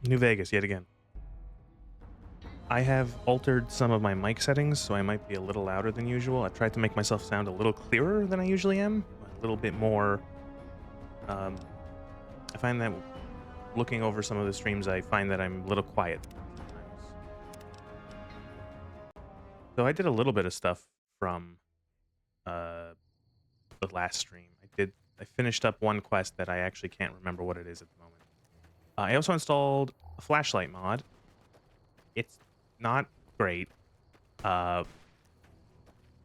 New Vegas yet again. I have altered some of my mic settings, so I might be a little louder than usual. I've tried to make myself sound a little clearer than I usually am, a little bit more. Um, I find that looking over some of the streams, I find that I'm a little quiet sometimes. So I did a little bit of stuff from uh, the last stream. I finished up one quest that I actually can't remember what it is at the moment. I also installed a flashlight mod. It's not great. Uh,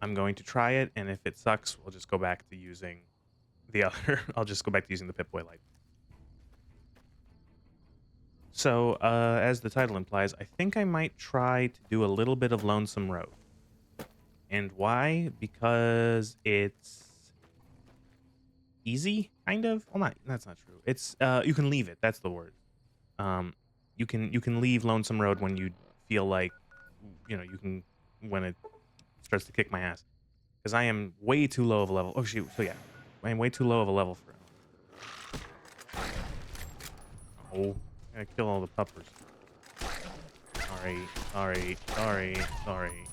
I'm going to try it, and if it sucks, we'll just go back to using the other. I'll just go back to using the Pip-Boy light. So, as the title implies, I think I might try to do a little bit of Lonesome Road. And why? Because it's easy, kind of. Well, not that's not true. It's you can leave it. That's the word. Um, you can leave Lonesome Road when you feel like you can when it starts to kick my ass because I am way too low of a level. Oh shoot! So yeah, I am way too low of a level for. Oh, I gotta kill all the puppers. Sorry, sorry, sorry, sorry.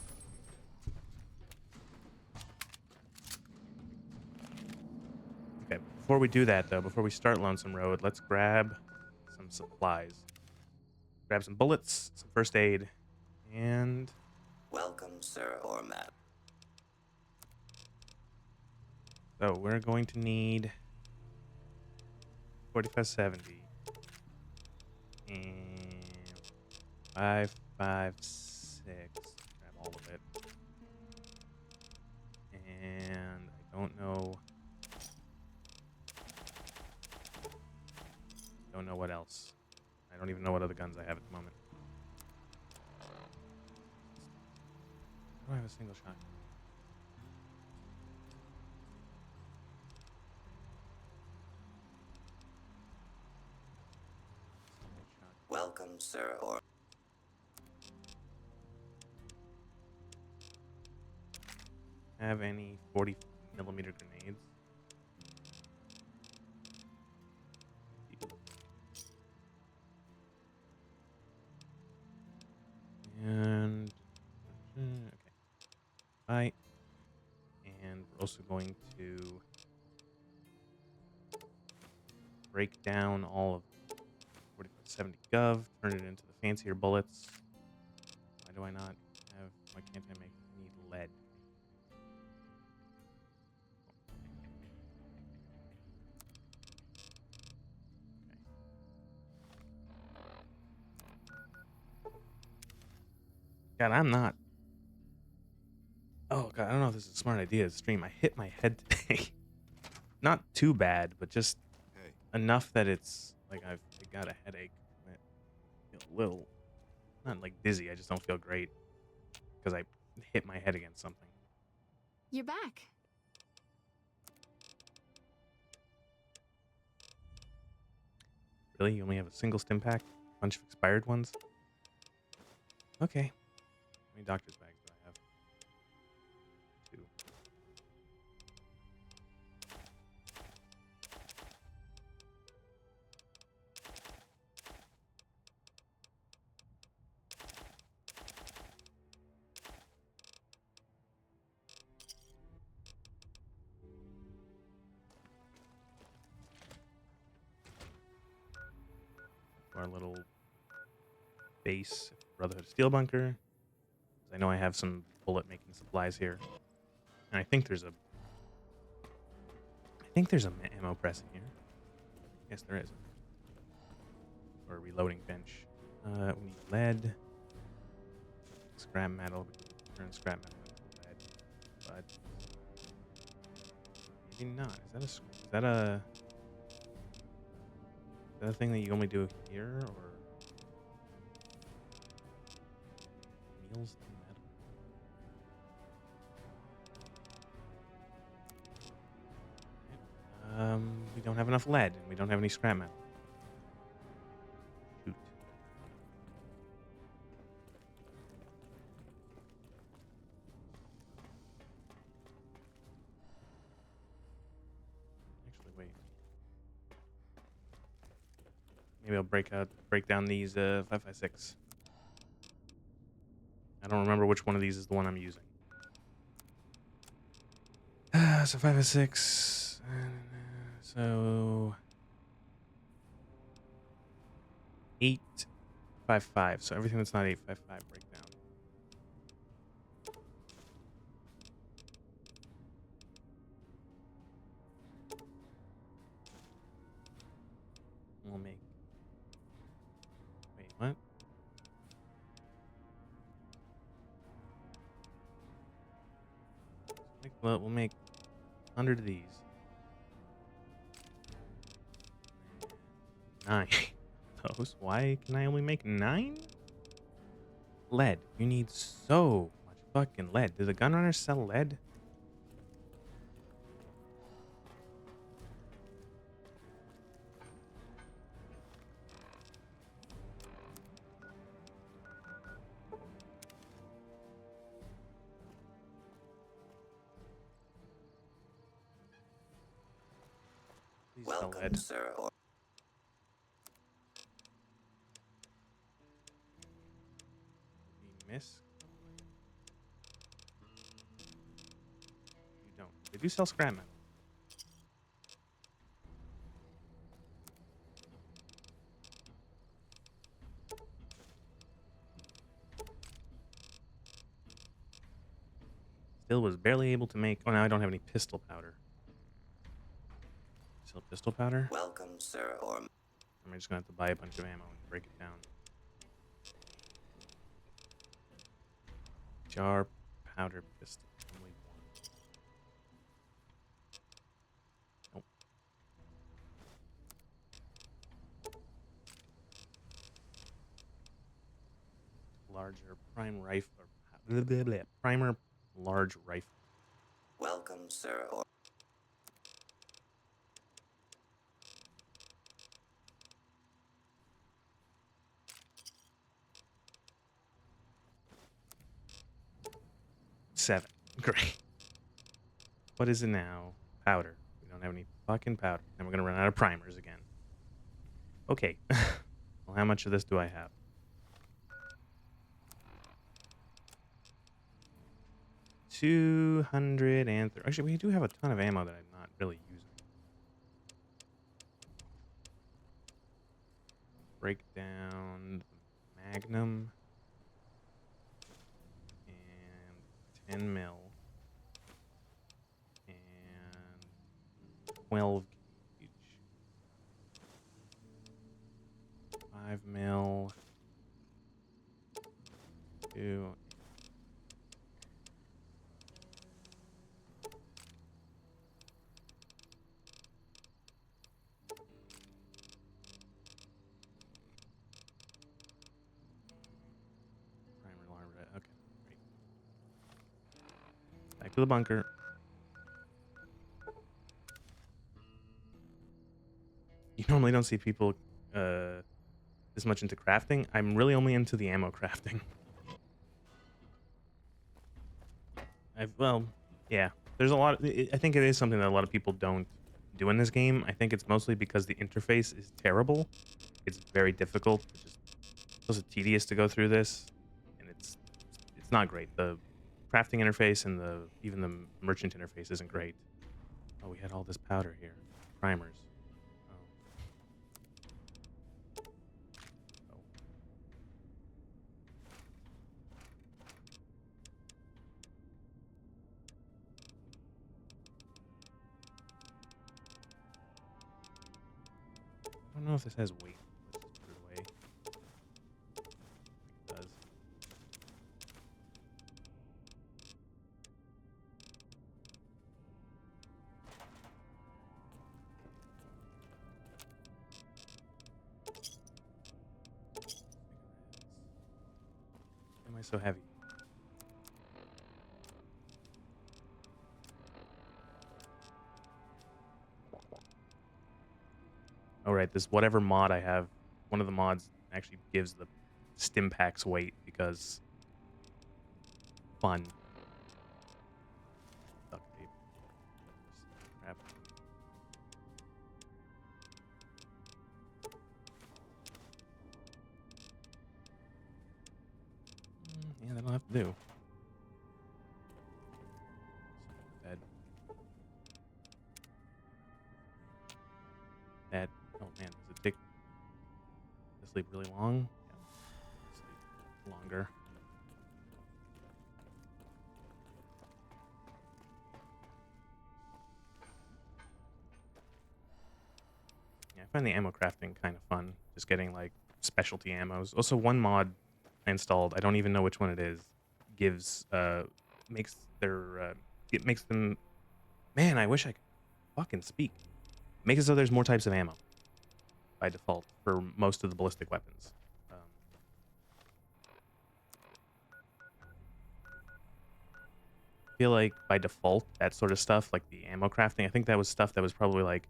Okay, before we do that though, before we start Lonesome Road, let's grab some supplies. Grab some bullets, some first aid, and Welcome, sir or ma'am. so we're going to need 4570 and 556. Grab all of it. And I don't know what else. I don't even know what other guns I have at the moment. I don't have a single shot. Welcome, sir or Have any 40 millimeter grenades? And okay, right. And we're also going to break down all of 4570 Gov, turn it into the fancier bullets. Why do I not have? Why can't I make? I need lead. God, I'm not. Oh God, I don't know if this is a smart idea to stream. I hit my head today. Not too bad, but just enough that it's like I got a headache. I feel a little, not like dizzy. I just don't feel great because I hit my head against something. You're back. Really? You only have a single stim pack? A bunch of expired ones? Okay. How many doctor's bags do I have? 2. Our little base Brotherhood of Steel bunker. I know I have some bullet making supplies here. And I think there's a ammo press in here. Yes, there is. Or a reloading bench. We need lead. Scrap metal. We can turn scrap metal into lead. But maybe not. Is that a thing that you only do here, or meals and metal? We don't have enough lead, and we don't have any scrap metal. Shoot. Actually, wait. Maybe I'll break down these 5.56. I don't remember which one of these is the one I'm using. So 5.56. So 8.55. So everything that's not 8.55 break down. We'll make. Wait, what? We'll make 100 of these. 9 those. Why can I only make 9? Lead. You need so much fucking lead. Do the gunrunners sell lead? Please sell Welcome, lead. sir, or We miss. You don't. They do sell scrap metal. Still was barely able to make. Oh, now I don't have any pistol powder. Sell pistol powder? welcome, sir, or I'm just gonna have to buy a bunch of ammo and break it down. Jar, powder, pistol. Only one. Nope. Larger prime rifle. Blah, blah, blah. Primer, large rifle. welcome, sir, or 7. Great. What is it now? Powder. We don't have any fucking powder. And we're gonna run out of primers again. Okay. Well, how much of this do I have? 230. Actually, we do have a ton of ammo that I'm not really using. Break down the Magnum and 10 mil and 12 gauge. 5 mil. 2. Primer alarm red. Okay, great. Back to the bunker. You normally don't see people this much into crafting. I'm really only into the ammo crafting. Well, yeah. There's a lot. I think it is something that a lot of people don't do in this game. I think it's mostly because the interface is terrible. It's very difficult. It's also tedious to go through this, and it's not great. The crafting interface and even the merchant interface isn't great. Oh, we had all this powder here. Primers. Oh. Oh. I don't know if this has weight. Let's just put it away. It does. Why am I so heavy? All right, this whatever mod I have, one of the mods actually gives the stim packs weight because fun. Duct tape. Crap. Yeah, that'll have to do. Bed. That. Oh man, does it take to sleep really long? Yeah, sleep longer. Yeah, I find the ammo crafting kind of fun. Just getting like specialty ammos. Also, one mod I installed, I don't even know which one it is, gives makes their it makes them. Man, I wish I could fucking speak. Makes it so there's more types of ammo by default for most of the ballistic weapons. Um, I feel like by default that sort of stuff, like the ammo crafting, I think that was stuff that was probably like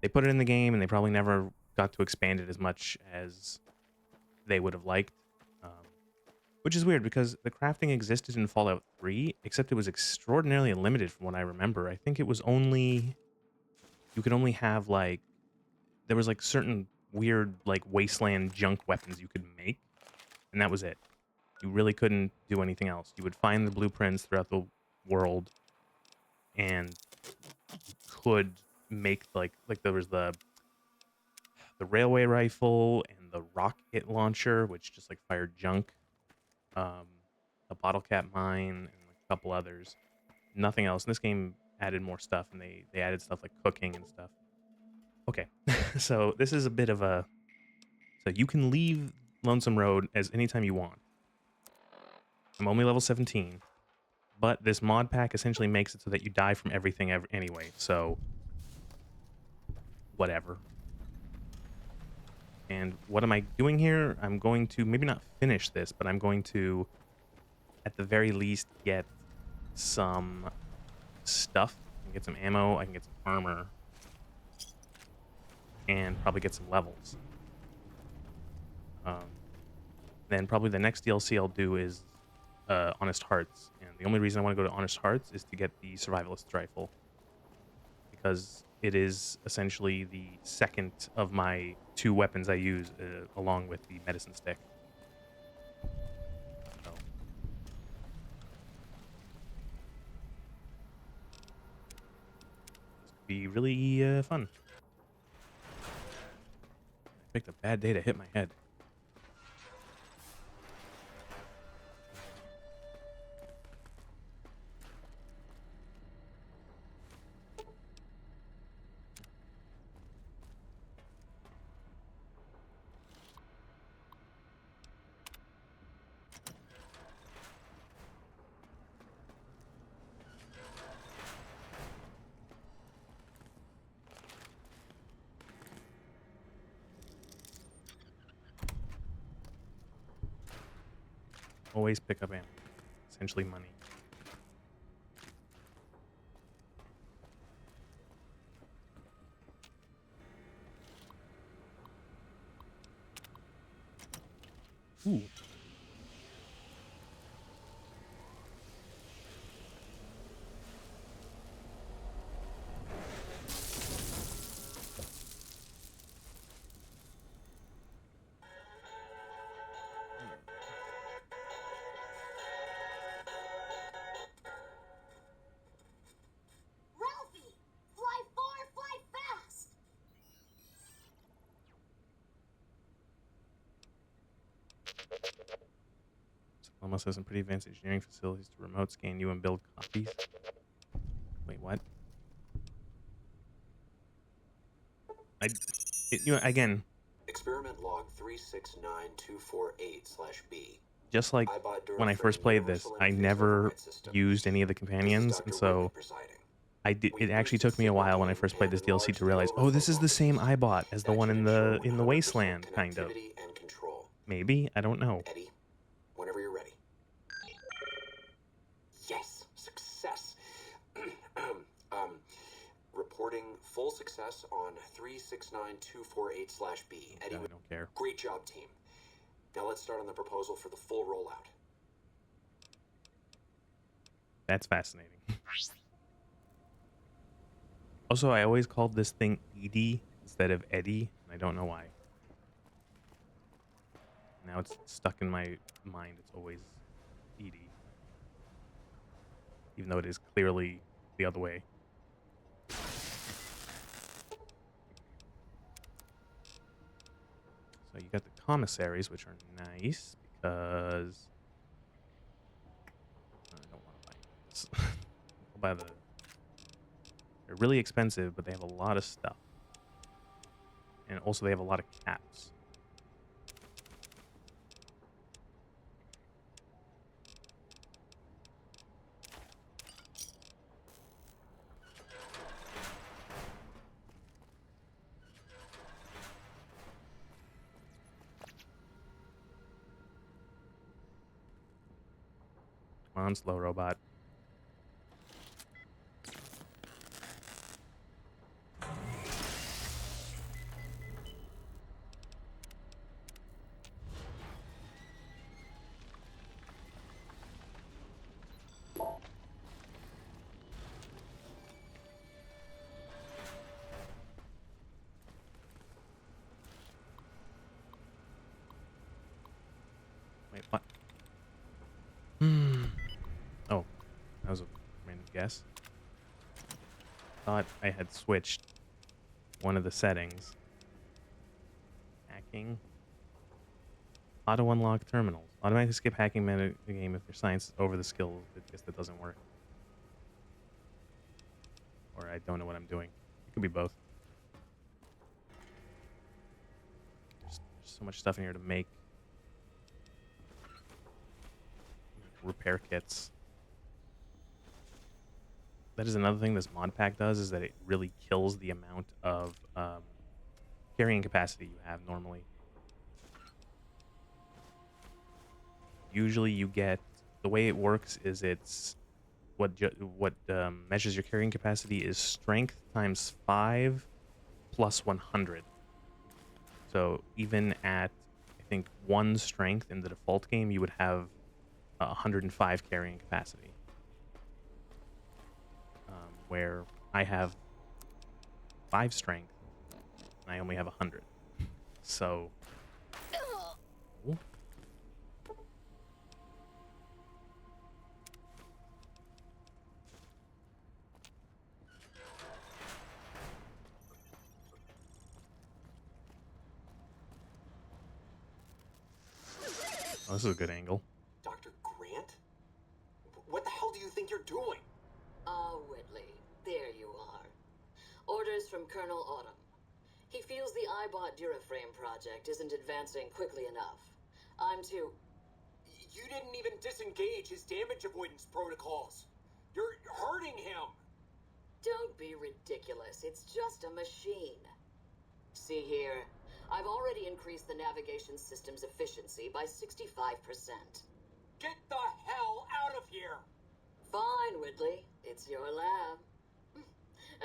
they put it in the game and they probably never got to expand it as much as they would have liked. Um, which is weird because the crafting existed in Fallout 3, except it was extraordinarily limited from what I remember. I think it was only you could only have like there was like certain weird like wasteland junk weapons you could make, and that was it. You really couldn't do anything else. You would find the blueprints throughout the world and could make like there was the railway rifle and the rocket launcher, which just like fired junk. Um, a bottle cap mine and like a couple others. Nothing else. And this game added more stuff, and they added stuff like cooking and stuff. Okay, so this is a bit of a so you can leave Lonesome Road as anytime you want. I'm only level 17, but this mod pack essentially makes it so that you die from everything anyway. So whatever. And what am I doing here? I'm going to maybe not finish this, but I'm going to, at the very least, get some stuff. I can get some ammo. I can get some armor. And probably get some levels. Um, then probably the next DLC I'll do is Honest Hearts. And the only reason I want to go to Honest Hearts is to get the Survivalist Rifle. Because it is essentially the second of my 2 weapons I use along with the medicine stick. So, this could be really fun. I picked a bad day to hit my head. Always pick up ammo. Essentially money. Ooh. Ralphie! Fly far, fly fast! Almost has some pretty advanced engineering facilities to remote scan you and build copies. Wait, what? Again, Experiment log 369248/B. just like when I first played this, I never used any of the companions, and so it actually took me a while when I first played this DLC to realize, oh, this is the same I bought as the one in the wasteland, kind of. Maybe, I don't know. Eddie, whenever you're ready. Yes, success. Reporting full success on 369248/B. Eddie, I don't care. great job, team. Now let's start on the proposal for the full rollout. That's fascinating. Also, I always called this thing Edie instead of Eddie, and I don't know why. Now it's stuck in my mind. It's always speedy, even though it is clearly the other way. So you got the commissaries, which are nice because I don't want to buy this. I'll buy the. They're really expensive, but they have a lot of stuff, and also they have a lot of caps. Come on, slow robot. Wait, what? Oh, that was a random guess. Thought I had switched one of the settings. Hacking. Auto unlock terminals. Automatically skip hacking meta the game if your science is over the skill. I guess that doesn't work. Or I don't know what I'm doing. It could be both. There's so much stuff in here to make. Repair kits. That is another thing this mod pack does, is that it really kills the amount of carrying capacity you have normally. Usually you get, the way it works is it's what measures your carrying capacity is strength times 5 plus 100. So even at, I think, 1 strength in the default game, you would have 105 carrying capacity. Where I have 5 strength and I only have 100. So. Ooh. Oh, this is a good angle. Dr. Grant? What the hell do you think you're doing? Whitley, there you are. Orders from Colonel Autumn. He feels the iBot Duraframe project isn't advancing quickly enough. I'm to... You didn't even disengage his damage avoidance protocols. You're hurting him. Don't be ridiculous. It's just a machine. See here, I've already increased the navigation system's efficiency by 65%. Get the hell out of here. Fine, Whitley. It's your lab.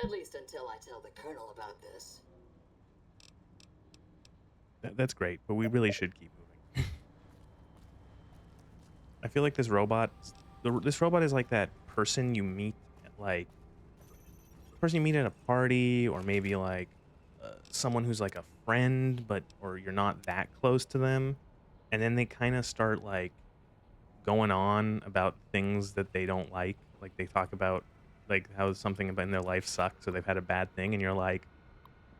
At least until I tell the Colonel about this. That's great, but we really should keep moving. I feel like this robot is like that person you meet at at a party, or maybe like someone who's like a friend, or you're not that close to them, and then they kind of start like going on about things that they don't like. Like they talk about like how something in their life sucks, or they've had a bad thing, and you're like,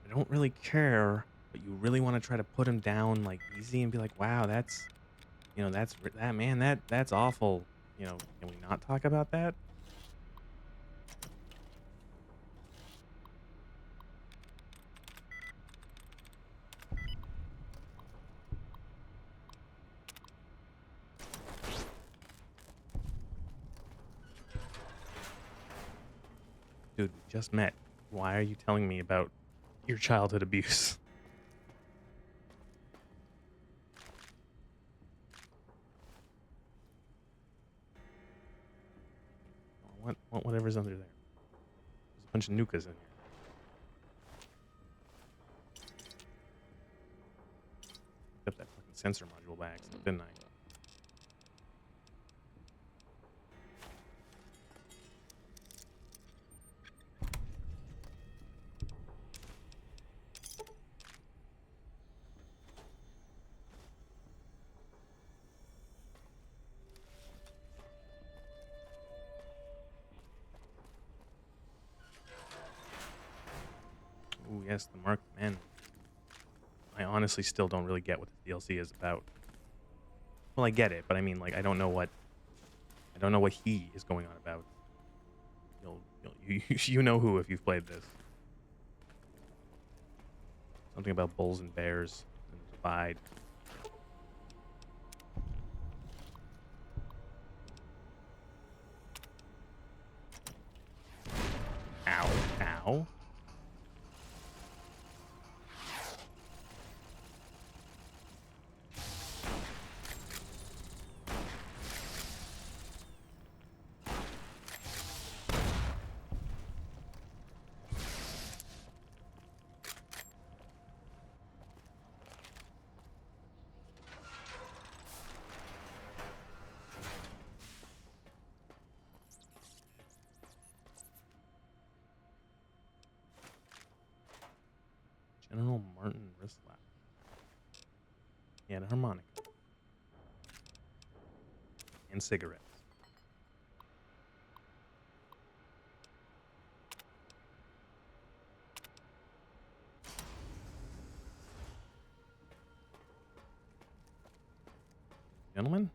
I don't really care, but you really want to try to put them down like easy and be like, wow, that's that's awful. Can we not talk about that? Dude, we just met. Why are you telling me about your childhood abuse? Want whatever's under there. There's a bunch of nukas in here. Picked up that fucking sensor module by accident, didn't I? Yes, the marked men. I honestly still don't really get what the DLC is about. Well, I get it, but I mean, like, I don't know what he is going on about. You know who if you've played this. Something about bulls and bears and the divide. Ow, ow. General Martin Rislap. He had a harmonica. And cigarettes. Gentlemen?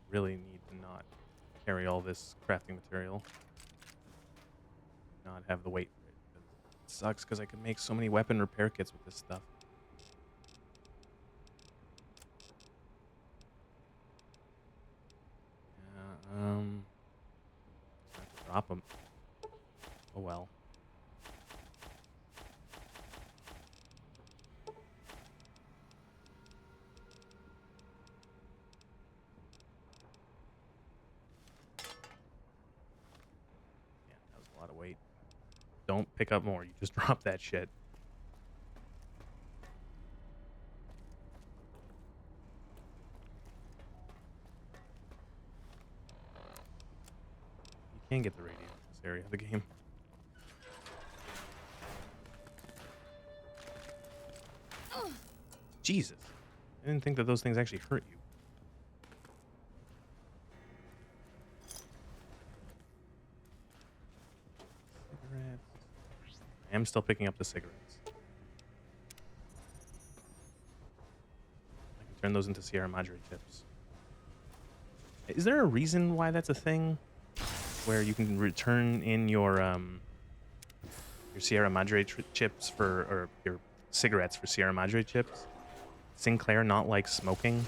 Really need to not carry all this crafting material. Not have the weight for it. It sucks because I could make so many weapon repair kits with this stuff. Yeah, I have to drop them. Oh well. Yeah, that was a lot of weight. Don't pick up more. You just drop that shit. You can get the radio in this area of the game. Jesus. I didn't think that those things actually hurt you. Cigarettes. I am still picking up the cigarettes. I can turn those into Sierra Madre chips. Is there a reason why that's a thing? Where you can return in your Sierra Madre chips or your cigarettes for Sierra Madre chips? Sinclair not like smoking?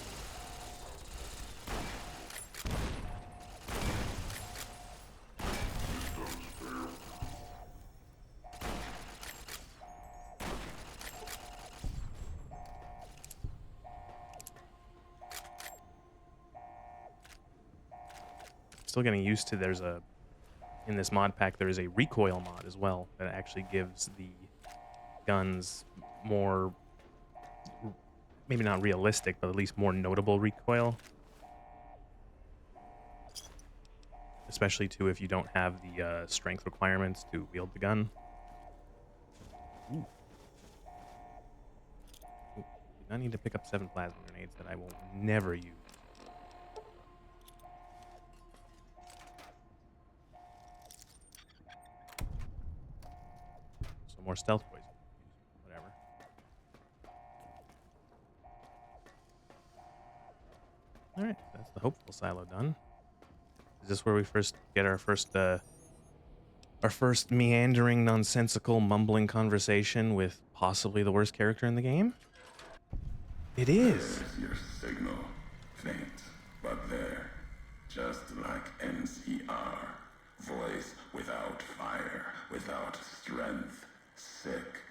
Still getting used to in this mod pack there is a recoil mod as well that actually gives the guns more, maybe not realistic, but at least more notable recoil. Especially too if you don't have the strength requirements to wield the gun. Ooh. Ooh. Did not need to pick up 7 plasma grenades that I will never use. So more stealth poison. Whatever. Alright, that's the hopeful silo done. Is this where we first get our first meandering, nonsensical, mumbling conversation with possibly the worst character in the game? It is. There's your signal. Faint, but there. Just like NCR. Voice without fire, without strength. Sick.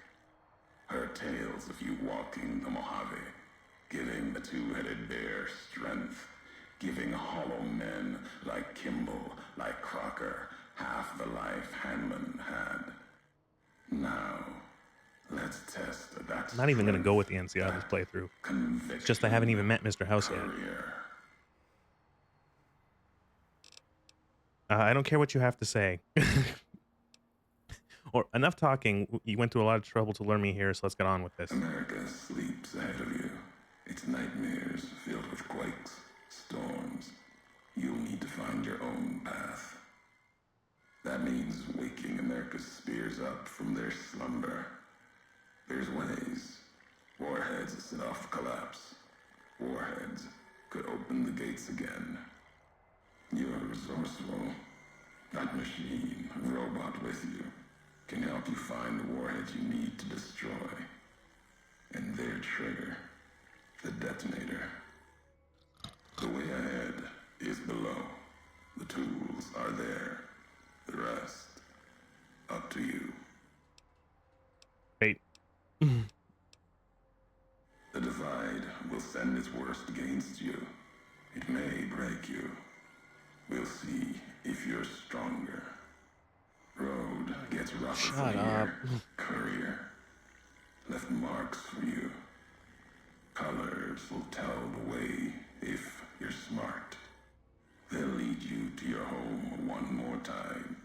Her tales of you walking the Mojave. Giving the two-headed bear strength. Giving hollow men like Kimball, like Crocker, half the life Hanlon had. Now, let's test that. I'm not even going to go with the NCR this playthrough. It's just I haven't even met Mr. House yet. I don't care what you have to say. Or enough talking. You went through a lot of trouble to lure me here, so let's get on with this. America sleeps ahead of you. Its nightmares filled with quakes, storms. You'll need to find your own path. That means waking America's spears up from their slumber. There's ways. Warheads set off collapse. Warheads could open the gates again. You're resourceful. That machine, robot with you, can help you find the warheads you need to destroy. And their trigger, the detonator. The way ahead is below. The tools are there. The rest, up to you. Wait. The divide will send its worst against you. It may break you. We'll see if you're stronger. Road gets rougher Shut from up. here. Career left marks for you. Colors will tell the way if you're smart. They'll lead you to your home one more time.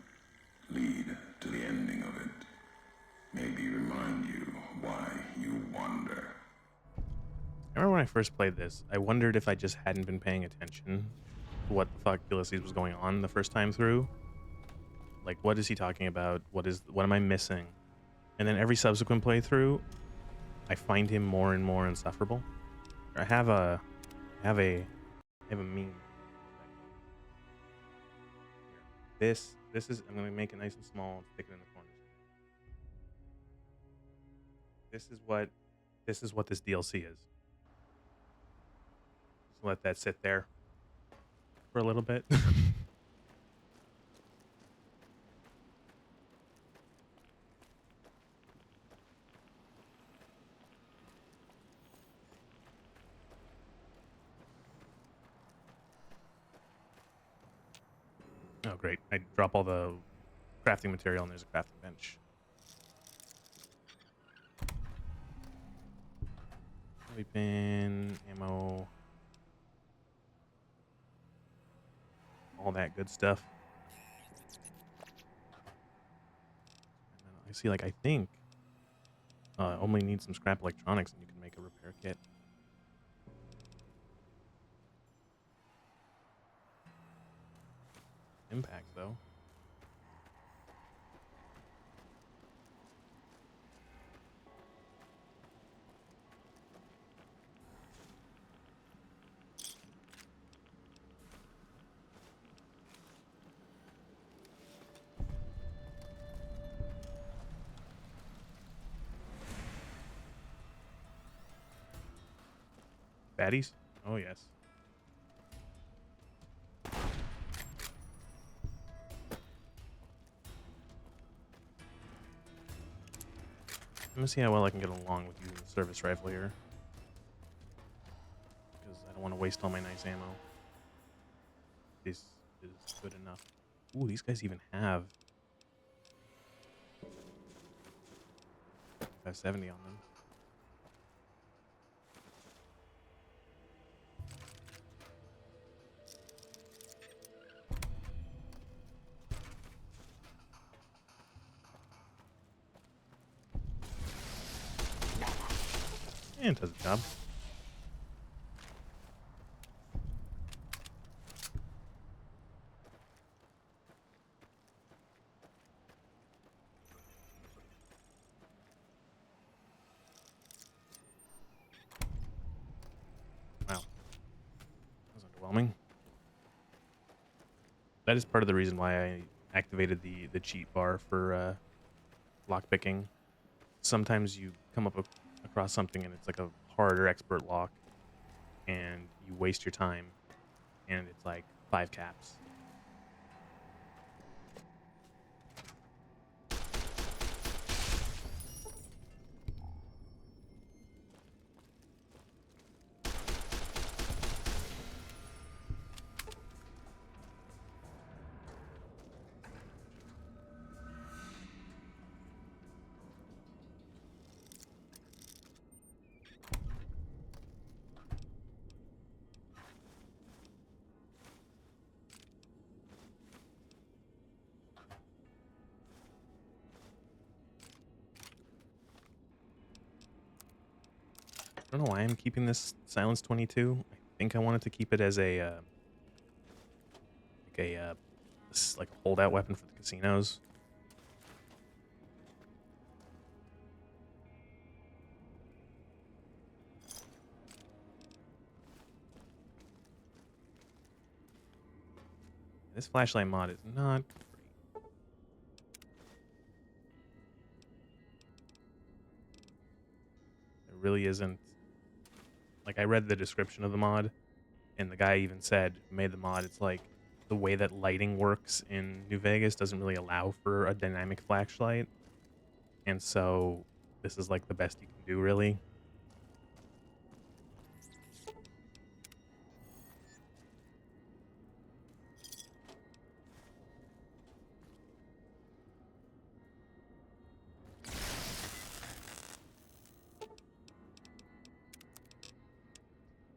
Lead to the ending of it. Maybe remind you why you wander. I remember when I first played this, I wondered if I just hadn't been paying attention to what the fuck Ulysses was going on the first time through. Like, what is he talking about? What am I missing? And then every subsequent playthrough, I find him more and more insufferable. I have a meme. This is, I'm gonna make it nice and small and stick it in the corners. This is what this DLC is. Just let that sit there for a little bit. Oh, great. I drop all the crafting material and there's a crafting bench. Weapon, ammo, all that good stuff. And then I see, like, I think only need some scrap electronics and you can make a repair kit. Impact, though. Baddies? Oh, yes. Let me see how well I can get along with using the service rifle here. Because I don't want to waste all my nice ammo. This is good enough. Ooh, these guys even have 570 on them. And it does the job. Wow. That was underwhelming. That is part of the reason why I activated the cheat bar for lockpicking. Sometimes you come up across something and it's like a hard or expert lock, and you waste your time, and it's like 5 caps. I don't know why I'm keeping this Silence 22. I think I wanted to keep it as a like a This is like a holdout weapon for the casinos. This flashlight mod is not great. It really isn't. Like, I read the description of the mod, and the guy even said, who made the mod, it's like the way that lighting works in New Vegas doesn't really allow for a dynamic flashlight. And so this is like the best you can do, really.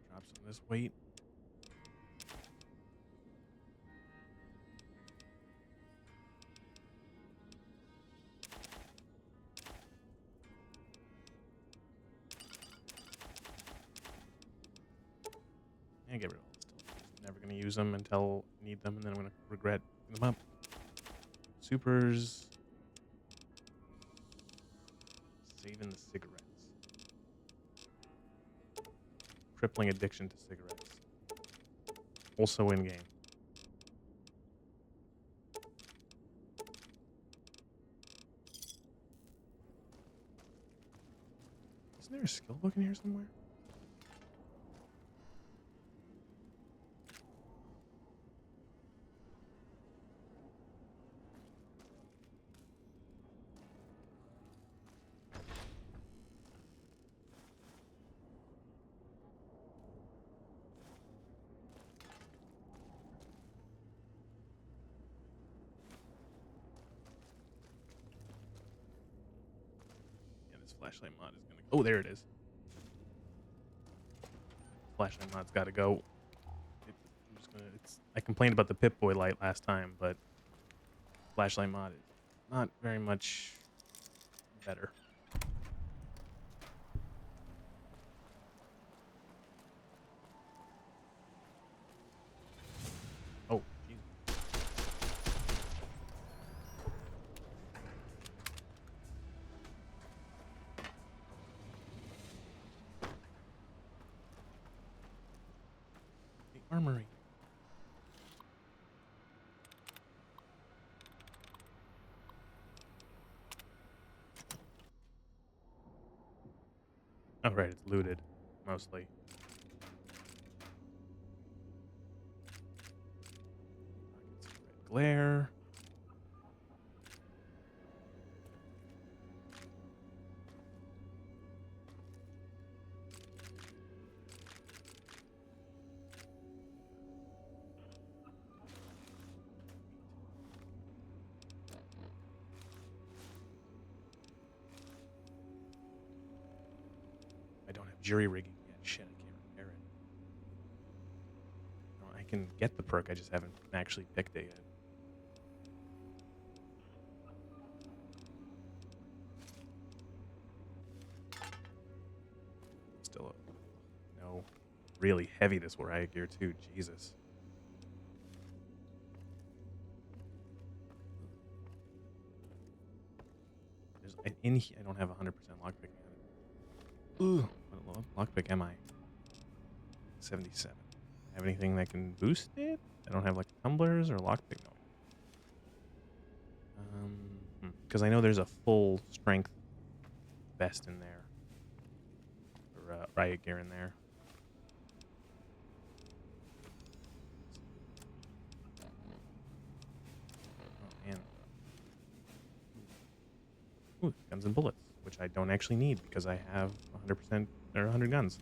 Drop some of this weight. And get rid of all this stuff. I'm never going to use them until I need them, and then I'm going to regret picking them up. Supers. Saving the cigarettes. Crippling addiction to cigarettes. Also in game. Isn't there a skill book in here somewhere? Yeah, this flashlight mod is gonna. Oh, there it is. Flashlight mod's got to go. I'm just gonna. I complained about the Pip-Boy light last time, but flashlight mod is not very much better. Oh, jeez. The armory. Oh, right, it's looted, mostly. Red glare. I don't have jury rigging yet. Shit, I can't repair it. No, I can get the perk, I just haven't actually picked it yet. Still no. Really heavy this riot gear too, Jesus. There's in here I don't have 100% lockpicking on it. Ooh, what lockpick am I? 77. Have anything that can boost it? I don't have like tumblers or lockpick going. Because I know there's a full strength vest in there, or riot gear in there. Oh man. Ooh, guns and bullets, which I don't actually need because I have 100% or 100 guns.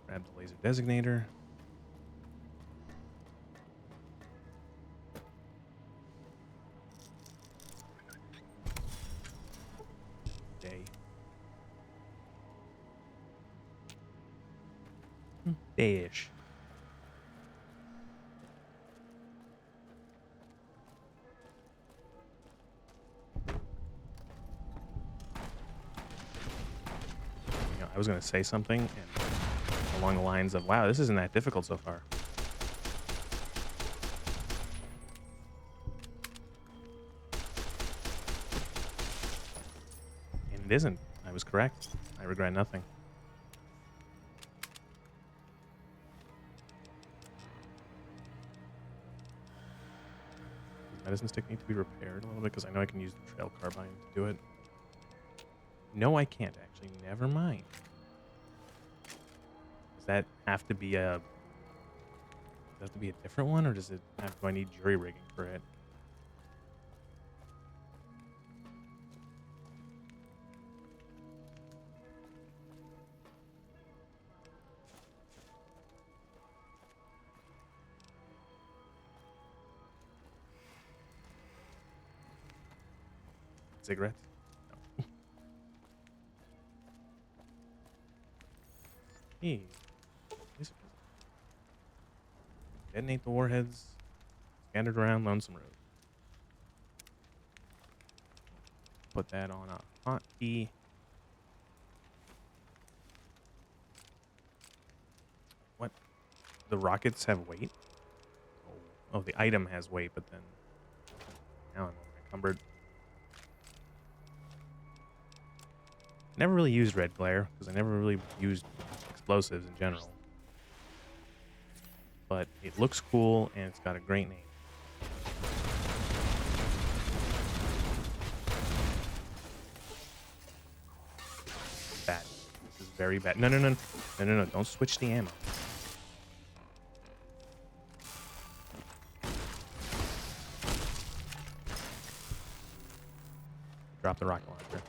Grab the laser designator. Day. Dayish. I was gonna say something and along the lines of, "Wow, this isn't that difficult so far." And it isn't. I was correct. I regret nothing. Does medicine stick need to be repaired a little bit? Because I know I can use the trail carbine to do it. No, I can't actually. Never mind. Does that have to be a... Does it have to be a different one, or does it have... Do I need jury rigging for it? Cigarettes? No. Hey. Detonate the warheads scattered around Lonesome Road. Put that on a hotkey. What? The rockets have weight? Oh, the item has weight, but then now I'm encumbered. Never really used red glare because I never really used explosives in general. But it looks cool and it's got a great name. Bad. This is very bad. No, no, no. No, no, no. Don't switch the ammo. Drop the rocket launcher.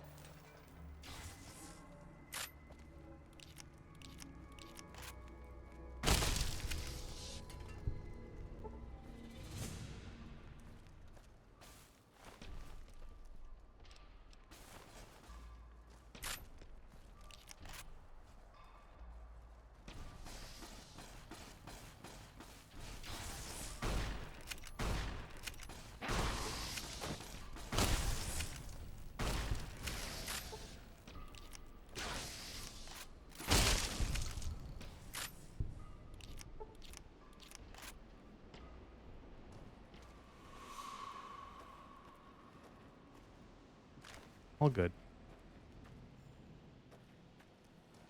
All good.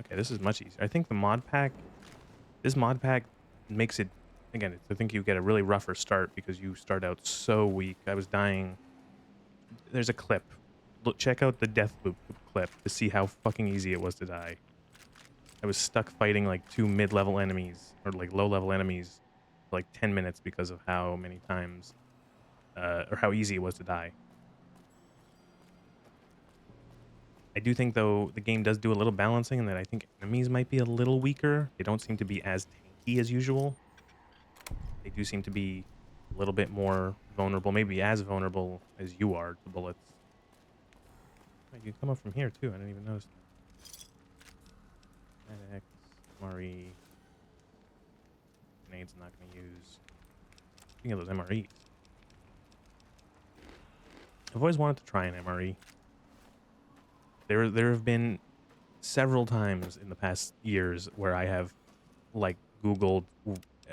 Okay, this is much easier. I think the mod pack, this mod pack makes it, again, I think you get a really rougher start because you start out so weak. I was dying. There's a clip. Look, check out the death loop clip to see how fucking easy it was to die. I was stuck fighting like 2 mid-level enemies, or like low-level enemies, for like 10 minutes because of how many times, or how easy it was to die. I do think, though, the game does do a little balancing and that I think enemies might be a little weaker. They don't seem to be as tanky as usual. They do seem to be a little bit more vulnerable, maybe as vulnerable as you are to bullets. Oh, you can come up from here, too. I didn't even notice that. Medics, MRE. Grenades I'm not going to use. Speaking of those MREs. I've always wanted to try an MRE. There have been several times in the past years where I have like Googled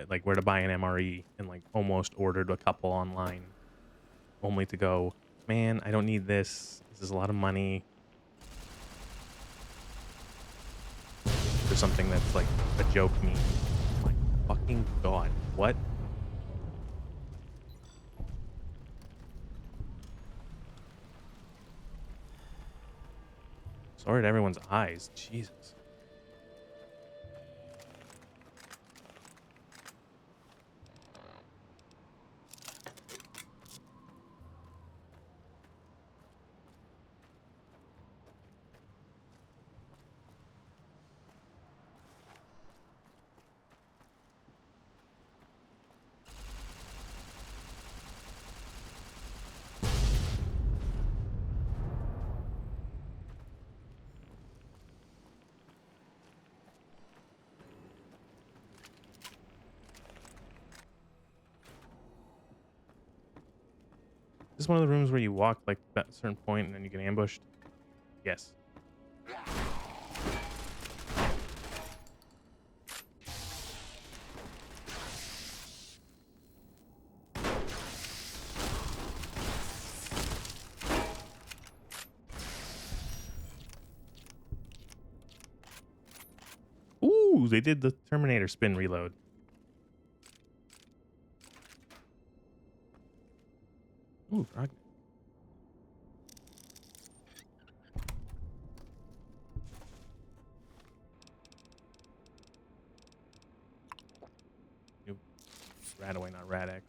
like where to buy an MRE and like almost ordered a couple online, only to go, man, I don't need this. This is a lot of money for something that's like a joke meme. My fucking god, what? Sorry to everyone's eyes. Jesus. Is this one of the rooms where you walk like at a certain point and then you get ambushed? Yes. Ooh, they did the Terminator spin reload. Ooh, frog. Nope. Radaway, not Radex.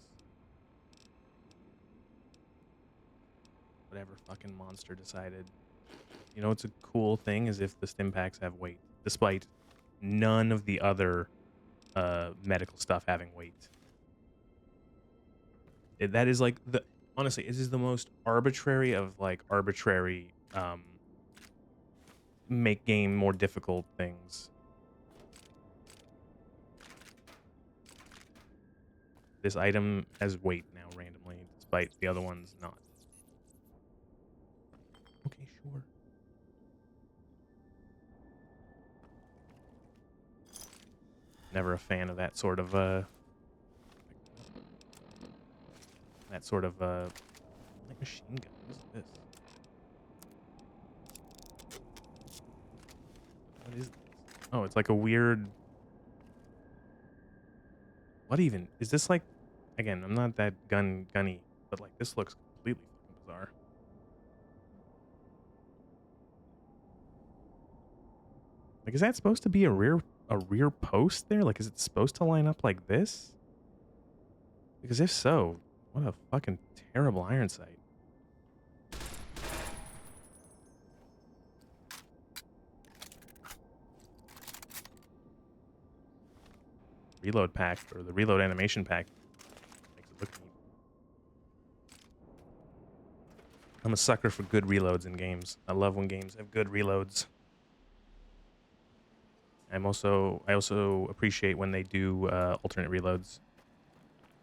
Whatever fucking monster decided. You know what's a cool thing is if the stim packs have weight, despite none of the other medical stuff having weight. That is like the honestly, it is the most arbitrary of like arbitrary make game more difficult things. This item has weight now randomly, despite the other ones not. Okay, sure. Never a fan of that sort of like machine gun. What is this? What is this? Oh, it's like a weird. What even is this like? Again, I'm not that gunny, but like this looks completely fucking bizarre. Like, is that supposed to be a rear post there? Like, is it supposed to line up like this? Because if so, what a fucking terrible iron sight. Reload pack, or the reload animation pack, makes it look neat. I'm a sucker for good reloads in games. I love when games have good reloads. I also appreciate when they do alternate reloads,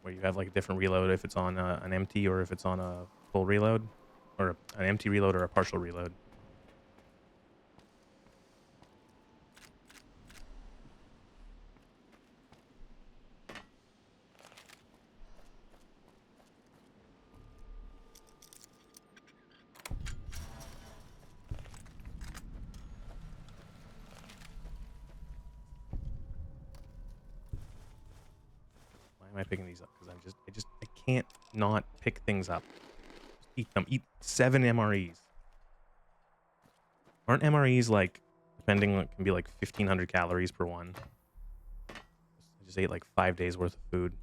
where you have like a different reload if it's on an empty or if it's on a full reload, or an empty reload or a partial reload. Why am I picking these up? Because I can't not pick things up. Just eat them. Eat 7 MREs. Aren't MREs like, depending, it can be like 1,500 calories per one. I just ate like 5 days worth of food.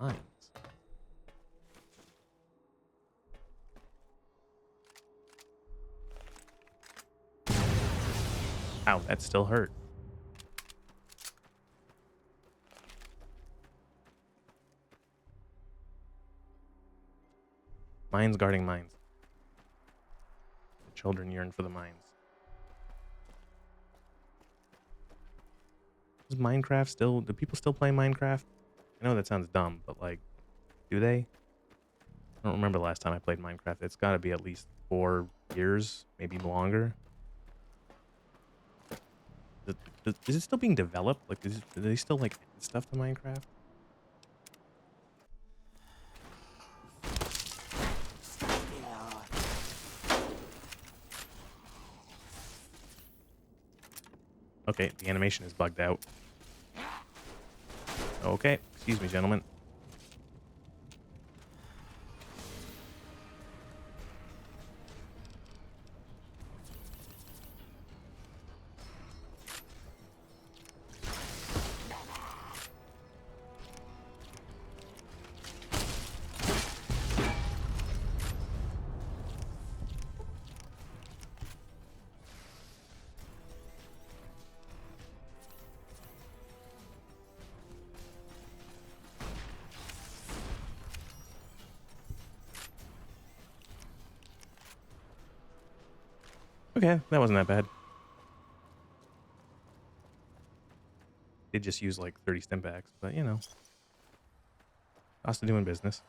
Mines. Ow, that still hurt. Mines guarding mines. The children yearn for the mines. Is Minecraft still... Do people still play Minecraft? I know that sounds dumb, but like, do they? I don't remember the last time I played Minecraft. It's got to be at least 4 years, maybe longer. Is it still being developed? Like, do they still like add stuff to Minecraft? Okay, the animation is bugged out. Okay, excuse me, gentlemen. Okay, that wasn't that bad. Did just use like 30 stim packs, but you know. Cost of doing business.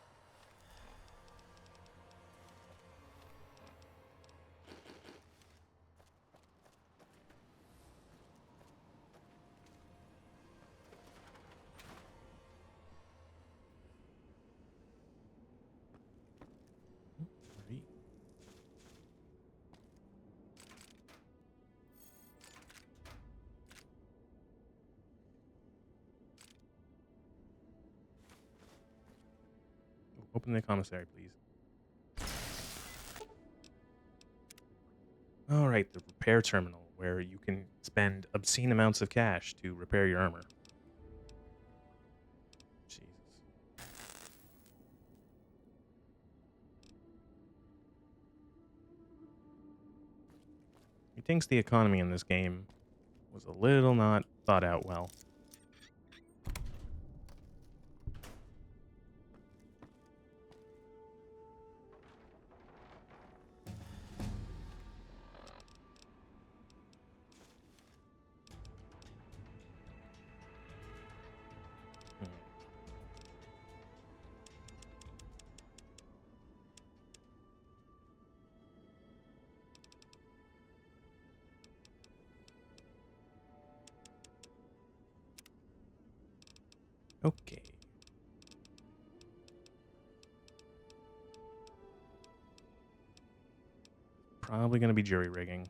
Open the commissary, please. All right, the repair terminal, where you can spend obscene amounts of cash to repair your armor. Jesus. He thinks the economy in this game was a little not thought out well. Hmm. Okay. Probably going to be jury rigging.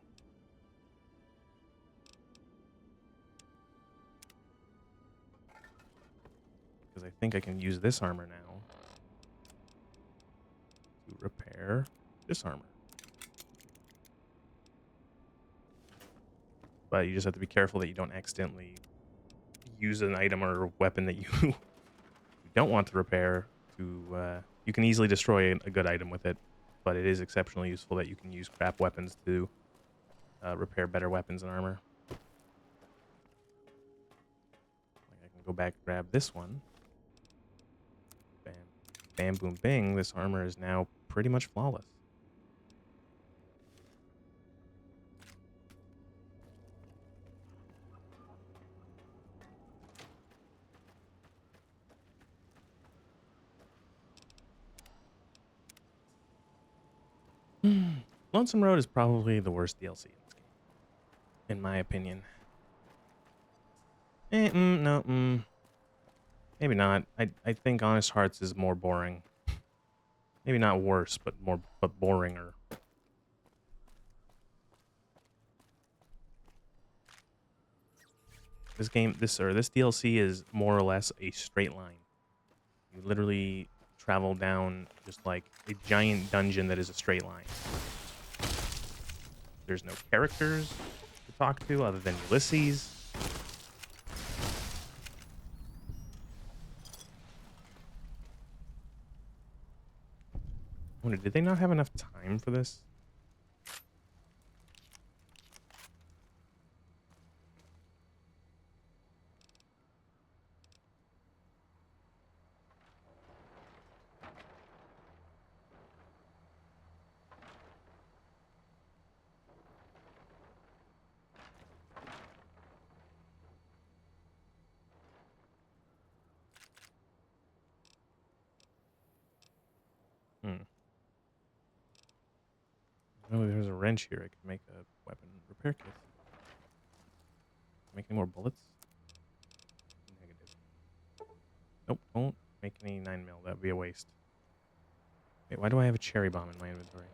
Because I think I can use this armor now to repair this armor. But you just have to be careful that you don't accidentally use an item or a weapon that you don't want to repair to... you can easily destroy a good item with it, but it is exceptionally useful that you can use crap weapons to repair better weapons and armor. Like I can go back and grab this one. Bam. Bam, boom, bing. This armor is now pretty much flawless. Lonesome Road is probably the worst DLC in this game, in my opinion. No, maybe not. I think Honest Hearts is more boring. Maybe not worse, but boringer. This DLC is more or less a straight line. You literally travel down just like a giant dungeon that is a straight line. There's no characters to talk to other than Ulysses. I wonder, did they not have enough time for this? Hmm. Oh, there's a wrench here. I can make a weapon repair kit. Make any more bullets? Negative. Nope, don't make any 9mm. That would be a waste. Wait, why do I have a cherry bomb in my inventory?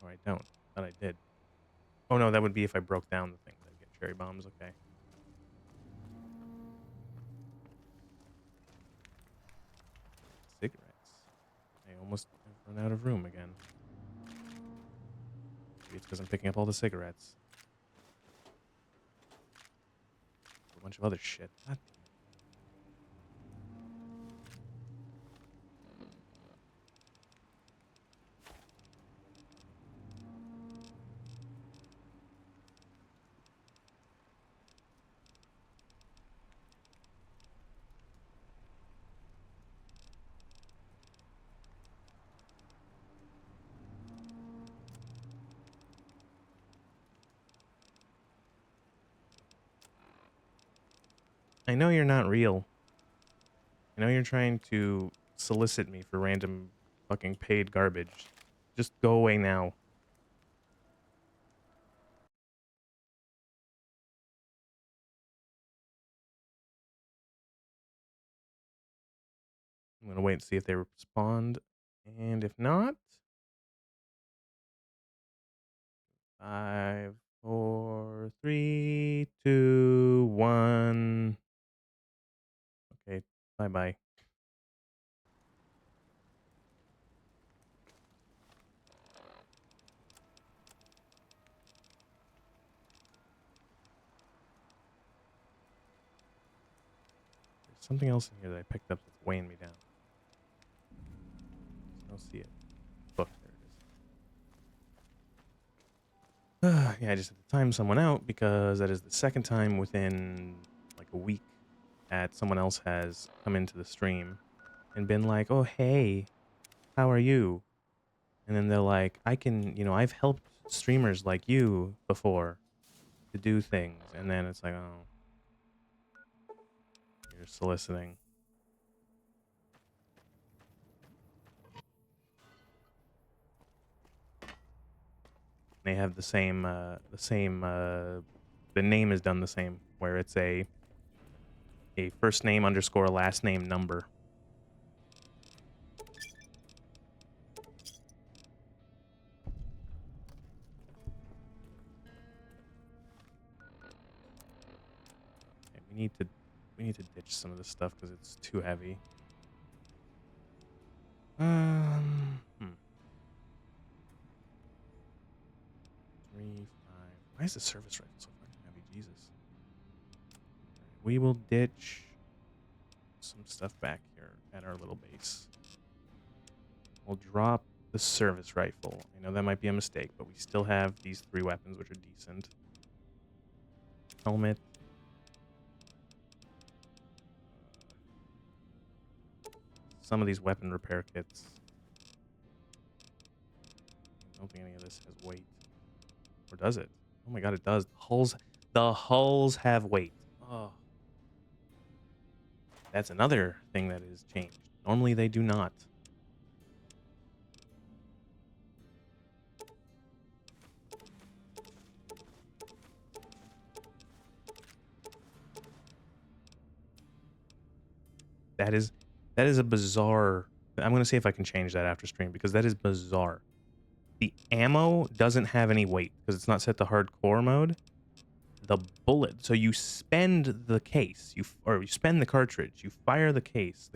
Oh, I don't. Thought I did. Oh no, that would be if I broke down the thing. I'd get cherry bombs. Okay. Cigarettes. I almost have run out of room again. Maybe it's because I'm picking up all the cigarettes. A bunch of other shit. God. I know you're not real. I know you're trying to solicit me for random fucking paid garbage. Just go away now. I'm gonna wait and see if they respond. And if not... 5... 4, 3, 2, 1. Okay, bye-bye. There's something else in here that I picked up that's weighing me down. I don't see it. Book, there it is. Yeah, I just had to time someone out because that is the second time within like a week that someone else has come into the stream and been like, "Oh, hey, how are you?" And then they're like, "I can, I've helped streamers like you before to do things." And then it's like, "Oh, you're soliciting." They have the name is done the same, where it's a first name underscore last name number. Okay, we need to ditch some of this stuff because it's too heavy. 3, 5. Why is the service rifle so fucking heavy? Jesus. Alright, we will ditch some stuff back here at our little base. We'll drop the service rifle. I know that might be a mistake, but we still have these 3 weapons, which are decent. Helmet. Some of these weapon repair kits. I don't think any of this has weight. Or does it? Oh my god, it does. The hulls have weight. Oh. That's another thing that is changed. Normally they do not. That is a bizarre. I'm gonna see if I can change that after stream because that is bizarre. The ammo doesn't have any weight because it's not set to hardcore mode. The bullet, so you spend the case, you spend the cartridge, you fire the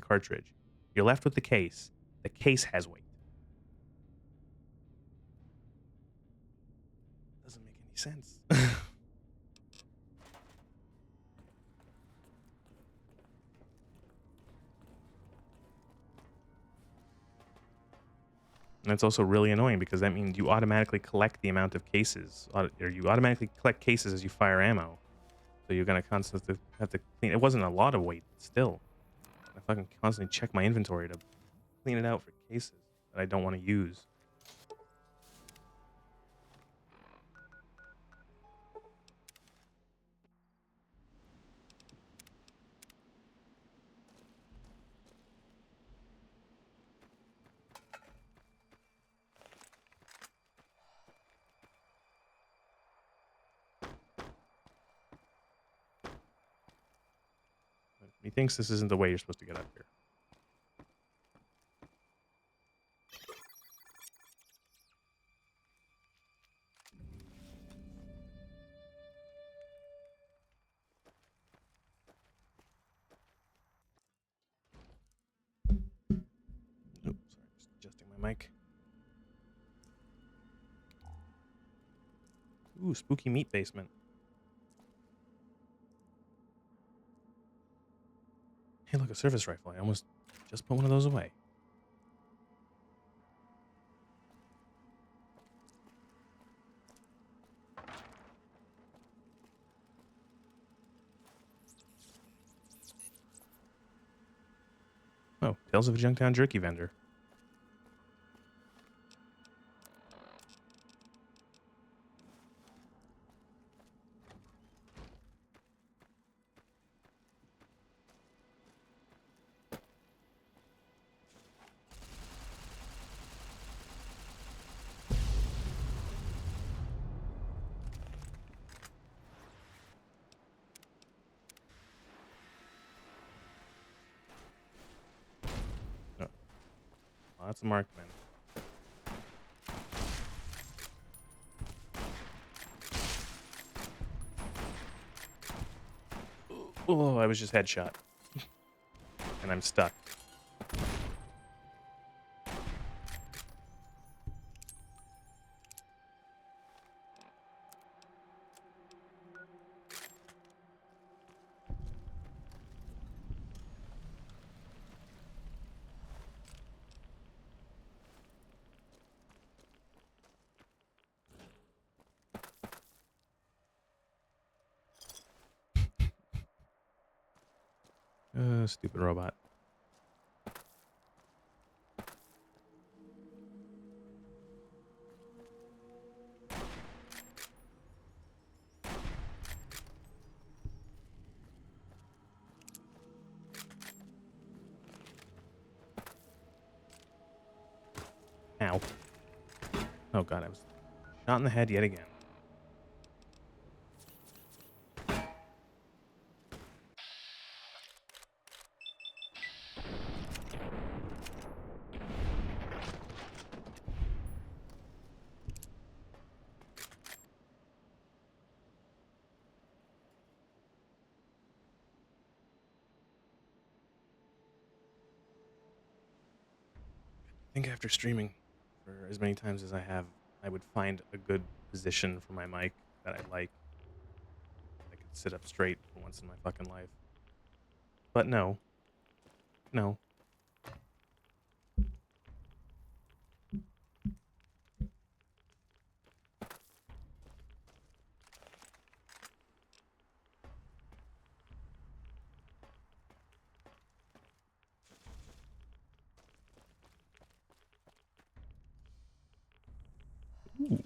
cartridge. You're left with the case. The case has weight. Doesn't make any sense. And it's also really annoying because that means you automatically collect the amount of cases, or you automatically collect cases as you fire ammo. So you're gonna constantly have to clean. It wasn't a lot of weight, still. I fucking constantly check my inventory to clean it out for cases that I don't want to use. He thinks this isn't the way you're supposed to get up here. Oops, sorry, just adjusting my mic. Ooh, spooky meat basement. Hey, look, a service rifle. I almost just put one of those away. Oh, Tales of a Junktown Jerky Vendor. Oh, lots of markmen. I was just headshot. And I'm stuck. Stupid robot. Ow. Oh god, I was shot in the head yet again. I think after streaming for as many times as I have, I would find a good position for my mic that I like. I could sit up straight for once in my fucking life. But no. No. Ooh.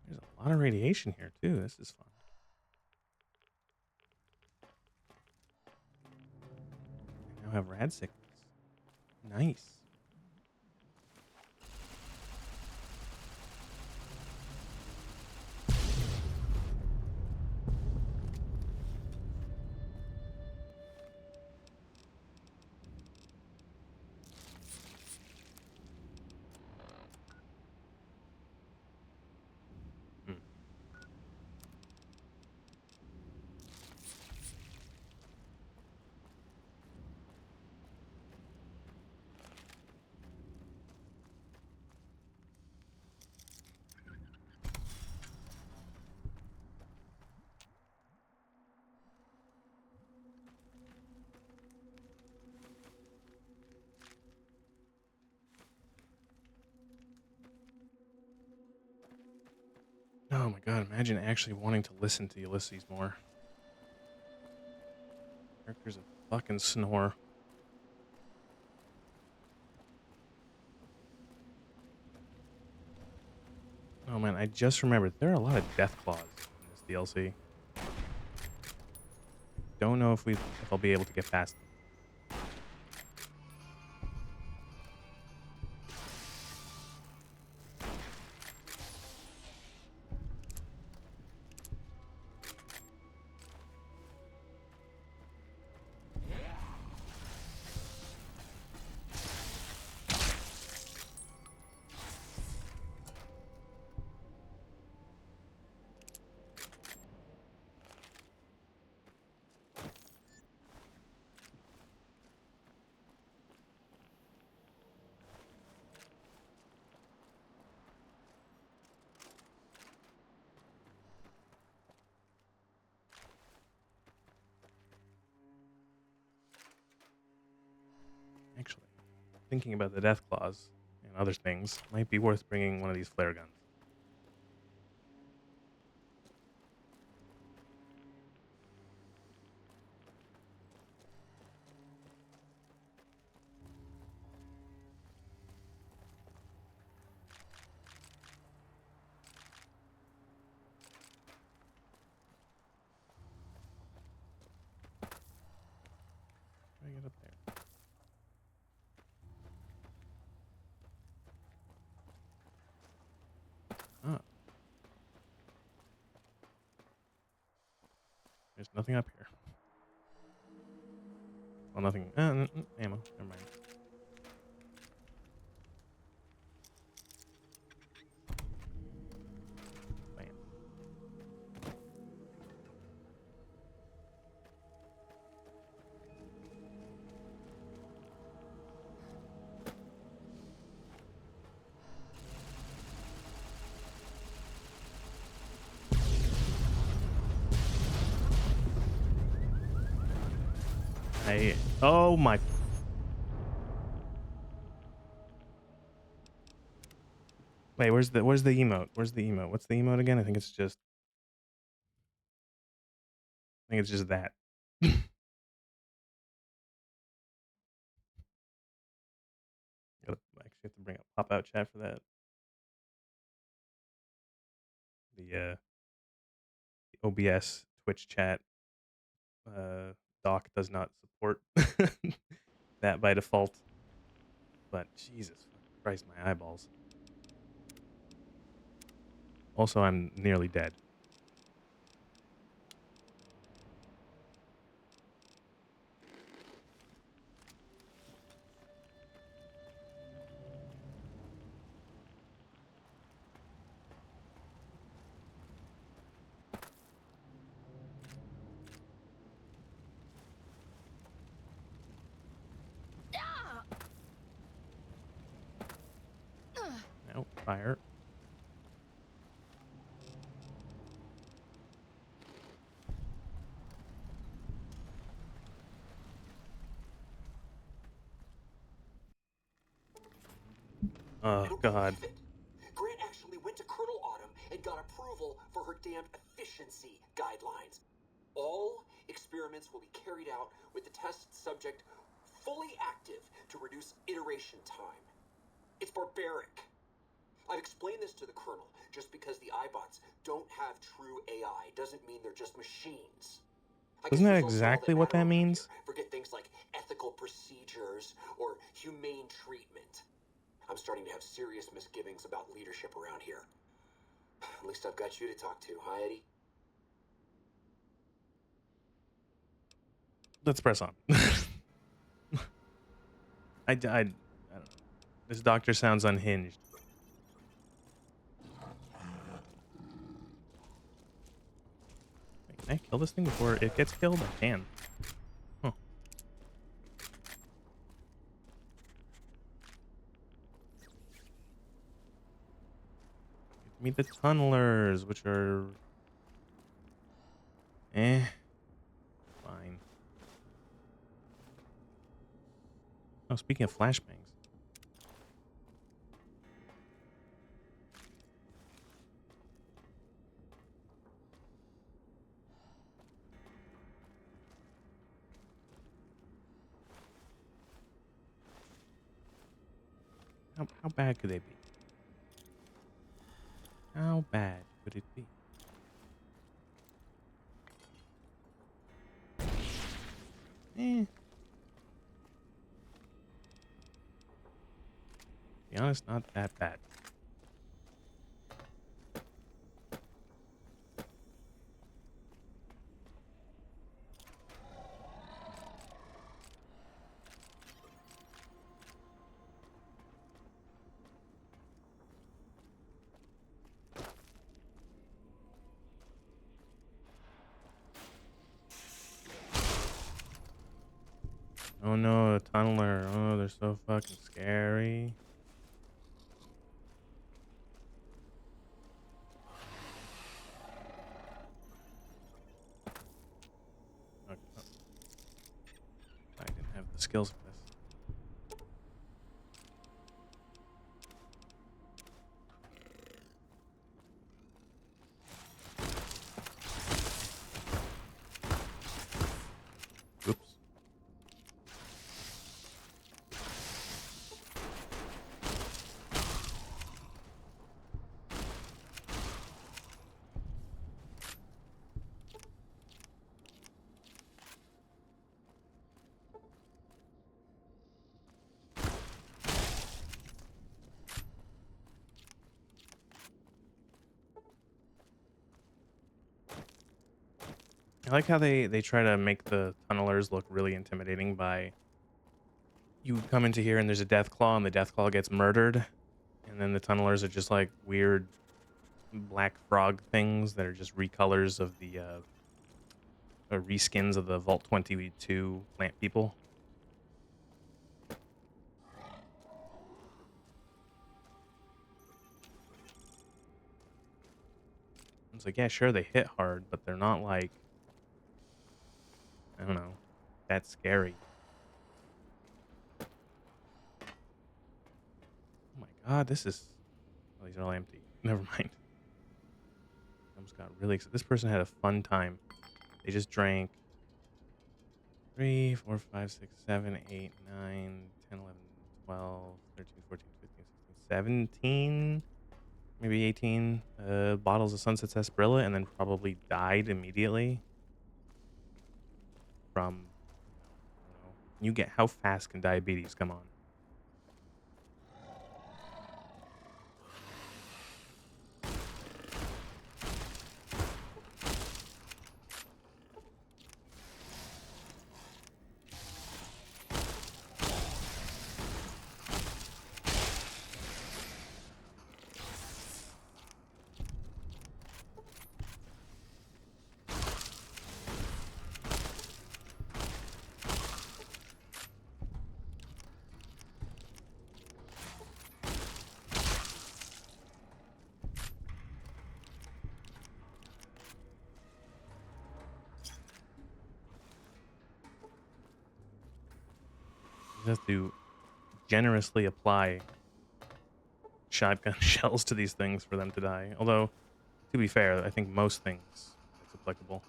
There's a lot of radiation here, too. This is fun. I now have rad sickness. Nice. Hmm. Oh my god, imagine actually wanting to listen to Ulysses more. Character's a fucking snore. Oh man, I just remembered there are a lot of death claws in this DLC. Don't know if I'll be able to get past them. Actually, thinking about the death claws and other things might be worth bringing one of these flare guns. How do I get up there? Ah, there's nothing up here. Well, nothing. Ammo. Never mind. Oh my. Wait, where's the emote? Where's the emote? What's the emote again? I think it's just that. Actually have to bring up pop out chat for that. The OBS Twitch chat dock does not support that by default. But Jesus Christ, my eyeballs. Also, I'm nearly dead. No, fire. I Oh, don't God. believe it. Grant actually went to Colonel Autumn and got approval for her damned efficiency guidelines. All experiments will be carried out with the test subject fully active to reduce iteration time. It's barbaric. I've explained this to the Colonel. Just because the iBots don't have true AI doesn't mean they're just machines. I guess Isn't that results are all exactly that what matter that around means? here. Forget things like ethical procedures or humane treatment. I'm starting to have serious misgivings about leadership around here. At least I've got you to talk to, huh, Eddie? Let's press on. I don't know. This doctor sounds unhinged. Wait, can I kill this thing before it gets killed? I can. Huh. Meet the tunnelers, which are... fine. Oh, speaking of flashbangs. How bad could they be? How bad could it be? Eh. To be honest, not that bad. Oh no, a tunneler. Oh, they're so fucking scary. Okay. Oh, I didn't have the skills for this. Oops. I like how they try to make the tunnelers look really intimidating by you come into here and there's a death claw and the death claw gets murdered, and then the tunnelers are just like weird black frog things that are just recolors of the reskins of the Vault 22 plant people. It's like, yeah, sure, they hit hard, but they're not like, I don't know, that scary. Oh my god, this is... Oh, these are all empty. Never mind. I almost got really excited. This person had a fun time. They just drank 3, 4, 5, 6, 7, 8, 9, 10, 11, 12, 13, 14, 15, 16, 17, maybe 18 bottles of Sunset Sarsaparilla, and then probably died immediately from, I don't know. You get... How fast can diabetes come on? You have to generously apply shotgun shells to these things for them to die. Although, to be fair, I think most things it's applicable.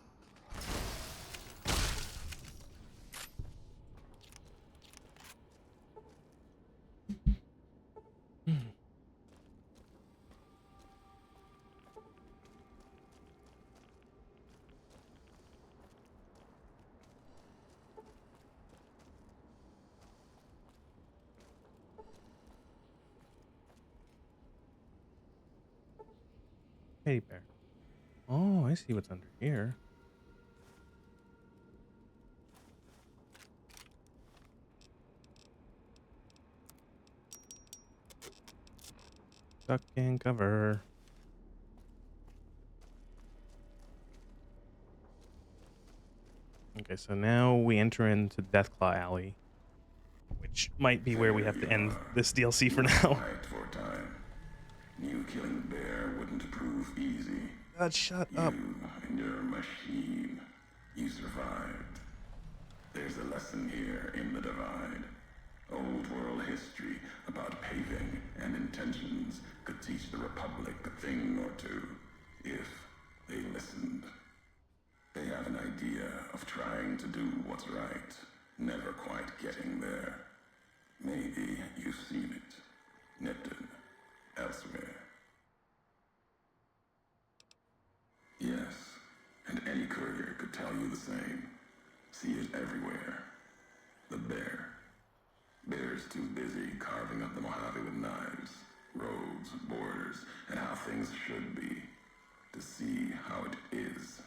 Teddy bear. Oh, I see what's under here. Duck and cover. Okay, so now we enter into Deathclaw Alley, which might be where we have to end this DLC for now. Fight for time. New killing bear wouldn't prove easy. God, shut up. You and your machine. You survived. There's a lesson here in the divide. Old world history about paving and intentions could teach the Republic a thing or two, if they listened. They have an idea of trying to do what's right, never quite getting there. Maybe you've seen it. Nipton. Elsewhere. Yes, and any courier could tell you the same. See it everywhere. The bear. Bear's too busy carving up the Mojave with knives, roads, borders, and how things should be, to see how it is.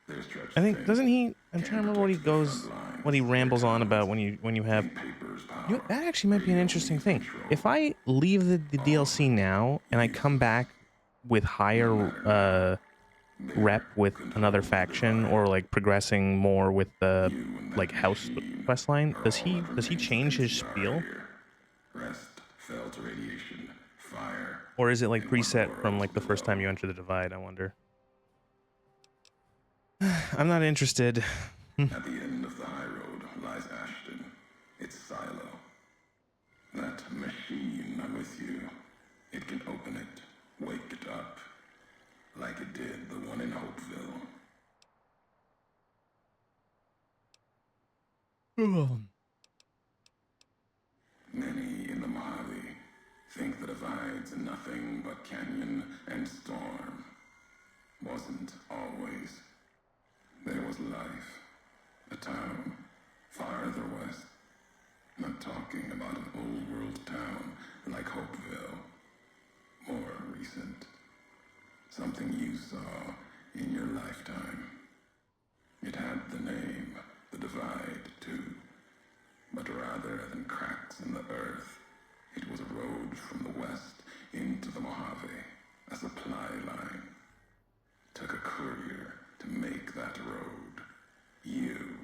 Their stretch I think, thin, doesn't he... I'm can't trying to remember what he protect the goes... front lines, What he their rambles on about talents, when you have... and paper's power. You know, that actually might be an Radio interesting leads thing. control. If I leave the DLC now and I come back with higher rep with another faction, or like progressing more with the like house quest line, does he change his spiel, Rest fell to radiation, fire, or is it like and what preset from worlds like the first time below. you enter the divide? I wonder. I'm not interested. At the end of the high road lies Ashton, its silo. That machine with you, it can open it, wake it up, like it did the one in Hopeville. Many in the Mojave think the divide's nothing but canyon and storm. Wasn't always. There was life, a town farther west. Not talking about an old world town like Hopeville. More recent. Something you saw in your lifetime. It had the name, the divide, too. But rather than cracks in the earth, it was a road from the west into the Mojave, a supply line. Took a courier to make that road. You.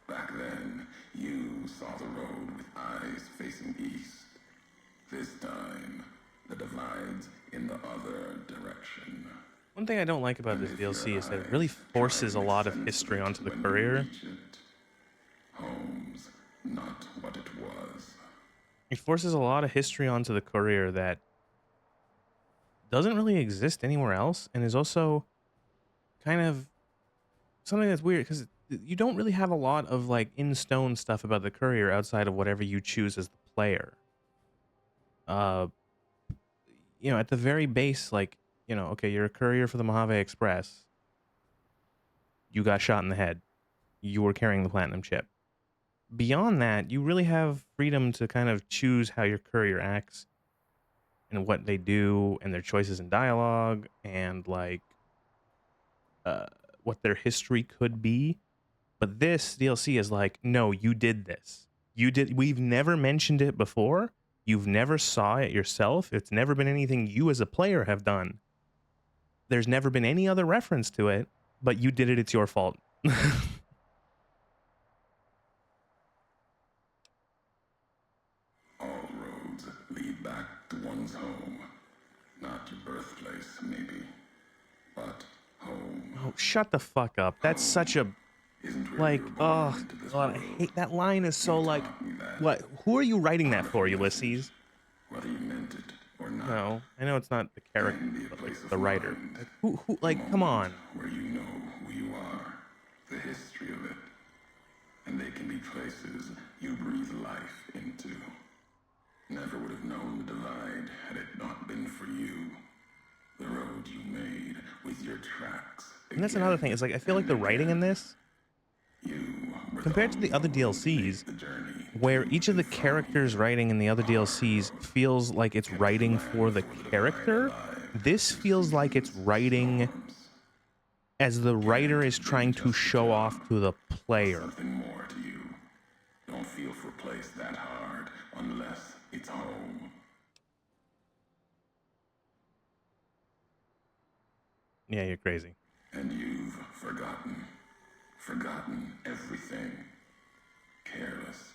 Back then, you saw the road with eyes facing east. This time, the divide's in the other direction. One thing I don't like about this DLC is that it really forces a lot of history onto the courier. forces a lot of history onto the courier that doesn't really exist anywhere else, and is also kind of something that's weird because you don't really have a lot of like in stone stuff about the courier outside of whatever you choose as the player. Uh, at the very base, like, okay, you're a courier for the Mojave Express. You got shot in the head. You were carrying the platinum chip. Beyond that, you really have freedom to kind of choose how your courier acts and what they do and their choices in dialogue and like uh, what their history could be. But this DLC is like, no, you did this. You did. We've never mentioned it before. You've never saw it yourself. It's never been anything you as a player have done. There's never been any other reference to it, but you did it. It's your fault. All roads lead back to one's home. Not your birthplace, maybe, but home. Oh, shut the fuck up. That's such a Isn't where like. you were Oh born into this God, I world. hate that line. Is so You like, taught me that. what? Who are you writing that Part of for, the message, Ulysses? whether you meant it or not. No, I know it's not the character, Can be a but like place of the writer. mind. Like, who? A Like, come moment on. where you know who you are, the history of it, and they can be places you breathe life into. Never would have known the divide had it not been for you. The road you made with your tracks. And that's another thing. Is like I feel like the writing in this, You were compared to the other only road to make DLCs, the journey where to each of the and from characters you. writing in the other Our DLCs road feels like it's kept writing land for the divide character, alive this through feels like it's seasons, writing storms. as the Get writer is it did trying to just the show off job. to the But player. something more to you. Don't feel for a place that hard unless it's home. Yeah, you're crazy. And you've forgotten everything. Careless.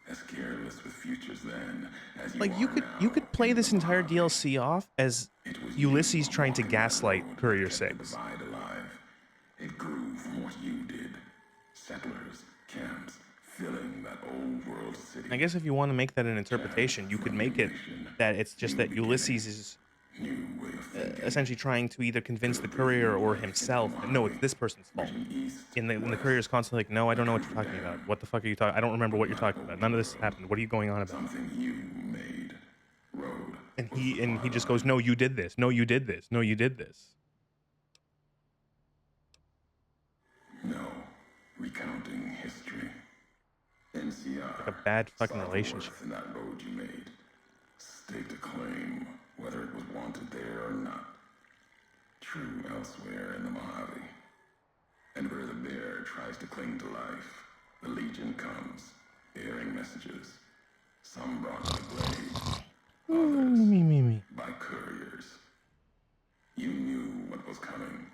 As careless with futures then as you Like you are could now play in the this entire Mojave. DLC off as It was Ulysses you trying to walking that gaslight road Courier that kept the 6. divide alive. It grew from what you did. Settlers, camps, filling that old world city. I guess if you want to make that an interpretation, you For could a make new it nation, that it's just new that Ulysses beginning, is new way of thinking. essentially trying to either convince Build the a brave courier new or life into the himself that no, it's Mojave, this person's fault. written east, And the west, courier's constantly like, no, I don't know what you're country talking about. down, What the fuck are you talking? I don't remember but what you're not talking about. old None of this world. happened. What are you going on about? Something you made. Road And was he the and far he just line. goes, no, you did this. No, you did this. No, you did this. No, recounting history. NCR, Like a bad fucking saw the relationship. worth in that road you made. Staked a claim, whether it was wanted there or not. True elsewhere in the Mojave. And where the bear tries to cling to life, the Legion comes, bearing messages. Some brought by blades, others Me. by couriers. You knew what was coming,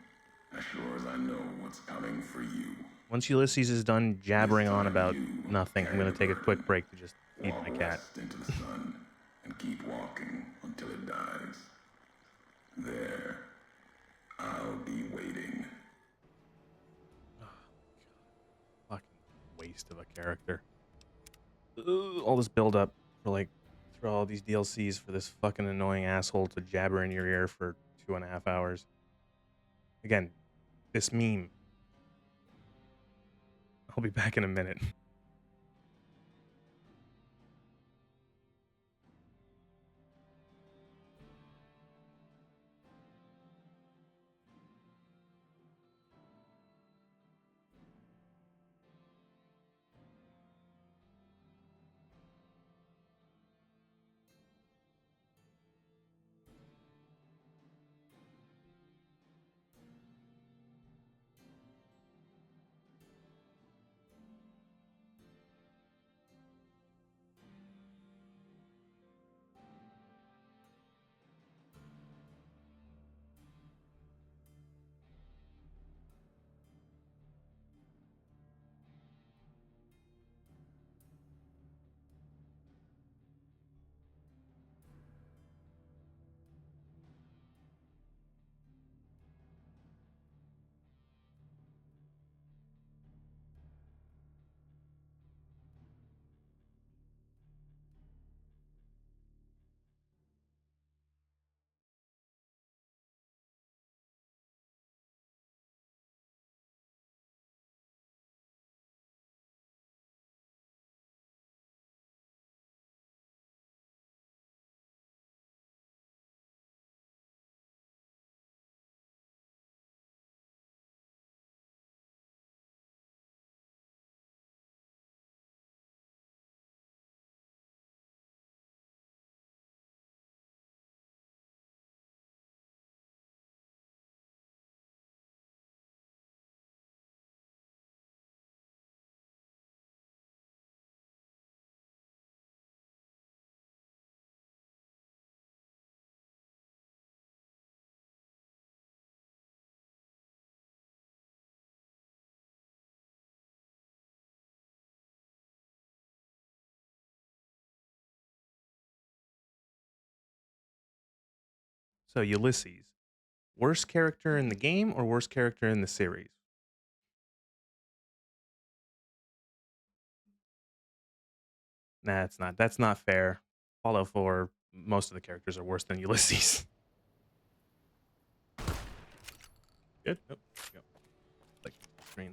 as sure as I know what's coming for you. Once Ulysses is done jabbering This on time about you nothing, I'm carry going the to take a quick burden. break to just feed my Walk cat. west into the sun and keep walking until it dies. There, I'll be waiting. Fucking waste of a character. Ugh, all this build up for like through all these DLCs for this fucking annoying asshole to jabber in your ear for 2.5 hours. Again, this meme. I'll be back in a minute. So Ulysses, worst character in the game or worst character in the series? Nah, it's not. That's not fair. Fallout 4, most of the characters are worse than Ulysses. Good. Nope. Go. Like screen.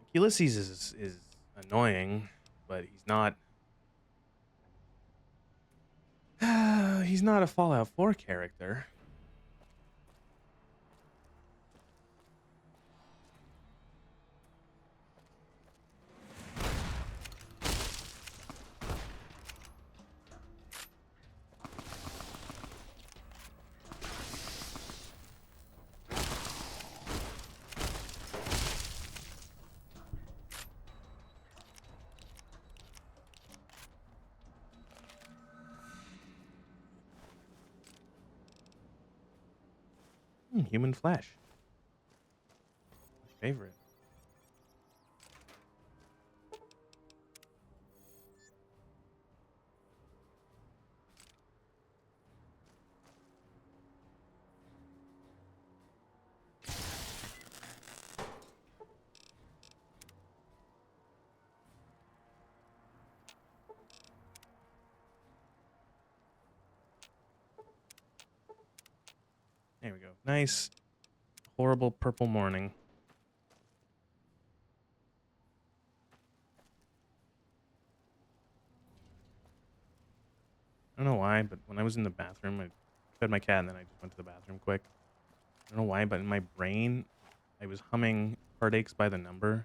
Like Ulysses is annoying, but he's not. He's not a Fallout 4 character. Human flesh. My favorite. There we go. Nice, horrible purple morning. I don't know why, but when I was in the bathroom, I fed my cat and then I just went to the bathroom quick. I don't know why, but in my brain, I was humming Heartaches by the Number.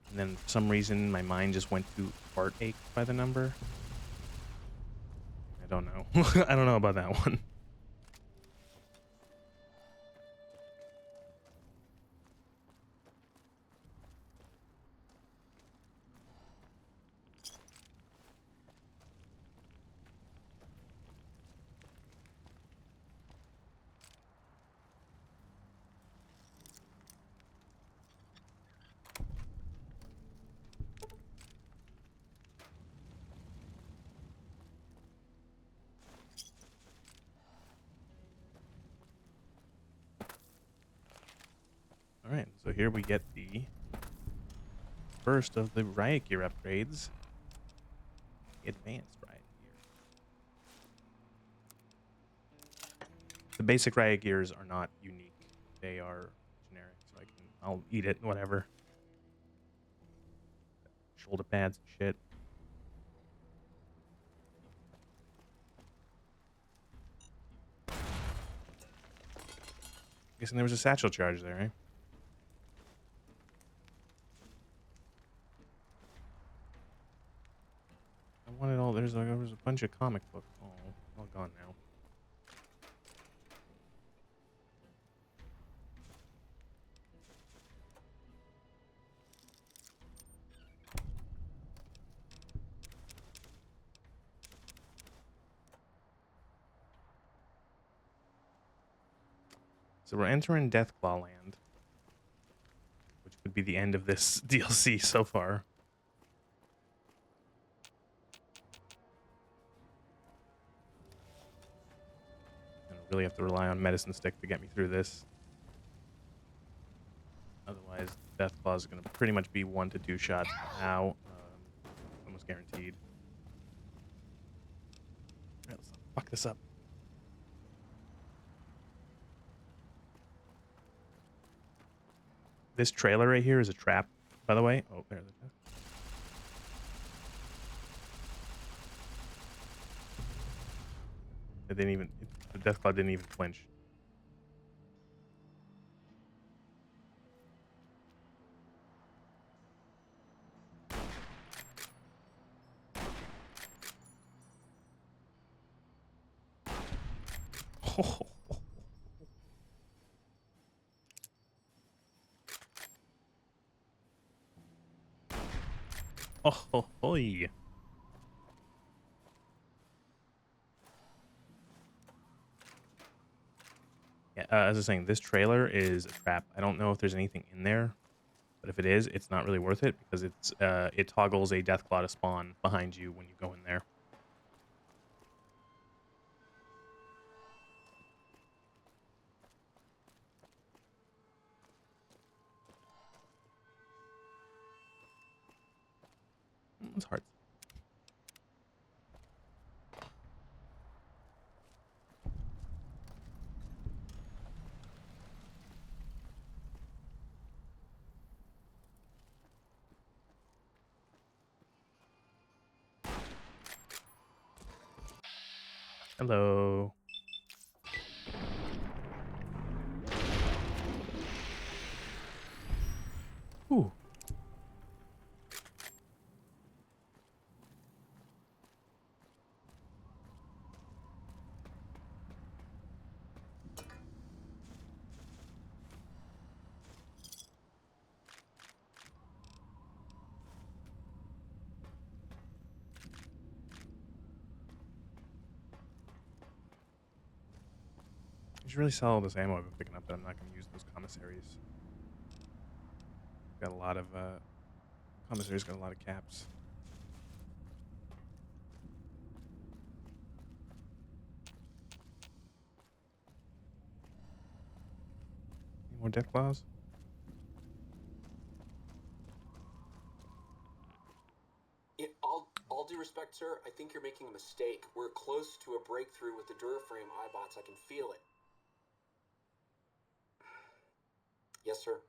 And then for some reason, my mind just went to Heartache by the Number. I don't know. I don't know about that one. All right, so here we get the first of the riot gear upgrades. Advanced riot gear. The basic riot gears are not unique. They are generic, so I'll eat it, whatever. Shoulder pads and shit. Guessing there was a satchel charge there, right? I wanted all. There was a bunch of comic books. Oh, all gone now. So we're entering Deathclaw Land, which would be the end of this DLC so far. And I really have to rely on Medicine Stick to get me through this. Otherwise, Deathclaw is going to pretty much be 1 to 2 shots now. Almost guaranteed. All right, let's not fuck this up. This trailer right here is a trap, by the way. Oh, there. It didn't even. The Deathclaw didn't even flinch. Oh, hoy. Yeah, as I was saying, this trailer is a trap. I don't know if there's anything in there, but if it is, it's not really worth it because it toggles a Deathclaw to spawn behind you when you go in there. Hello. Ooh. I should really sell all this ammo I've been picking up, but I'm not going to use those commissaries. Got a lot of, commissaries got a lot of caps. Any more death claws? All due respect, sir, I think you're making a mistake. We're close to a breakthrough with the Duraframe iBots. I can feel it. Yes, sir.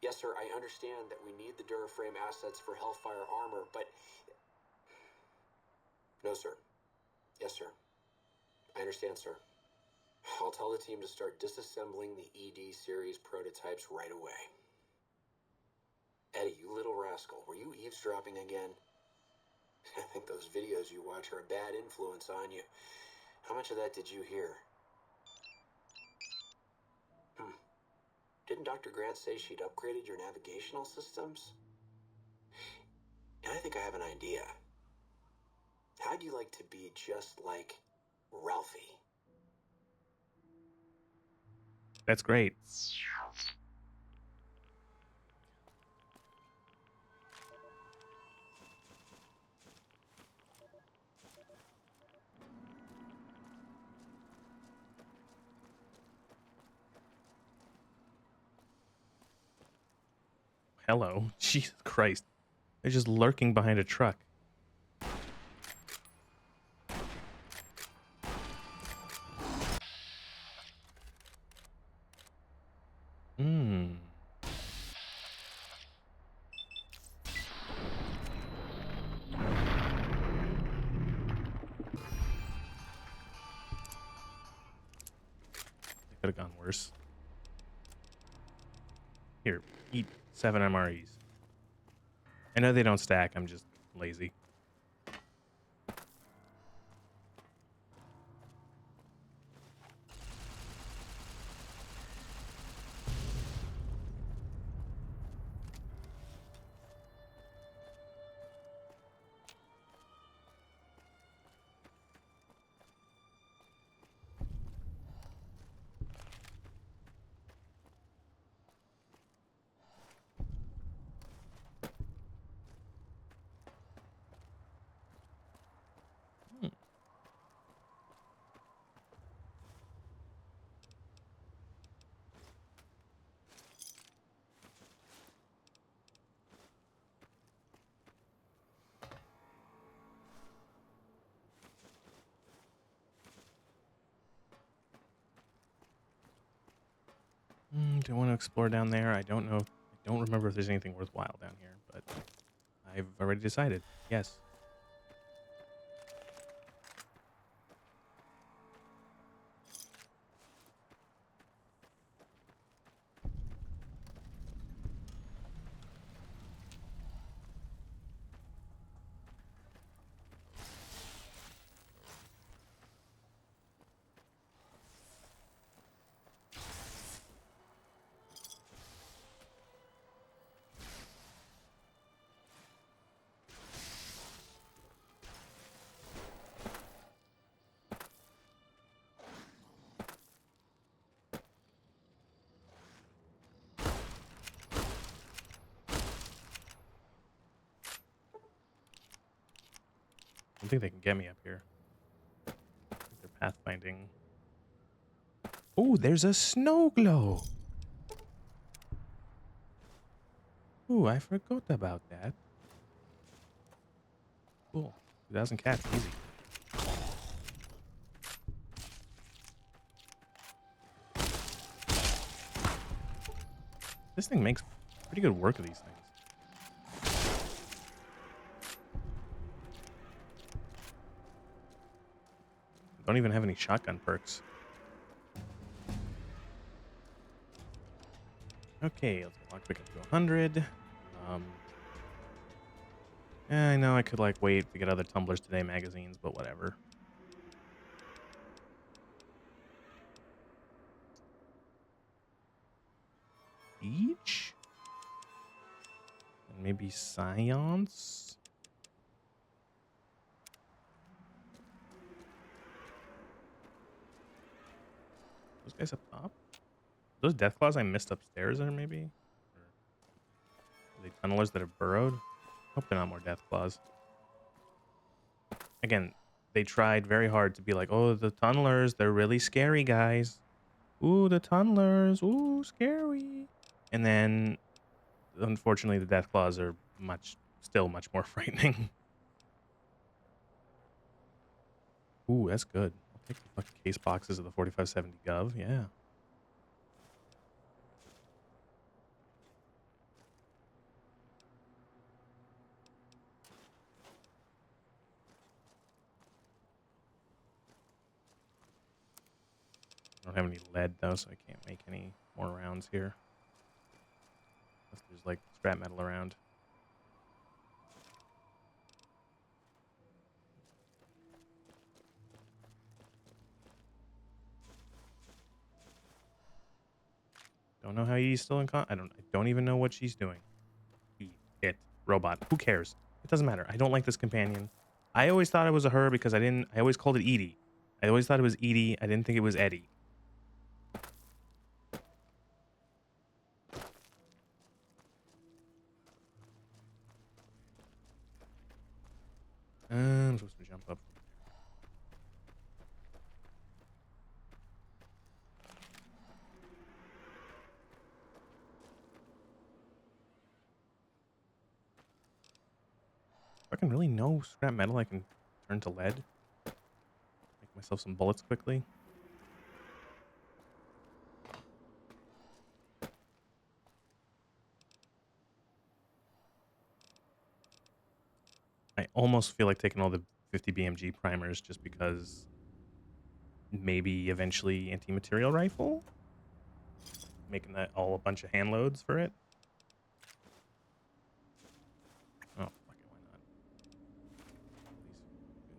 Yes, sir, I understand that we need the Duraframe assets for Hellfire armor, but... No, sir. Yes, sir. I understand, sir. I'll tell the team to start disassembling the ED series prototypes right away. Eddie, you little rascal, were you eavesdropping again? I think those videos you watch are a bad influence on you. How much of that did you hear? Didn't Dr. Grant say she'd upgraded your navigational systems? And I think I have an idea. How'd you like to be just like Ralphie? That's great. Hello. Jesus Christ. They're just lurking behind a truck. Hmm. It could have gone worse. Here, eat 7 MREs. I know they don't stack, I'm just lazy. Hmm. Do I want to explore down there? I don't know. I don't remember if there's anything worthwhile down here, but I've already decided. Yes. I don't think they can get me up here. I think they're pathfinding. Oh, there's a snow glow. Ooh, I forgot about that. Cool. 2,000 cats, easy. This thing makes pretty good work of these things. don't even have any shotgun perks. Okay, let's get lockpick up to 100. I know I could like wait to get other tumblers today magazines, but whatever. Each? And maybe science? Those guys up top? Those death claws I missed upstairs there maybe? Or are they tunnelers that have burrowed? Hope they're not more death claws. Again, they tried very hard to be like, oh, the tunnelers, they're really scary, guys. Ooh, the tunnelers, ooh, scary. And then, unfortunately, the death claws are still much more frightening. Ooh, that's good. I'll take the fucking case boxes of the 4570 Gov, yeah. I don't have any lead though, so I can't make any more rounds here. Unless there's like scrap metal around. Don't know how he's still in I don't even know what she's doing. Robot. Who cares? It doesn't matter. I don't like this companion. I always thought it was a her because I always called it Edie. I always thought it was Edie. I didn't think it was Eddie. I'm supposed to jump up. Fucking really no scrap metal I can turn to lead. Make myself some bullets quickly. I almost feel like taking all the 50 BMG primers just because maybe eventually anti-material rifle? Making that all a bunch of hand loads for it? Oh, fuck it, why not?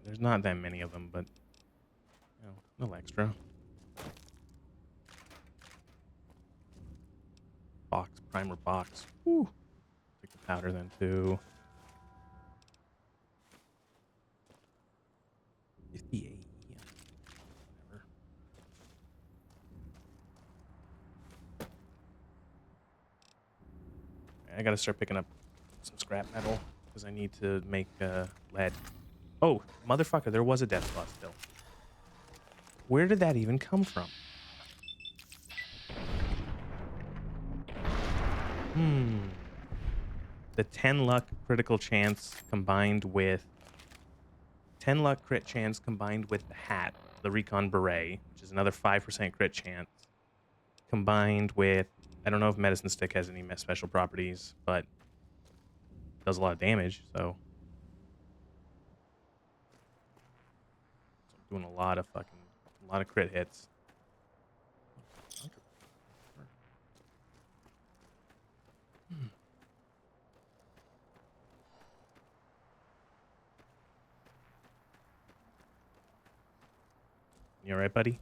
There's not that many of them, but you know, a little extra. Primer box. Woo. Take the powder then too. 58. Yeah. Whatever. I gotta start picking up some scrap metal because I need to make lead. Oh, motherfucker, there was a death claw still. Where did that even come from? The 10 luck critical chance combined with 10 luck crit chance combined with the hat, the recon beret, which is another 5% crit chance, combined with, I don't know if medicine stick has any special properties, but it does a lot of damage, so I'm doing a lot of crit hits. You all right, buddy?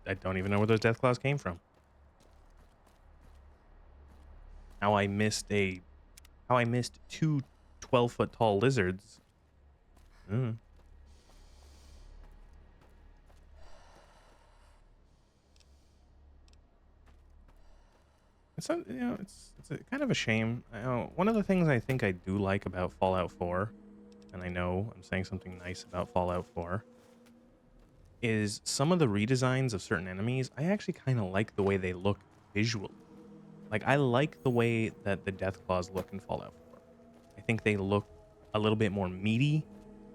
I don't even know where those death claws came from. How I missed two 12-foot tall lizards. It's you know, it's a kind of a shame. One of the things I think I do like about Fallout 4, and I know I'm saying something nice about Fallout 4, is some of the redesigns of certain enemies. I actually kind of like the way they look visually. Like, I like the way that the Death Claws look in Fallout 4. I think they look a little bit more meaty,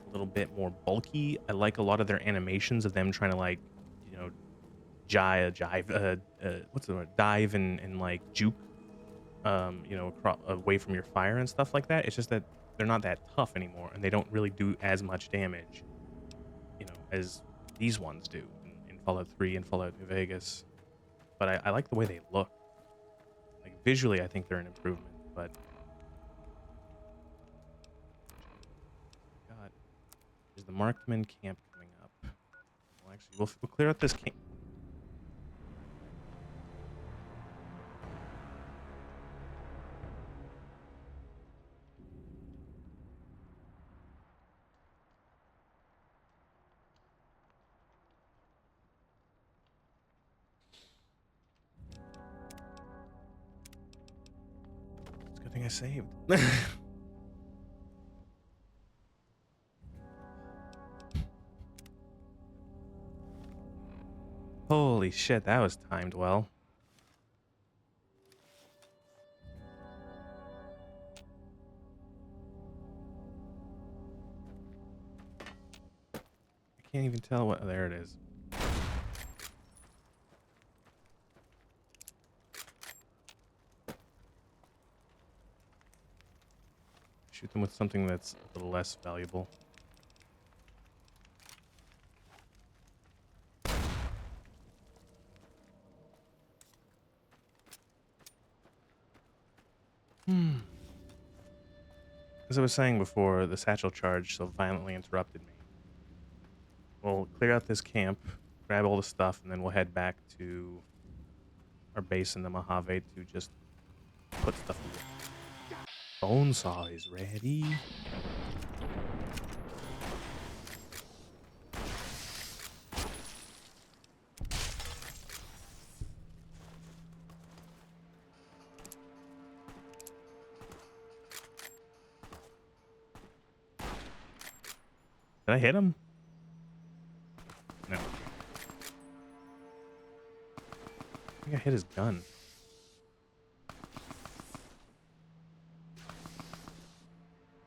a little bit more bulky. I like a lot of their animations of them trying to, like, you know, what's the word? Dive and like juke, away from your fire and stuff like that. It's just that they're not that tough anymore, and they don't really do as much damage, as these ones do in Fallout 3 and Fallout New Vegas. But I like the way they look. Like visually, I think they're an improvement. But God, there's the Markman camp coming up. Well, actually, we'll clear out this camp. It's a good thing I saved. Holy shit, that was timed well. I can't even tell what. There it is. Shoot them with something that's a little less valuable. As I was saying before, the satchel charge so violently interrupted me. We'll clear out this camp, grab all the stuff, and then we'll head back to our base in the Mojave to just put stuff away. Bone saw is ready. Did I hit him? No. I think I hit his gun.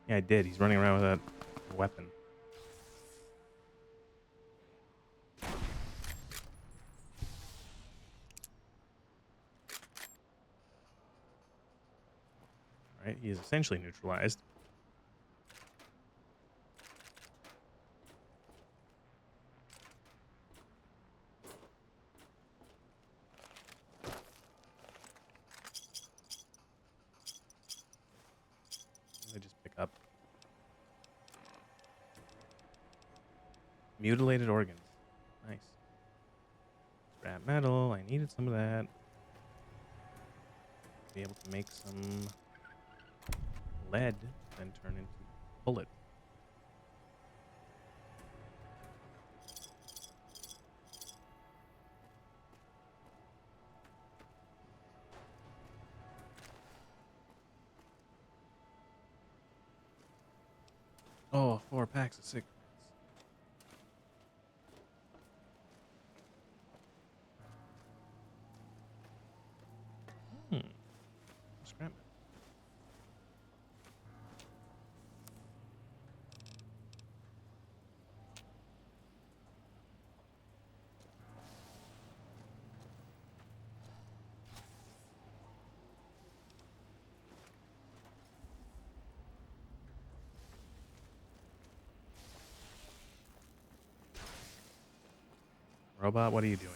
Yeah, I did. He's running around with that weapon. Alright, he is essentially neutralized. I just pick up mutilated organs. Nice. Scrap metal. I needed some of that. Be able to make some lead, then turn into bullet. Oh, 4 packs of cigarettes. Scrap metal. Robot, what are you doing?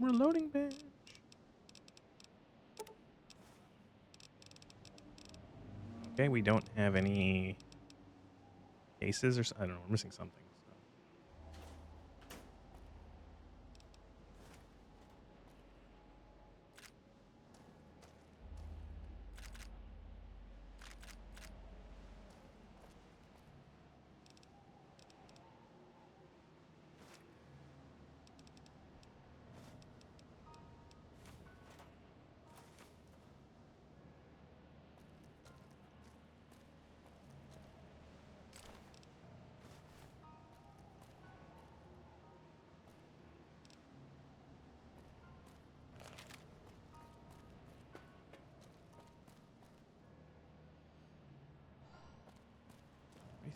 Reloading bench. Okay, we don't have any cases or I don't know. We're missing something. So.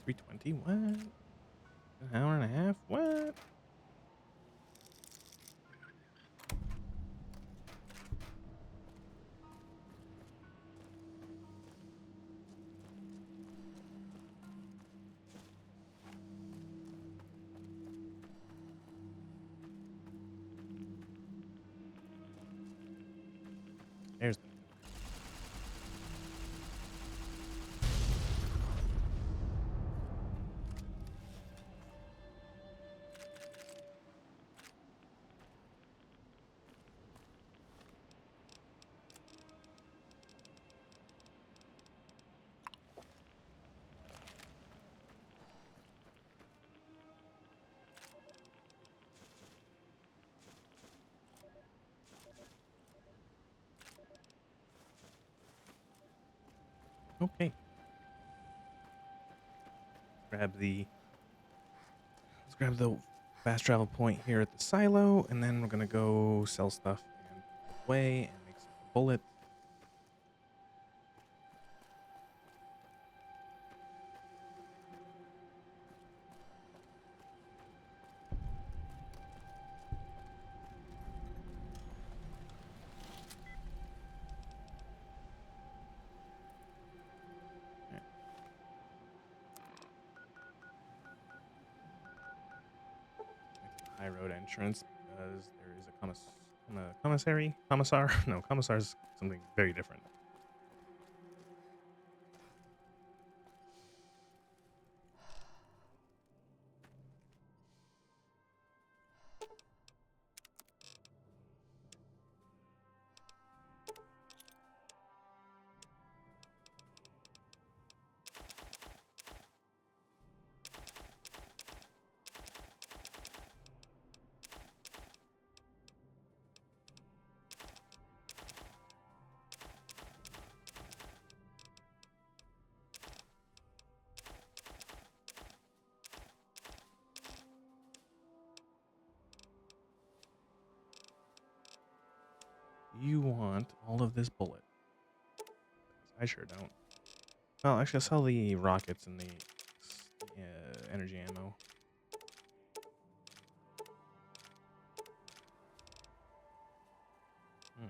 320. What? An hour and a half? What? There's okay. Let's grab the fast travel point here at the silo, and then we're gonna go sell stuff and put it away and make some bullets. High road entrance because there is a commissar. No, commissar is something very different. You want all of this bullet? I sure don't. Well, actually, I'll sell the rockets and the energy ammo. Hmm.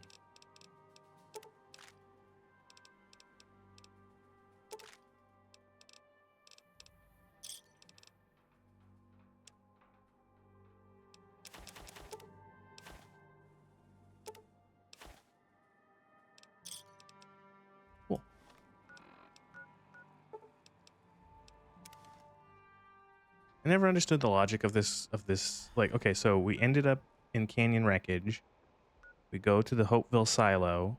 Cool. I never understood the logic of this. Like, okay, so we ended up in Canyon Wreckage. We go to the Hopeville silo,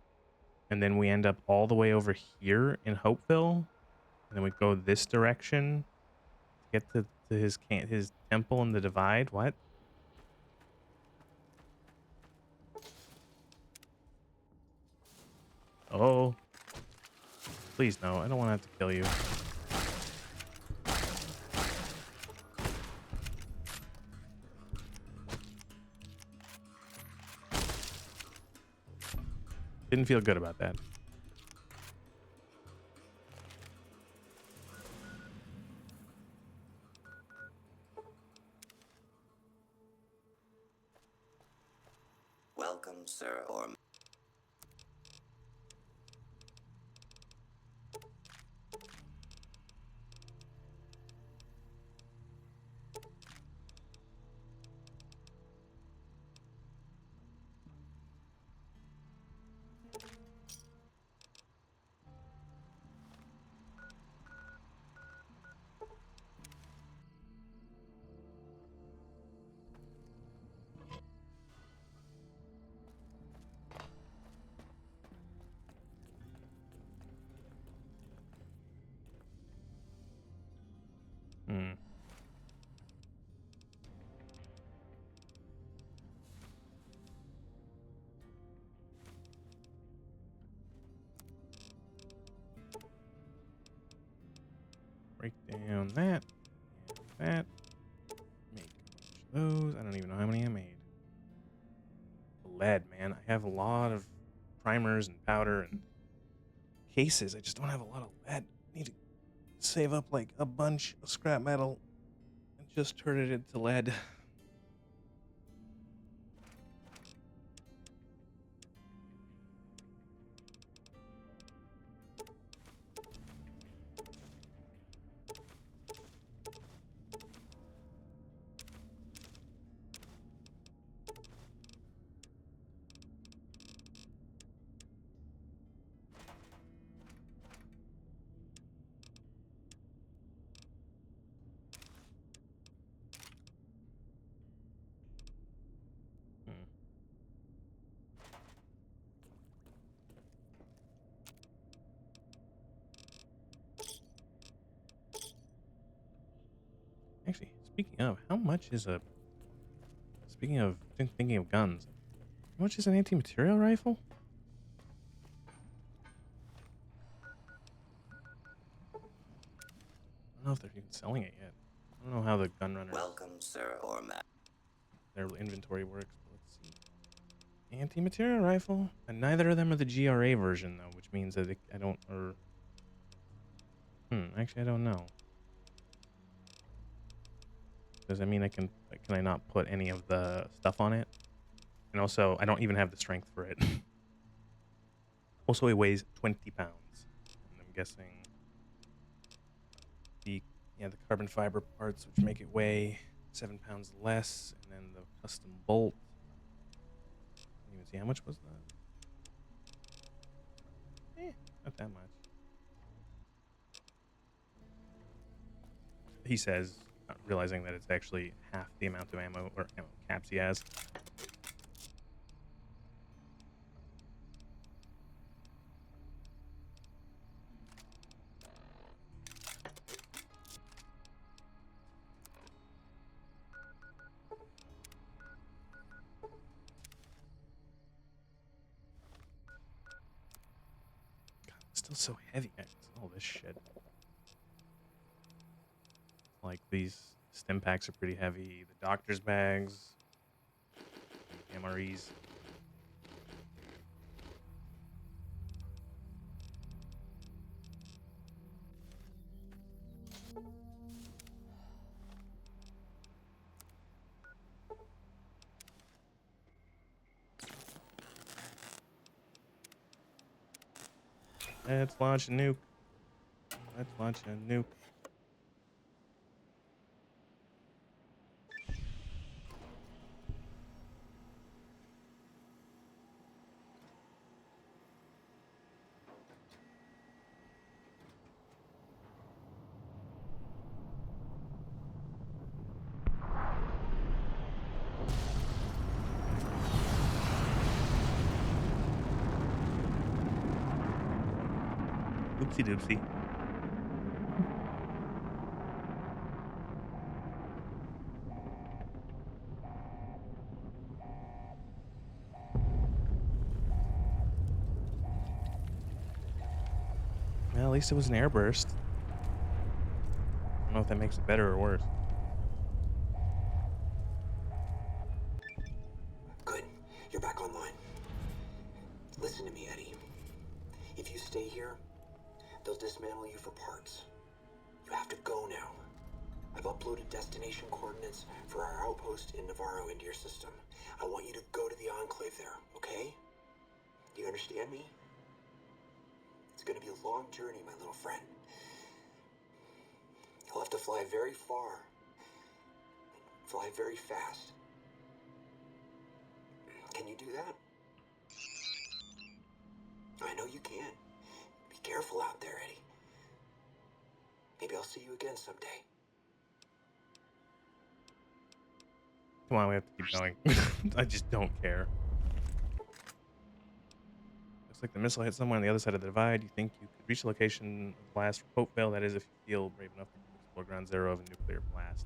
and then we end up all the way over here in Hopeville, and then we go this direction to get to his temple in the Divide. What? Oh, please no! I don't want to have to kill you. Didn't feel good about that. Welcome, sir, or Hmm. Break down that and that. Make a bunch of those. I don't even know how many I made. Lead, man. I have a lot of primers and powder and cases. I just don't have a lot of lead. I need to save up like a bunch of scrap metal and just turn it into lead. Hmm. Actually, speaking of, how much is a... Speaking of thinking of guns, how much is an anti-material rifle? I don't know if they're even selling it yet. I don't know how the gun runners, Welcome, sir or ma'am. their inventory works, but let's see. Anti-material rifle, and neither of them are the GRA version though, which means that I don't, or actually I don't know. Does that mean can I not put any of the stuff on it? And also, I don't even have the strength for it. Also, it weighs 20 pounds, and I'm guessing the carbon fiber parts, which make it weigh 7 pounds less, and then the custom bolt. Can't even see how much was that. Not that much. He says, not realizing that it's actually half the amount of ammo or ammo caps he has. God, it's still so heavy. All this shit. Like, these stim packs are pretty heavy. The doctor's bags, MREs. Let's launch a nuke. Let's launch a nuke. Oopsie doopsie. Well, at least it was an airburst. I don't know if that makes it better or worse. Good. You're back online. Listen to me, Eddie. If you stay here, they'll dismantle you for parts. You have to go now. I've uploaded destination coordinates for our outpost in Navarro into your system. I want you to go to the Enclave there, okay? Do you understand me? It's gonna be a long journey, my little friend. You'll have to fly very far. Fly very fast. Can you do that? I know you can. Be careful out there, Eddie. Maybe I'll see you again someday. Come on, we have to keep going. I just don't care. Looks like the missile hit somewhere on the other side of the divide. You think you could reach the location of the blast from Hopevale? That is, if you feel brave enough to explore ground zero of a nuclear blast.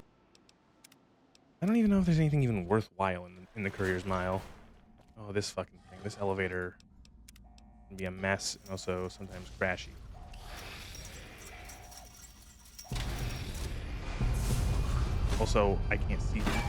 I don't even know if there's anything even worthwhile in the Courier's Mile. Oh, this fucking thing. This elevator can be a mess and also sometimes crashy. Also, I can't see them.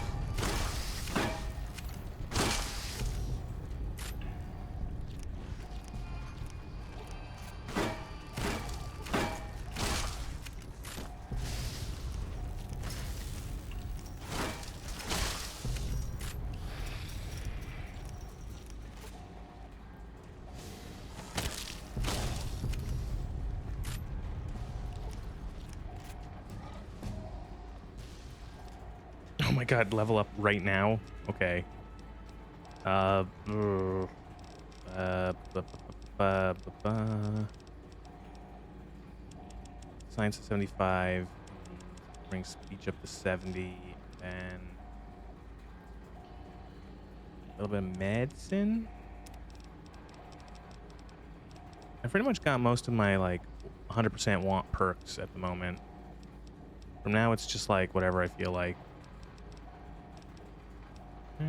my god, level up right now? Okay. Ugh. Uh, bu- Science to 75. Bring speech up to 70. And a little bit of medicine. I pretty much got most of my like 100% want perks at the moment. From now, it's just like whatever I feel like. No,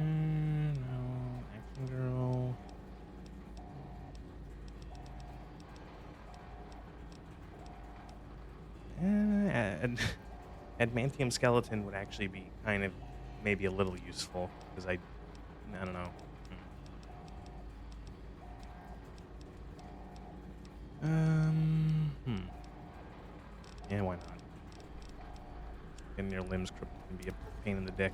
action girl. Adamantium skeleton would actually be kind of maybe a little useful because I don't know. Yeah, why not? Getting your limbs crippled can be a pain in the dick.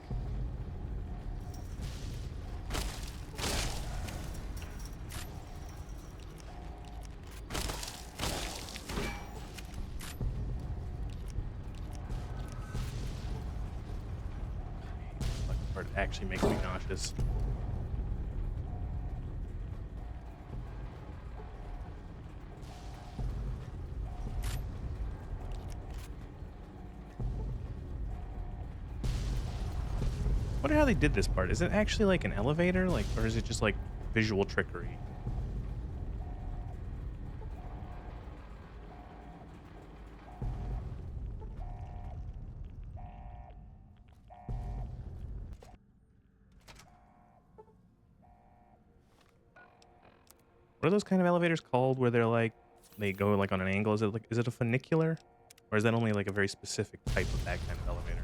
Fucking part actually makes me nauseous. Wonder how they did this part. Is it actually like an elevator, like, or is it just like visual trickery? What are those kind of elevators called where they're like they go like on an angle? Is it a funicular? Or is that only like a very specific type of that kind of elevator?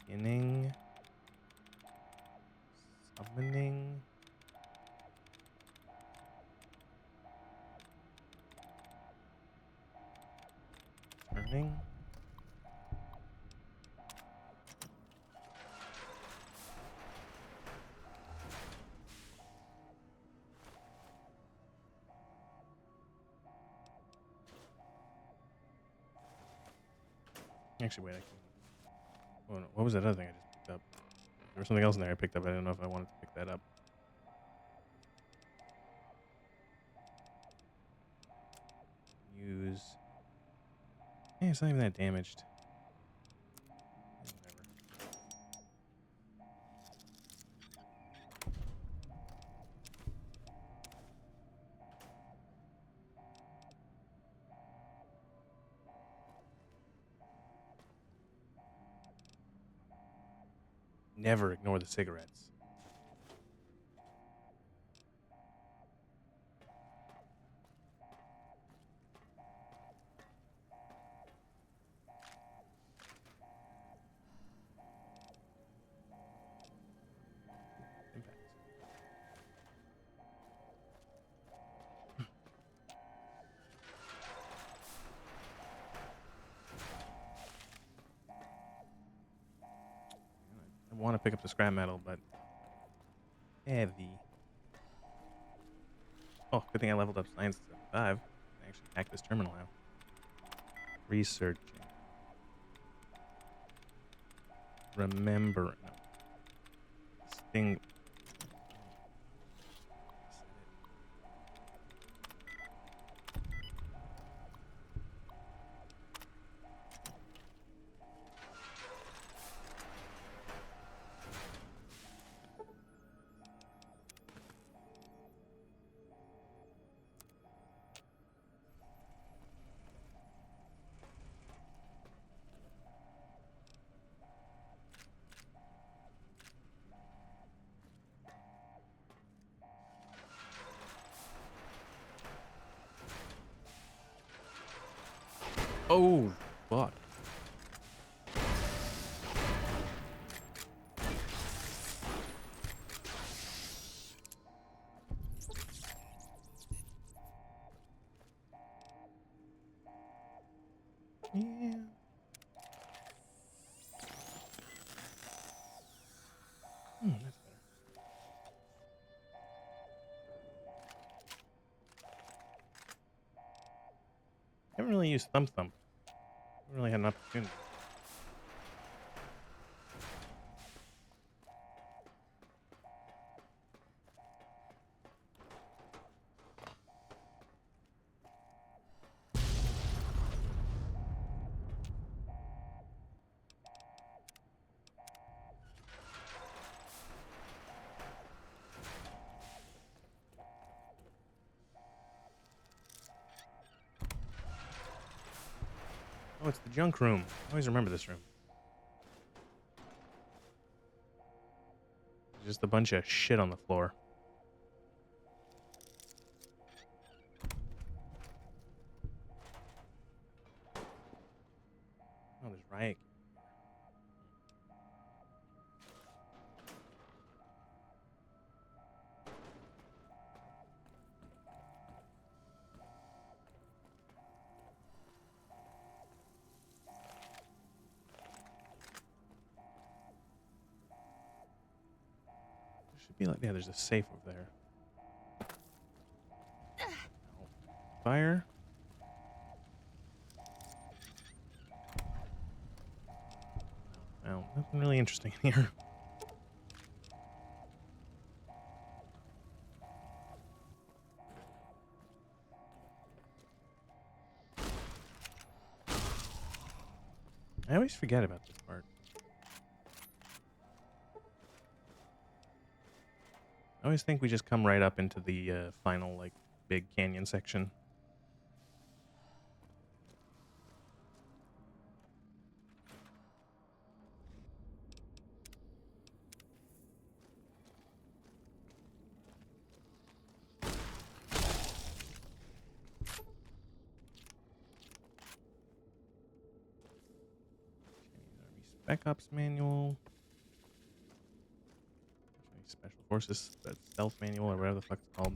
Beginning. Summoning. Turning. Actually, wait, I can. Oh, no, what was that other thing I just picked up? There was something else in there I picked up. I didn't know if I wanted to pick that up. Use. Yeah, it's not even that damaged. Whatever. Never ignore the cigarettes. Impact. I want to pick up the scrap metal, but heavy. Oh, good thing I leveled up science to 5. I can actually hack this terminal now. Researching. Remember. No. Sting. Oh, fuck. Yeah. to use Thump Thump. I really had an opportunity. Oh, it's the junk room. I always remember this room. There's just a bunch of shit on the floor. Oh, there's riot. There should be like, yeah, there's a safe over there. Fire. No, nothing really interesting in here. I always forget about this part. I always think we just come right up into the final, like, big canyon section. Spec Ops manual. Special Forces, that stealth manual, or whatever the fuck it's called.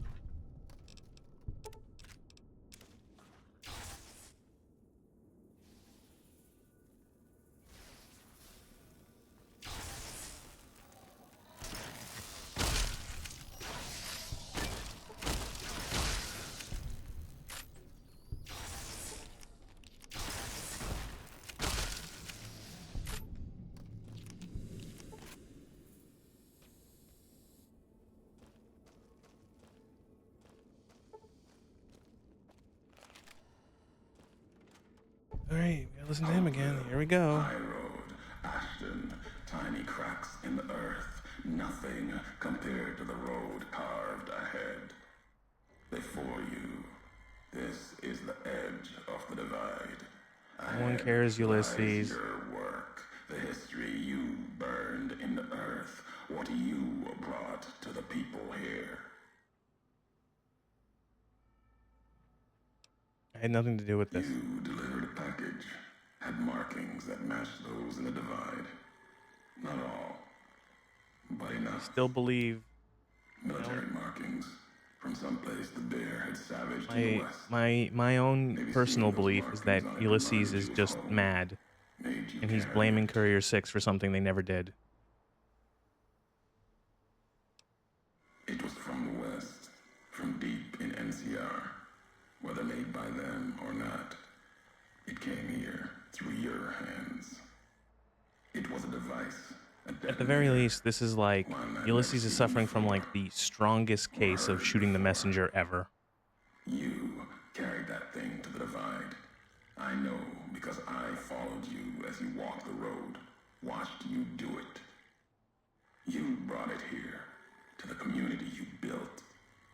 Alright, we gotta listen to him again. Here we go. High road, Ashton, tiny cracks in the earth, nothing compared to the road carved ahead. Before you, this is the edge of the divide. No one cares, Ulysses. Your work, the history you burned in the earth, what you brought to the people here. I had nothing to do with this. You delivered a package, had markings that matched those in the divide. Not all, but enough. Still believe Military markings from someplace the bear had savaged in the west. my own Maybe personal seeing those belief is that markings on Ulysses every is mother's just home mad, made you and he's carry blaming it. Courier 6 for something they never did. It was from the west, from deep in NCR. Whether made by them or not, it came here through your hands. It was a device. At the very least, this is like Ulysses is suffering from like the strongest case of shooting the messenger ever. You carried that thing to the divide. I know because I followed you as you walked the road, watched you do it. You brought it here, to the community you built,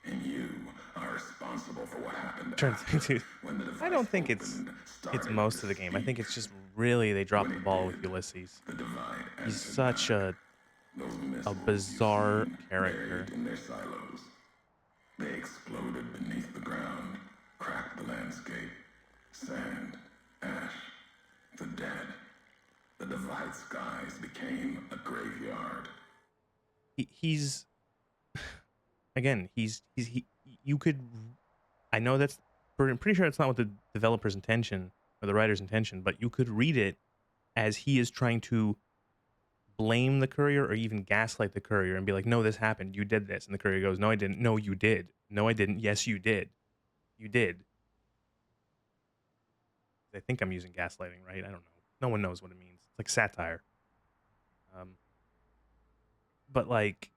and you are responsible for what happened after, when the device I don't think it's started most to of the game. I think speak. it's just really they dropped When the it ball with did, Ulysses. the divide He's answered such back. a Those missiles bizarre you've seen character. buried in their silos. They exploded beneath the ground, cracked the landscape. Sand, ash, the dead. The divide skies became a graveyard. He's again, you could, I know that's, I'm pretty sure that's not what the developer's intention or the writer's intention, but you could read it as he is trying to blame the courier or even gaslight the courier and be like, no, this happened. You did this. And the courier goes, no, I didn't. No, you did. No, I didn't. Yes, you did. You did. I think I'm using gaslighting, right? I don't know. No one knows what it means. It's like satire. Um, but like,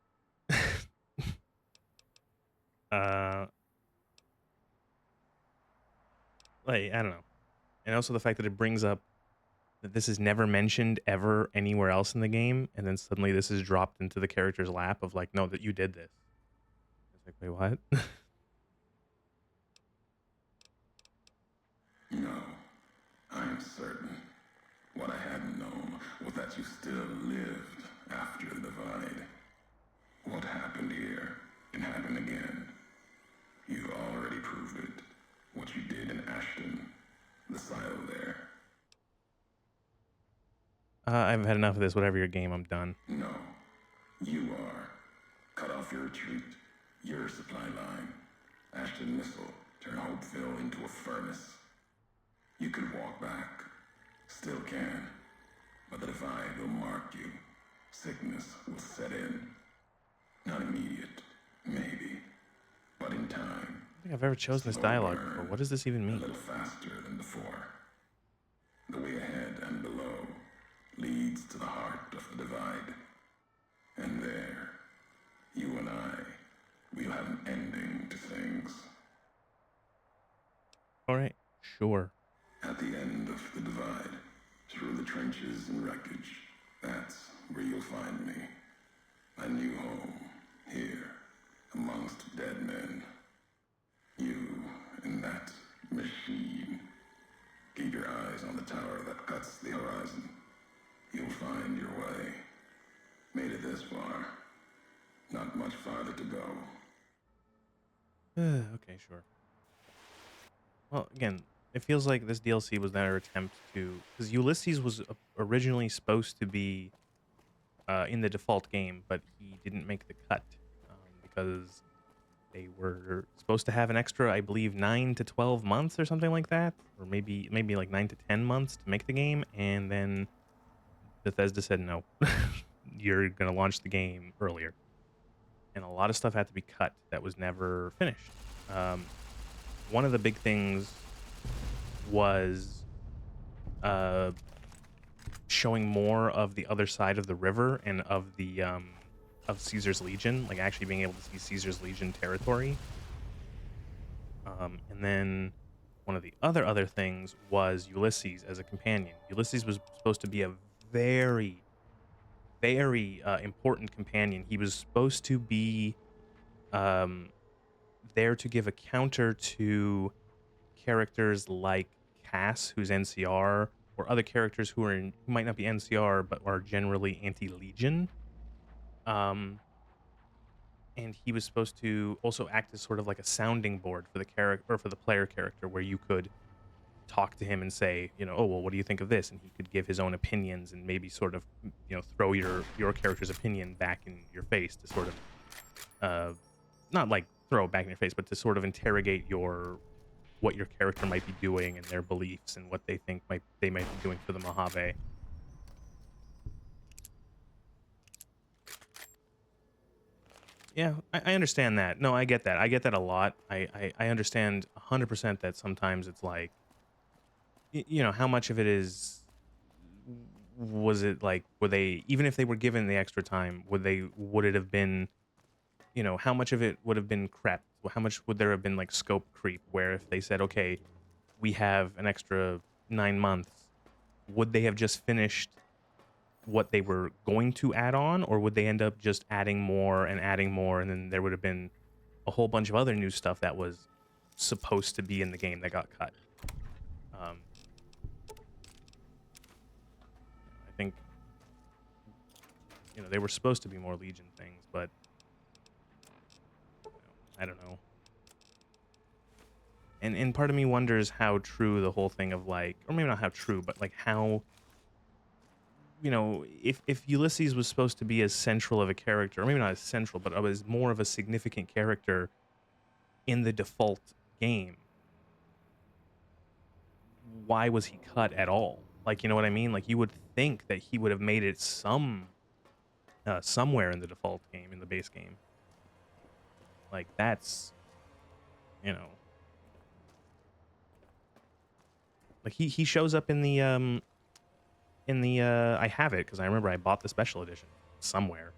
uh, like I don't know. And also the fact that it brings up that this is never mentioned ever anywhere else in the game, and then suddenly this is dropped into the character's lap of like, no, that you did this. It's like, wait, what? No, I am certain. What I hadn't known was that you still lived after the divide. What happened here can happen again. You already proved it. What you did in Ashton, the silo there. I've had enough of this. Whatever your game, I'm done. No, you are. Cut off your retreat, your supply line. Ashton Missile turn Hopeville into a furnace. You could walk back. Still can. But the divide will mark you. Sickness will set in. Not immediate, maybe. But in time. I don't think I've ever chosen this Slow dialogue burn, before. What does this even a mean? little faster than before. The way ahead and below leads to the heart of the divide. And there, you and I, we'll have an ending to things. All right, sure. At the end of the divide, through the trenches and wreckage, that's where you'll find me. A new home, here, amongst dead men. You and that machine. Keep your eyes on the tower that cuts the horizon. You'll find your way. Made it this far. Not much farther to go. Okay, sure. Well, again, it feels like this DLC was their attempt to, because Ulysses was originally supposed to be in the default game, but he didn't make the cut because they were supposed to have an extra, I believe, 9 to 12 months or something like that, or maybe like 9 to 10 months to make the game, and then Bethesda said no, you're gonna launch the game earlier, and a lot of stuff had to be cut that was never finished. Um, One of the big things was showing more of the other side of the river and of the of Caesar's Legion, like actually being able to see Caesar's Legion territory. And then one of the other things was Ulysses as a companion. Ulysses was supposed to be a very, very important companion. He was supposed to be um, there to give a counter to characters like Cass, who's NCR, or other characters who who might not be NCR but are generally anti-Legion. And he was supposed to also act as sort of like a sounding board for the character or for the player character, where you could talk to him and say, oh well, what do you think of this? And he could give his own opinions and maybe sort of, throw your character's opinion back in your face to sort of, not like throw it back in your face, but to sort of interrogate what your character might be doing and their beliefs and what they think they might be doing for the Mojave. Yeah, I understand that. No, I get that. I get that a lot. I understand 100% that sometimes it's like, how much of it was it like, were they, even if they were given the extra time, would it have been, how much of it would have been crept? How much would there have been like scope creep, where if they said, okay, we have an extra 9 months, would they have just finished what they were going to add on, or would they end up just adding more, and then there would have been a whole bunch of other new stuff that was supposed to be in the game that got cut? I think they were supposed to be more Legion things, but I don't know. And part of me wonders how true the whole thing of like, or maybe not how true, but like how, if Ulysses was supposed to be as central of a character, or maybe not as central, but as more of a significant character in the default game, why was he cut at all? Like, you know what I mean? Like, you would think that he would have made it somewhere in the default game, in the base game. Like, that's, Like he shows up in the I have it because I remember I bought the special edition somewhere.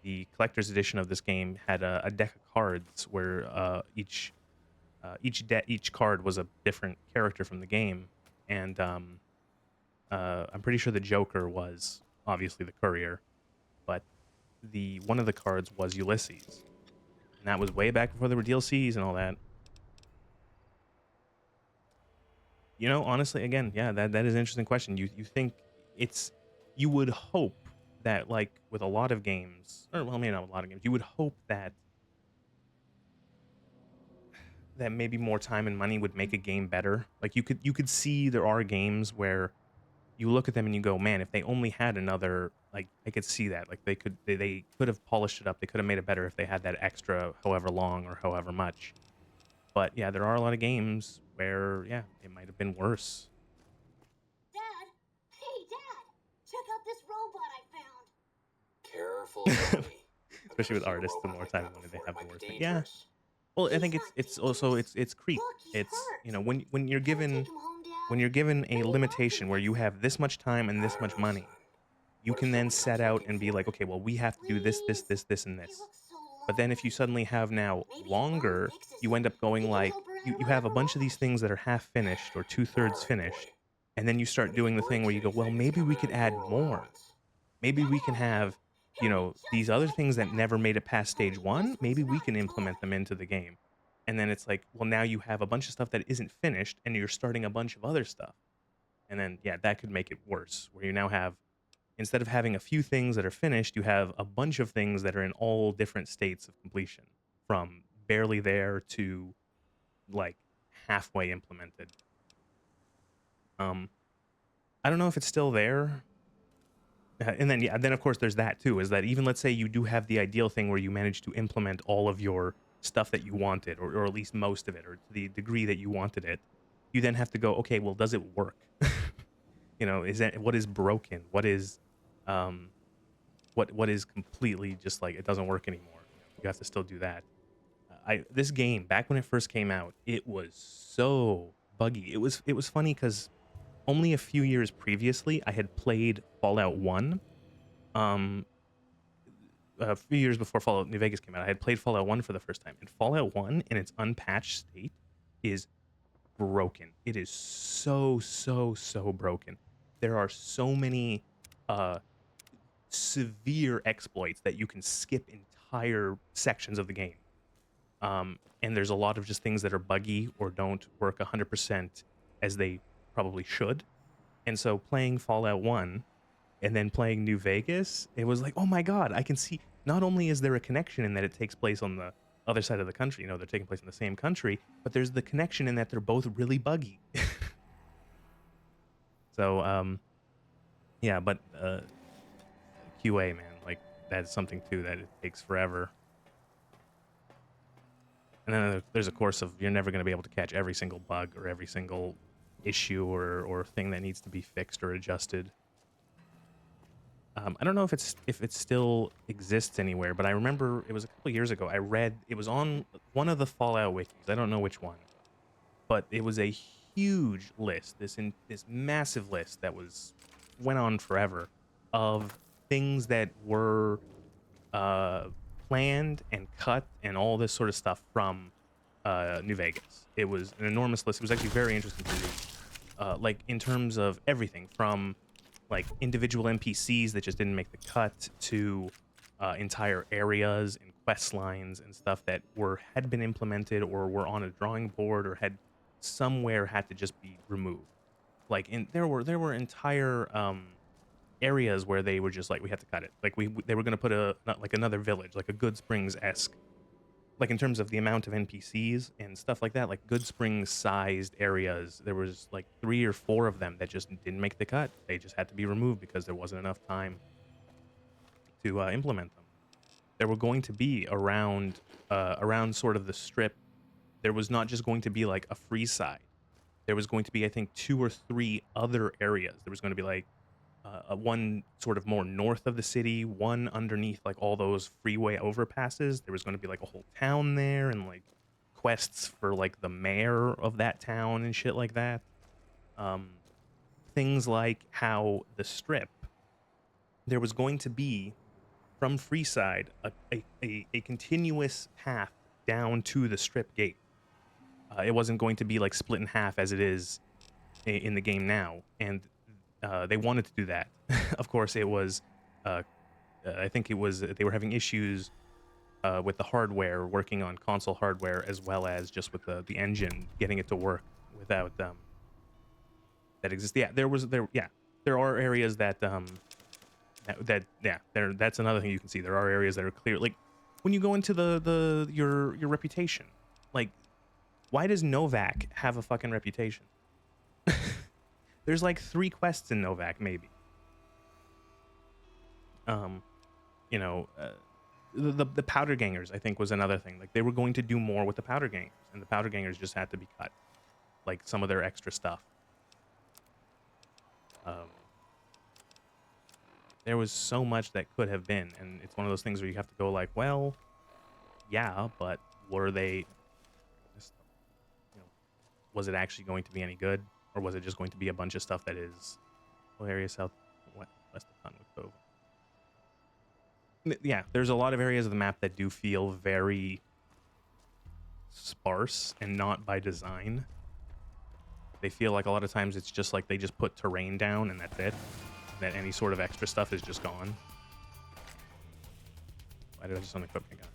The collector's edition of this game had a deck of cards where each card was a different character from the game, and I'm pretty sure the Joker was obviously the courier, but the one of the cards was Ulysses, and that was way back before there were DLCs and all that. You know, honestly, again, yeah, that is an interesting question. You think it's you would hope that like with a lot of games, or well, maybe not a lot of games, you would hope that maybe more time and money would make a game better. Like you could see there are games where you look at them and you go, man, if they only had another, like I could see that, like they could have polished it up, they could have made it better if they had that extra however long or however much. But yeah, there are a lot of games where yeah, it might have been worse. Dad! Hey, Dad! Check out this robot I found! Careful, Tony. Especially with I've never artists, seen the a more robot time like when that they before. have It the might worse be thing. Yeah. dangerous. Well, I He's think not it's also dangerous. it's creep. Look, he's It's hurt. you know when you're Can we given take him home, Dad? when you're given a Maybe limitation after where you this. have this much time and I this don't much know, son. money, you What if can then someone set comes out looking and be for like, me? okay, well, we have to do this, this, Please. this, this, and He this. looks so But then if you lonely. suddenly have now Maybe if Mom longer, fixes you him, end up he going can like help her out you of have a whatever bunch of these rush. things that are half finished or two All thirds right, boy. finished, and then you start But if he doing the thing breaks where you go, well, anything, it's maybe we coming could out of add your more. allowance. Maybe we can Yay! have, you He'll be know, these just other like things that Dad. never made it past stage Only this one. one's Maybe we not can a implement toy. them into the game. And then it's like, well, now you have a bunch of stuff that isn't finished and you're starting a bunch of other stuff. And then, yeah, that could make it worse, where you now have, instead of having a few things that are finished, you have a bunch of things that are in all different states of completion, from barely there to like halfway implemented. Um, I don't know if it's still there. And then yeah, then of course there's that too, is that even let's say you do have the ideal thing where you manage to implement all of your stuff that you wanted, or at least most of it, or to the degree that you wanted it, you then have to go, okay, well, does it work? You know, is that what is broken? What is um what is completely just like it doesn't work anymore? You have to still do that. I This game back when it first came out, it was so buggy. It was funny because only a few years previously I had played Fallout 1. Um, a few years before Fallout New Vegas came out, I had played Fallout 1 for the first time, and Fallout 1 in its unpatched state is broken. It is so broken. There are so many uh severe exploits that you can skip entire sections of the game. And there's a lot of just things that are buggy or don't work 100% as they probably should. And so playing Fallout 1 and then playing New Vegas, it was like, oh my God, I can see not only is there a connection in that it takes place on the other side of the country, you know, they're taking place in the same country, but there's the connection in that they're both really buggy. So, yeah, but QA, man, like that's something too that it takes forever. And then there's a course of you're never going to be able to catch every single bug or every single issue or thing that needs to be fixed or adjusted. I don't know if it still exists anywhere, but I remember it was a couple years ago. I read it was on one of the Fallout wikis. I don't know which one, but it was a huge list. This massive list that went on forever of things that were planned and cut and all this sort of stuff from New Vegas. It was an enormous list. It was actually very interesting to read. Like in terms of everything from like individual NPCs that just didn't make the cut to entire areas and quest lines and stuff that had been implemented or were on a drawing board or had somewhere had to just be removed. Like there were entire areas where they were just like we have to cut it. Like they were going to put like another village, like a Good Springs esque, like in terms of the amount of NPCs and stuff like that, like Good Springs sized areas. There was like 3 or 4 of them that just didn't make the cut. They just had to be removed because there wasn't enough time to implement them. There were going to be around sort of the strip. There was not just going to be like a free side. There was going to be, I think, 2 or 3 other areas. There was going to be like one sort of more north of the city, one underneath like all those freeway overpasses. There was going to be like a whole town there and like quests for like the mayor of that town and shit like that. Um, things like how the strip, there was going to be from Freeside a continuous path down to the strip gate. It wasn't going to be like split in half as it is in the game now, and they wanted to do that. Of course, it was. I think it was they were having issues with the hardware, working on console hardware, as well as just with the engine, getting it to work without that exists. Yeah, there are areas that that's another thing you can see. There are areas that are clear, like when you go into your reputation. Like, why does Novak have a fucking reputation? There's like 3 quests in Novak, maybe. You know, the powder gangers, I think, was another thing. Like, they were going to do more with the powder gangers, and the powder gangers just had to be cut, like some of their extra stuff. There was so much that could have been, and it's one of those things where you have to go like, well, yeah, but were they, you know, was it actually going to be any good, or was it just going to be a bunch of stuff that is, well, area south west of Conwood Cove? Yeah, there's a lot of areas of the map that do feel very sparse and not by design. They feel like a lot of times it's just like they just put terrain down and that's it. That any sort of extra stuff is just gone. Why did I just unequip my gun?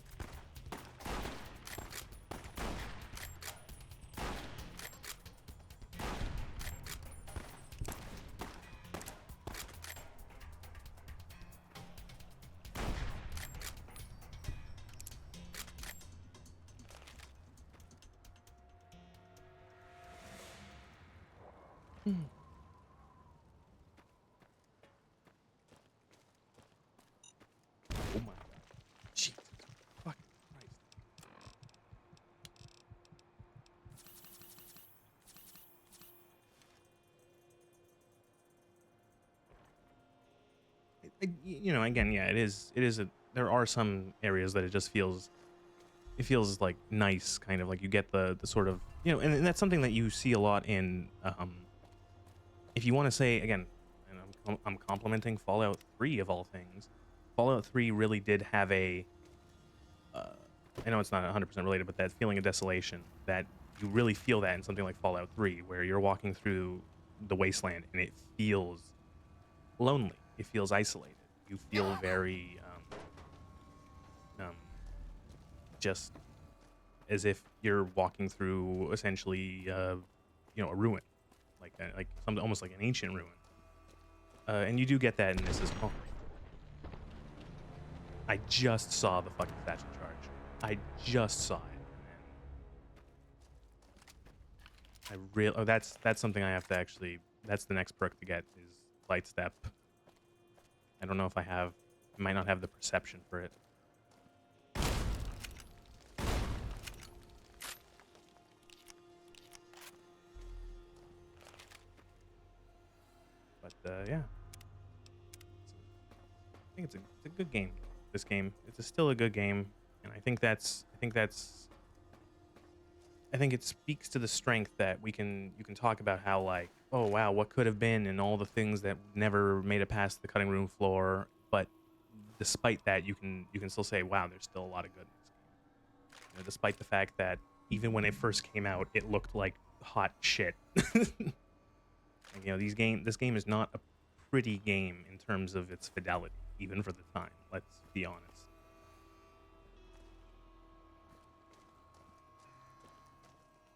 Oh my god. Jesus fucking Christ. You know, again, yeah, it is there are some areas that it just feels, it feels like nice, kind of like you get the sort of, you know, and that's something that you see a lot in, if you want to say, again, and I'm complimenting Fallout 3 of all things. Fallout 3 really did have a, I know it's not 100% related, but that feeling of desolation, that you really feel that in something like Fallout 3, where you're walking through the wasteland and it feels lonely. It feels isolated. You feel very, just as if you're walking through essentially, you know, a ruin, like something almost like an ancient ruin. And you do get that in this as well. I just saw the fucking statue charge. I just saw it. And I really, oh, that's something I have to actually. That's the next perk to get is light step. I don't know if I have. I might not have the perception for it. But yeah, I think it's a good game. This game, it's still a good game, and I think it speaks to the strength that you can talk about how, like, oh wow, what could have been, and all the things that never made it past the cutting room floor. But despite that, you can still say, wow, there's still a lot of good in this game. You know, despite the fact that even when it first came out, it looked like hot shit. You know, this game is not a pretty game in terms of its fidelity, even for the time. Let's be honest.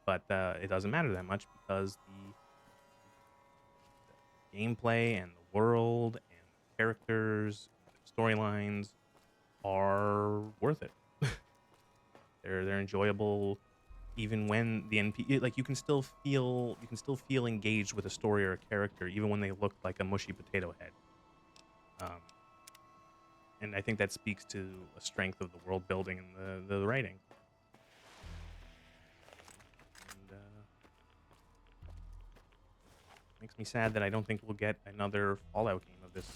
But it doesn't matter that much because the gameplay and the world and the characters, the storylines are worth it. They're enjoyable. Even when the NPC, like, you can still feel engaged with a story or a character, even when they look like a mushy potato head. And I think that speaks to a strength of the world building and the writing. And makes me sad that I don't think we'll get another Fallout game of this,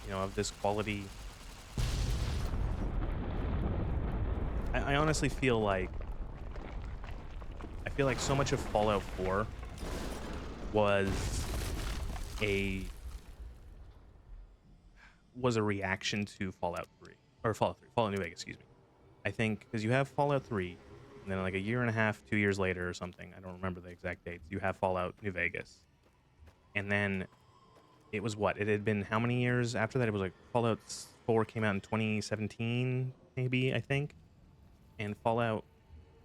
you know, of this quality. I honestly feel like so much of Fallout 4 was a reaction to Fallout 3 or Fallout 3, Fallout New Vegas, excuse me. I think because you have Fallout 3, and then like a year and a half, 2 years later or something, I don't remember the exact dates, you have Fallout New Vegas. And then it was what? It had been how many years after that? It was like Fallout 4 came out in 2017, maybe, I think. And Fallout,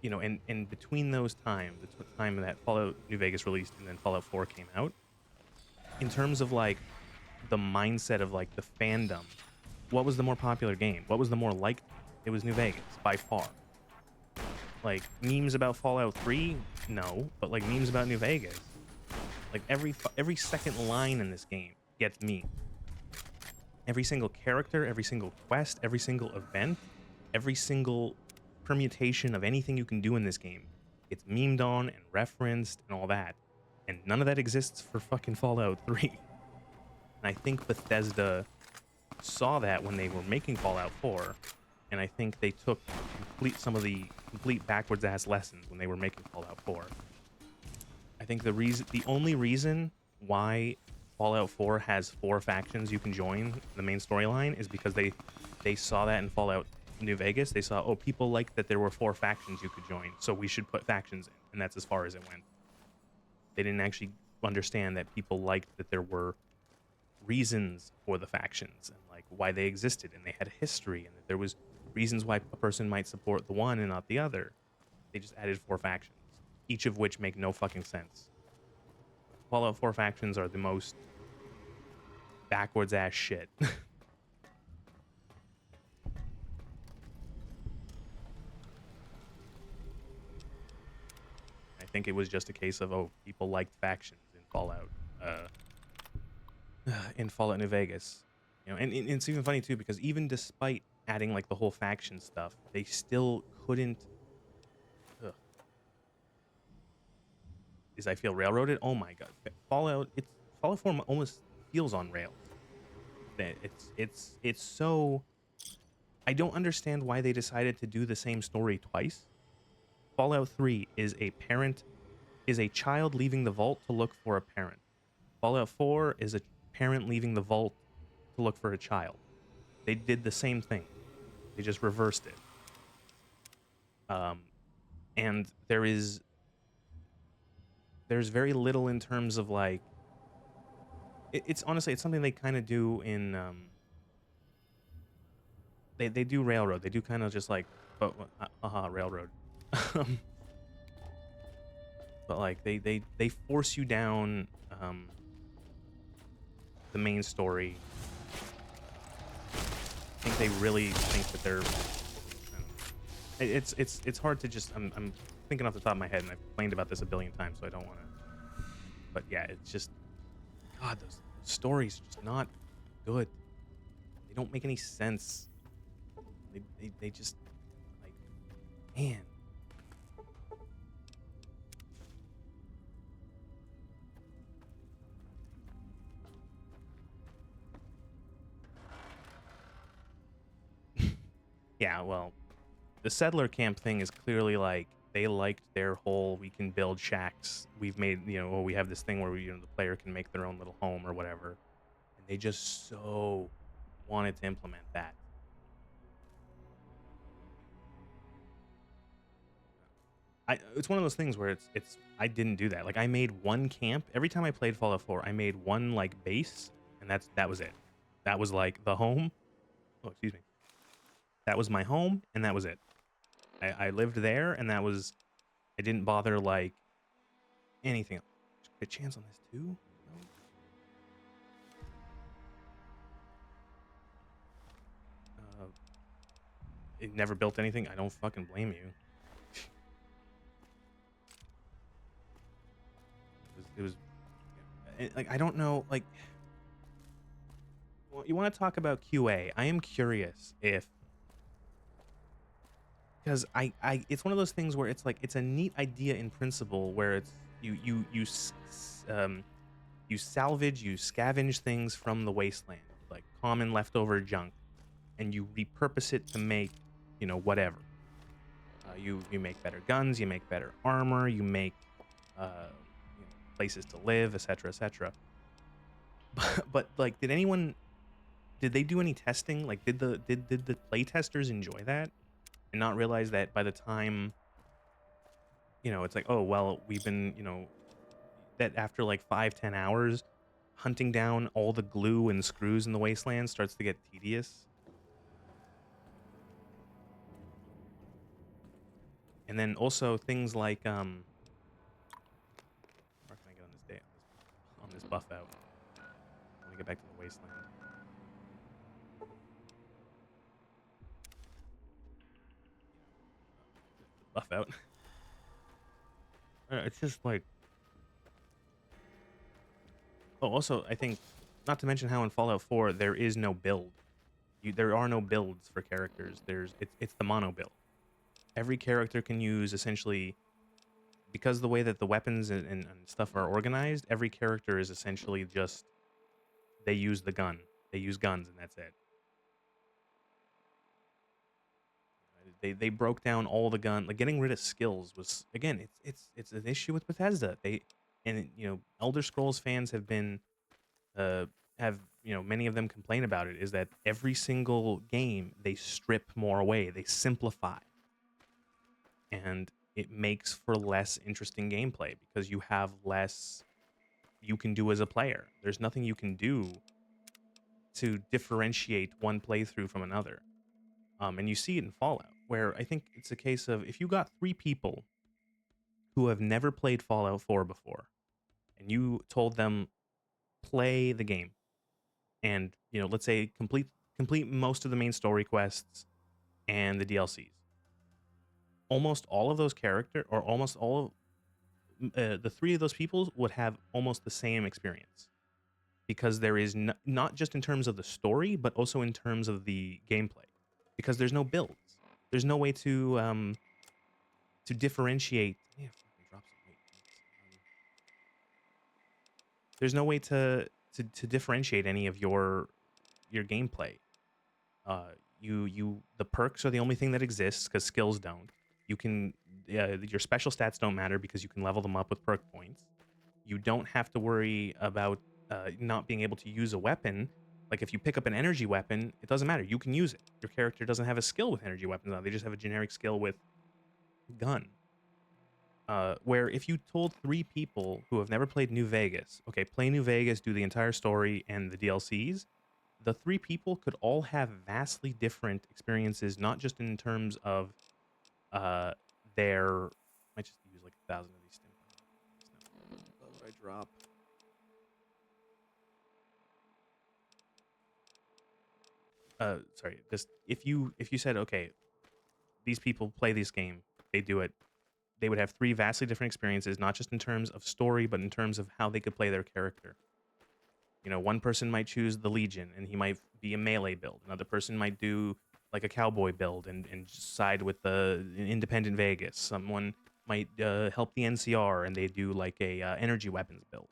and between those time, the time that Fallout New Vegas released and then Fallout 4 came out, in terms of like the mindset of like the fandom, what was the more popular game? What was the more liked game? It was New Vegas by far. Like memes about Fallout 3, no, but like memes about New Vegas, like every second line in this game gets memed. Every single character, every single quest, every single event, every single permutation of anything you can do in this game gets memed on and referenced and all that. And none of that exists for fucking Fallout 3. And I think Bethesda saw that when they were making Fallout 4, and I think they took some of the complete backwards ass lessons when they were making Fallout 4. I think the only reason why Fallout 4 has 4 factions you can join the main storyline is because they saw that in Fallout New Vegas. They saw, oh, people liked that there were 4 factions you could join, so we should put factions in, and that's as far as it went. They didn't actually understand that people liked that there were reasons for the factions and like why they existed, and they had a history, and that there was reasons why a person might support the one and not the other. They just added 4 factions, each of which make no fucking sense. Fallout 4 factions are the most backwards ass shit. I think it was just a case of, oh, people liked factions in Fallout New Vegas. And it's even funny too, because even despite adding like the whole faction stuff, they still couldn't. I feel railroaded. Oh my god, Fallout 4 almost feels on rails. It's so. I don't understand why they decided to do the same story twice. Fallout 3 is a child leaving the vault to look for a parent. Fallout 4 is a parent leaving the vault to look for a child. They did the same thing. They just reversed it. And there's very little in terms of like it's honestly, it's something they kind of do in they do railroad. They do kind of just like railroad. But like they force you down the main story. I think they really think that they're it's hard to just I'm thinking off the top of my head, and I've complained about this a billion times, so I don't want to. But yeah, it's just, God, those stories are just not good. They don't make any sense. They just, like, man. Yeah, well, the settler camp thing is clearly like, they liked their whole, we can build shacks. We've made, we have this thing where the player can make their own little home or whatever. And they just so wanted to implement that. It's one of those things where I didn't do that. Like, I made one camp. Every time I played Fallout 4, I made one, like, base, and that was it. That was, like, the home. Oh, excuse me. That was my home, and that was it. I lived there, and that was... I didn't bother, like, anything else. A chance on this, too? No? It never built anything? I don't fucking blame you. It was like, I don't know, like... Well, you want to talk about QA? I am curious if... Because it's one of those things where it's like, it's a neat idea in principle, where it's you salvage, you scavenge things from the wasteland, like common leftover junk, and you repurpose it to make, whatever. You make better guns, you make better armor, you make places to live, etc., etc. But like, did they do any testing? Like, did the play testers enjoy that and not realize that by the time, it's like, oh well, we've been, that after like 5-10 hours, hunting down all the glue and screws in the wasteland starts to get tedious. And then also things like where can I get on this day on this buff out? Let me get back to the wasteland. Buff out. It's just like, oh, also I think, not to mention how in Fallout 4 there is no build. There are no builds for characters. It's the mono build. Every character can use essentially, because the way that the weapons and stuff are organized, every character is essentially just, they use the gun. They use guns and that's it. They broke down all the gun, like getting rid of skills was, again, it's an issue with Bethesda. Elder Scrolls fans have been have, many of them complain about it, is that every single game they strip more away, they simplify, and it makes for less interesting gameplay because you have less you can do as a player. There's nothing you can do to differentiate one playthrough from another. And you see it in Fallout, where I think it's a case of, if you got 3 people who have never played Fallout 4 before, and you told them play the game, and let's say complete most of the main story quests and the DLCs. Almost all of those or almost all of the 3 of those people would have almost the same experience, because there is not just in terms of the story, but also in terms of the gameplay, because there's no builds. There's no way to differentiate. Yeah, fucking drop some weight. There's no way to differentiate any of your gameplay. The perks are the only thing that exists because skills don't. Your special stats don't matter because you can level them up with perk points. You don't have to worry about not being able to use a weapon. Like, if you pick up an energy weapon, it doesn't matter. You can use it. Your character doesn't have a skill with energy weapons now. They just have a generic skill with gun. Where if you told 3 people who have never played New Vegas, okay, play New Vegas, do the entire story and the DLCs, the 3 people could all have vastly different experiences, not just in terms of their. I might just use like 1,000 of these stim. What would I drop? Sorry. Just if you said, okay, these people play this game, they do it, they would have 3 vastly different experiences, not just in terms of story, but in terms of how they could play their character. One person might choose the Legion, and he might be a melee build. Another person might do like a cowboy build and side with the independent Vegas. Someone might help the NCR, and they do like a energy weapons build.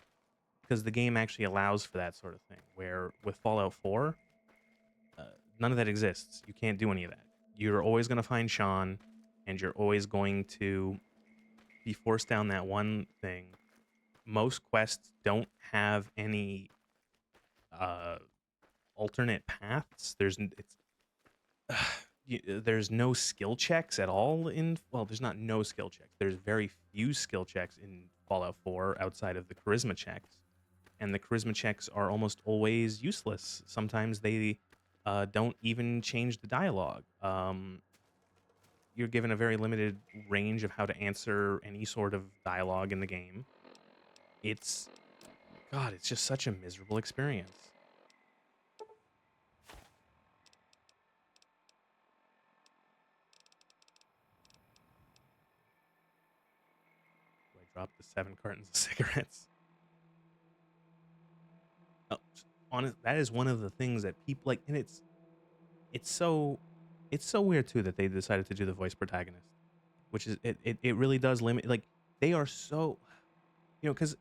Because the game actually allows for that sort of thing, where with Fallout 4, none of that exists. You can't do any of that. You're always going to find Sean, and you're always going to be forced down that one thing. Most quests don't have any alternate paths. There's no skill checks at all there's not no skill checks. There's very few skill checks in Fallout 4 outside of the charisma checks, and the charisma checks are almost always useless. Sometimes they don't even change the dialogue. You're given a very limited range of how to answer any sort of dialogue in the game. It's just such a miserable experience. Do I drop the 7 cartons of cigarettes? Oh, honest, that is one of the things that people like, and it's so weird too that they decided to do the voice protagonist, which is it really does limit, like, they are so, because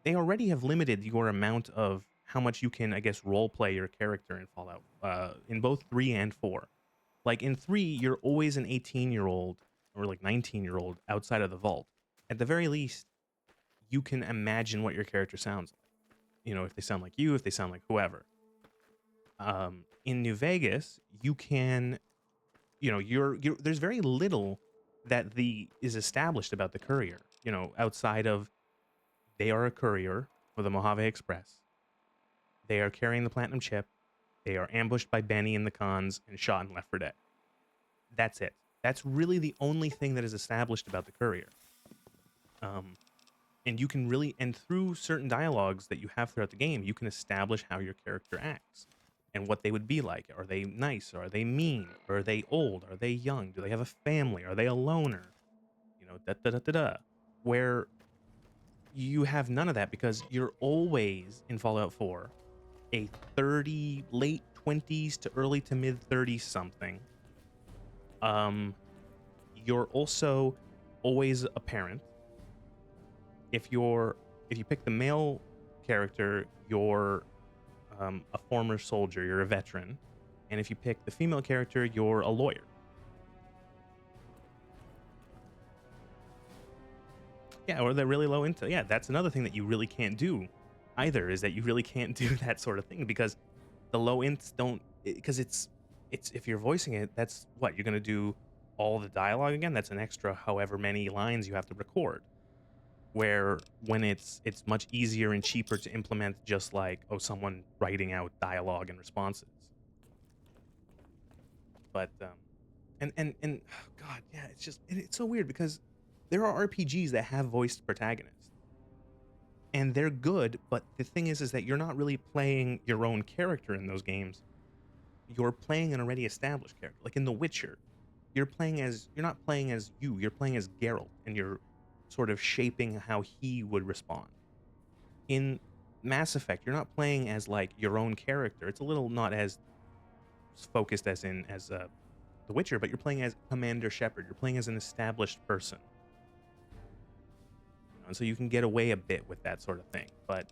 they already have limited your amount of how much you can, I guess, role play your character in Fallout, in both 3 and 4. Like, in 3, you're always an 18-year-old or like 19-year-old outside of the vault. At the very least, you can imagine what your character sounds like. You know, if they sound like you, if they sound like whoever. In New Vegas, you can, you know, there's very little that is established about the courier. You know, outside of they are a courier for the Mojave Express. They are carrying the platinum chip. They are ambushed by Benny and the cons and shot and left for dead. That's it. That's really the only thing that is established about the courier. And you can really, and through certain dialogues that you have throughout the game, you can establish how your character acts and what they would be like. Are they nice? Are they mean? Are they old? Are they young? Do they have a family? Are they a loner? You know, da da da da da. Where you have none of that because you're always in Fallout 4 a 30, late 20s to early to mid 30s something. You're also always a parent. If you pick the male character, you're a former soldier, you're a veteran. And if you pick the female character, you're a lawyer. Yeah, or they're really low into. Yeah, that's another thing that you really can't do either, is that you really can't do that sort of thing because the low ints don't, because it's if you're voicing it, that's what you're going to do all the dialogue again. That's an extra however many lines you have to record. Where when it's much easier and cheaper to implement just like, oh, someone writing out dialogue and responses. But and oh God, yeah, it's just it's so weird because there are RPGs that have voiced protagonists and they're good, but the thing is that you're not really playing your own character in those games. You're playing an already established character. Like in The Witcher, you're not playing as you, you're playing as Geralt, and you're sort of shaping how he would respond. In Mass Effect, you're not playing as like your own character. It's a little not as focused as The Witcher, but you're playing as Commander Shepard. You're playing as an established person. You know, and so you can get away a bit with that sort of thing. But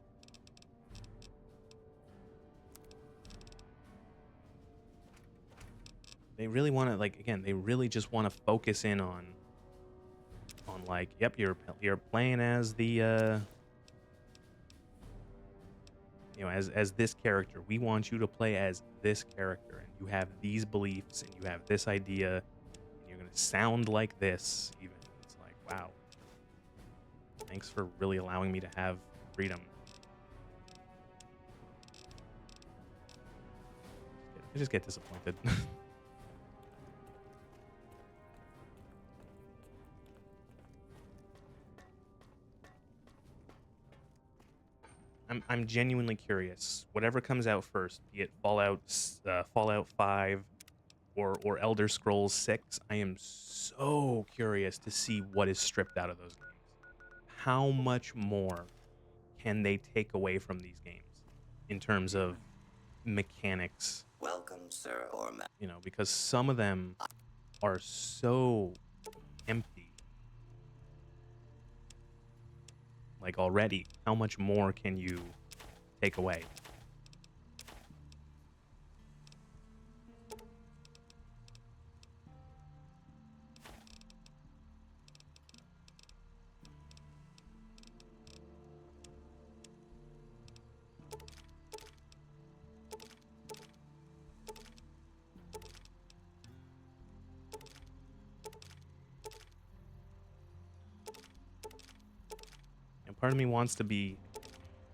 they really want to, like, again, they really just want to focus in on like, yep, you're playing as the you know, as this character. We want you to play as this character, and you have these beliefs, and you have this idea, and you're gonna sound like this. Even it's like, wow, thanks for really allowing me to have freedom. I just get disappointed. I'm genuinely curious. Whatever comes out first, be it Fallout 5 or Elder Scrolls 6, I am so curious to see what is stripped out of those games. How much more can they take away from these games in terms of mechanics? Welcome, sir or ma- You know, because some of them are so empty. Like already, how much more can you take away? And part of me wants to be,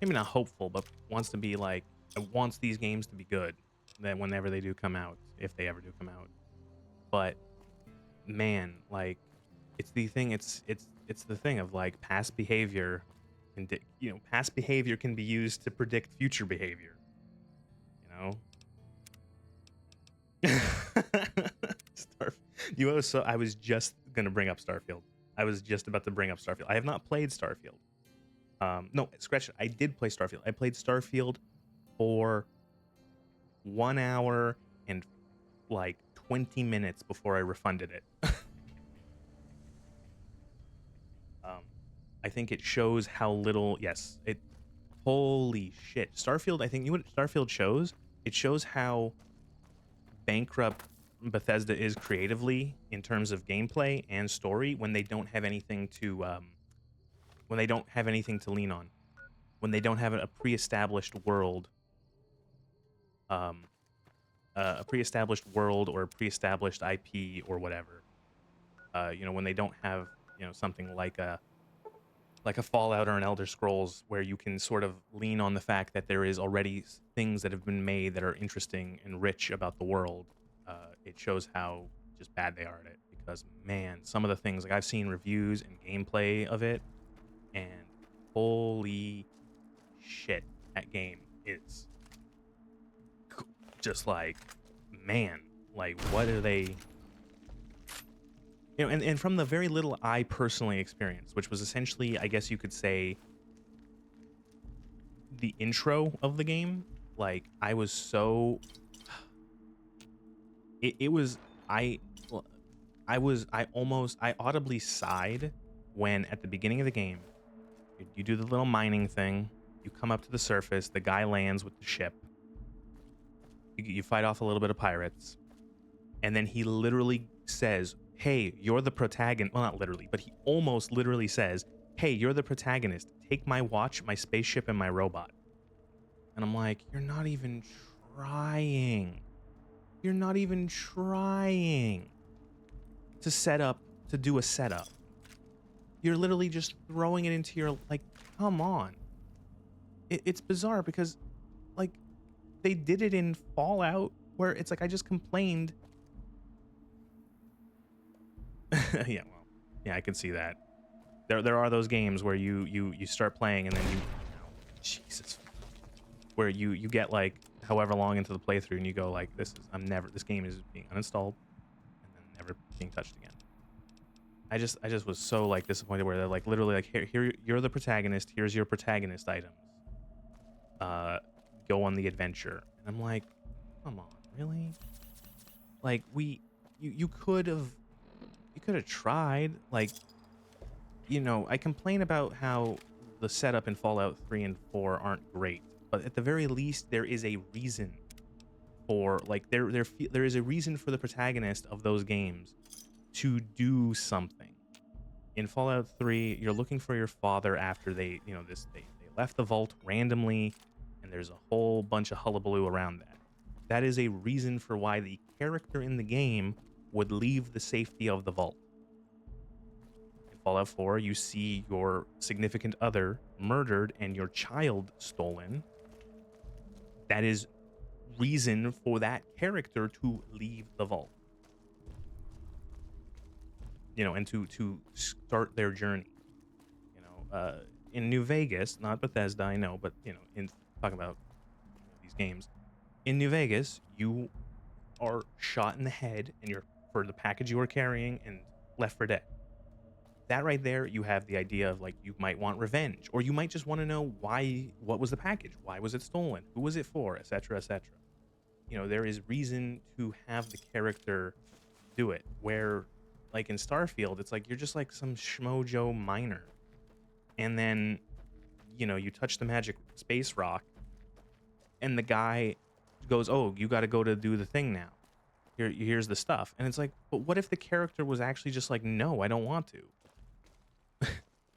maybe not hopeful, but wants to be like, wants these games to be good, that whenever they do come out, if they ever do come out. But man, like, it's the thing, it's the thing of like past behavior, and you know, past behavior can be used to predict future behavior. You know. So I was just gonna bring up Starfield. I was just about to bring up Starfield. I have not played Starfield. No, scratch it. I did play Starfield. I played Starfield for 1 hour and like 20 minutes before I refunded it. I think it shows how little. Yes, it. Holy shit, Starfield. I think you know what Starfield shows. It shows how bankrupt Bethesda is creatively in terms of gameplay and story when they don't have anything to when they don't have anything to lean on, when they don't have a pre-established world, a pre-established world or a pre-established IP or whatever. You know, when they don't have, you know, something like a Fallout or an Elder Scrolls where you can sort of lean on the fact that there is already things that have been made that are interesting and rich about the world. It shows how just bad they are at it. Because man, some of the things, like I've seen reviews and gameplay of it, and holy shit, that game is just like, man, like what are they? You know, and from the very little I personally experienced, which was essentially, I guess you could say, the intro of the game, like I was so, it was, I audibly sighed when at the beginning of the game, you do the little mining thing, you come up to the surface, the guy lands with the ship, you fight off a little bit of pirates, and then he literally says, hey, you're the protagonist. Well, not literally, but he almost literally says, hey, you're the protagonist. Take my watch, my spaceship, and my robot. And I'm like, you're not even trying. You're not even trying to do a setup. You're literally just throwing it into your, like, come on. It's bizarre because, like, they did it in Fallout where it's like, I just complained. Yeah, well, yeah, I can see that. There are those games where you start playing and then Jesus, where you get like however long into the playthrough and you go like, this game is being uninstalled and then never being touched again. I just was so like disappointed where they're like literally like, here you're the protagonist, here's your protagonist items. Go on the adventure. And I'm like, come on, really? Like you could have tried, like, you know, I complain about how the setup in Fallout 3 and 4 aren't great, but at the very least there is a reason for, like, there is a reason for the protagonist of those games to do something. In Fallout 3, you're looking for your father after they left the vault randomly, and there's a whole bunch of hullabaloo around that. That is a reason for why the character in the game would leave the safety of the vault. In Fallout 4, you see your significant other murdered and your child stolen. That is reason for that character to leave the vault. You know, and to start their journey. You know, in New Vegas, not Bethesda, I know, but you know, in talking about these games, in New Vegas, you are shot in the head and you're for the package you were carrying and left for dead. That right there, you have the idea of like, you might want revenge, or you might just want to know what was the package, why was it stolen, who was it for, etc., etc. You know, there is reason to have the character do it. Where, like in Starfield, it's like you're just like some schmojo miner, and then, you know, you touch the magic space rock, and the guy goes, "Oh, you got to go to do the thing now. Here's the stuff." And it's like, but what if the character was actually just like, "No, I don't want to."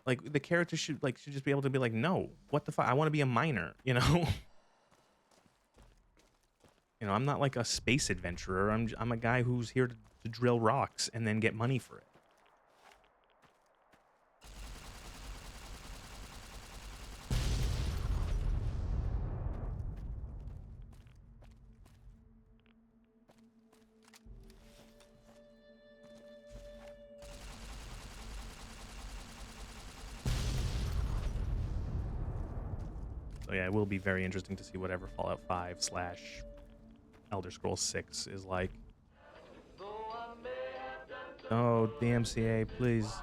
Like the character should just be able to be like, "No, what the fuck? I want to be a miner," you know? You know, I'm not like a space adventurer. I'm a guy who's here to drill rocks and then get money for it. So yeah, it will be very interesting to see whatever Fallout 5 / Elder Scrolls 6 is like. Oh, DMCA, please.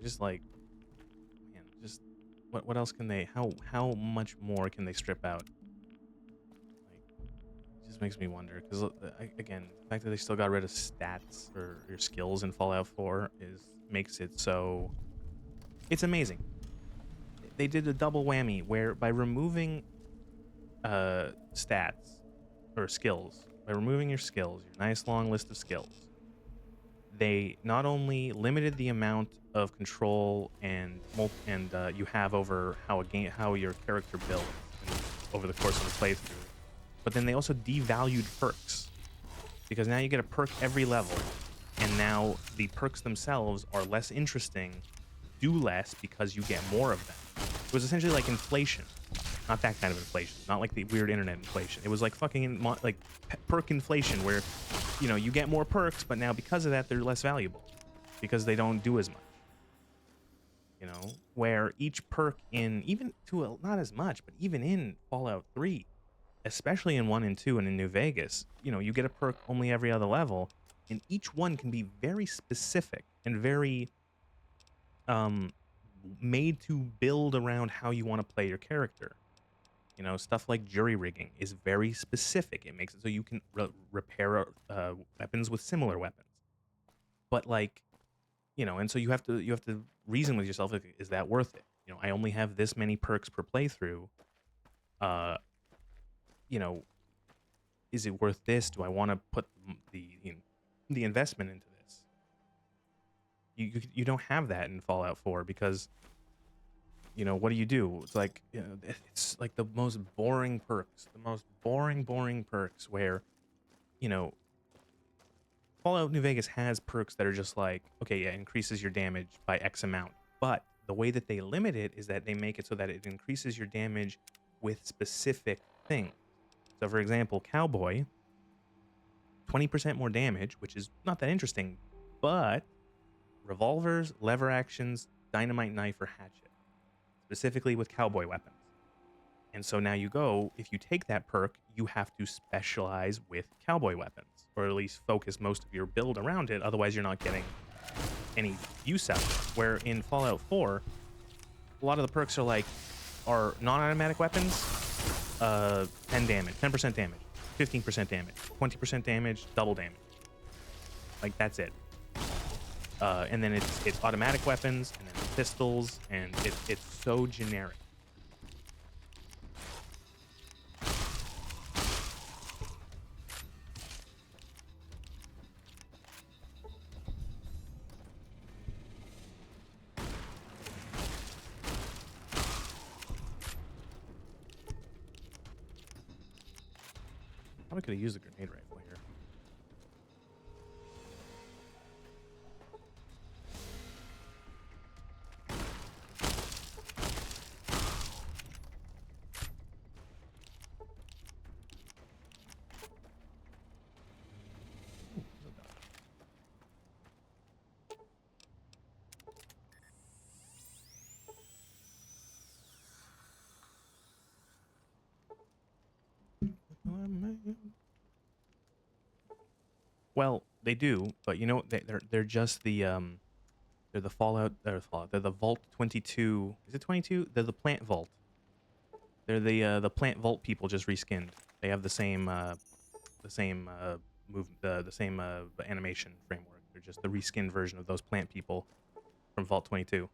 Just like, man, just what else can they? How much more can they strip out? Like, it just makes me wonder. Because again, the fact that they still got rid of stats or your skills in Fallout 4 makes it so. It's amazing. They did a double whammy where by removing stats, or skills, by removing your skills, your nice long list of skills, they not only limited the amount of control and you have over how your character builds over the course of the playthrough, but then they also devalued perks, because now you get a perk every level, and now the perks themselves are less interesting, do less because you get more of them. It was essentially like inflation. Not that kind of inflation. Not like the weird internet inflation. It was like fucking perk inflation, where, you know, you get more perks, but now because of that, they're less valuable because they don't do as much. You know, where each perk not as much, but even in Fallout 3, especially in 1 and 2 and in New Vegas, you know, you get a perk only every other level, and each one can be very specific and very made to build around how you want to play your character. You know, stuff like jury rigging is very specific. It makes it so you can repair weapons with similar weapons. But like, you know, and so you have to reason with yourself, like, is that worth it? You know, I only have this many perks per playthrough. You know, is it worth this? Do I want to put the investment into this? You don't have that in Fallout 4 because, you know, what do? It's like, you know, it's like the most boring perks, boring perks where, you know, Fallout New Vegas has perks that are just like, okay, yeah, increases your damage by X amount. But the way that they limit it is that they make it so that it increases your damage with specific things. So for example, Cowboy, 20% more damage, which is not that interesting, but revolvers, lever actions, dynamite knife, or hatchet, specifically with cowboy weapons. And so now if you take that perk, you have to specialize with cowboy weapons, or at least focus most of your build around it. Otherwise, you're not getting any use out of it. Where in Fallout 4, a lot of the perks are non-automatic weapons, 10 damage, 10% damage, 15% damage, 20% damage, double damage. Like, that's it. And then it's automatic weapons, and then pistols, and it's so generic. Probably could have used a grenade rifle here. Well, they do, but you know, they're just they're the they're the Vault 22. Is it 22? They're the Plant Vault. They're the Plant Vault people just reskinned. They have the same animation framework. They're just the reskinned version of those plant people from Vault 22.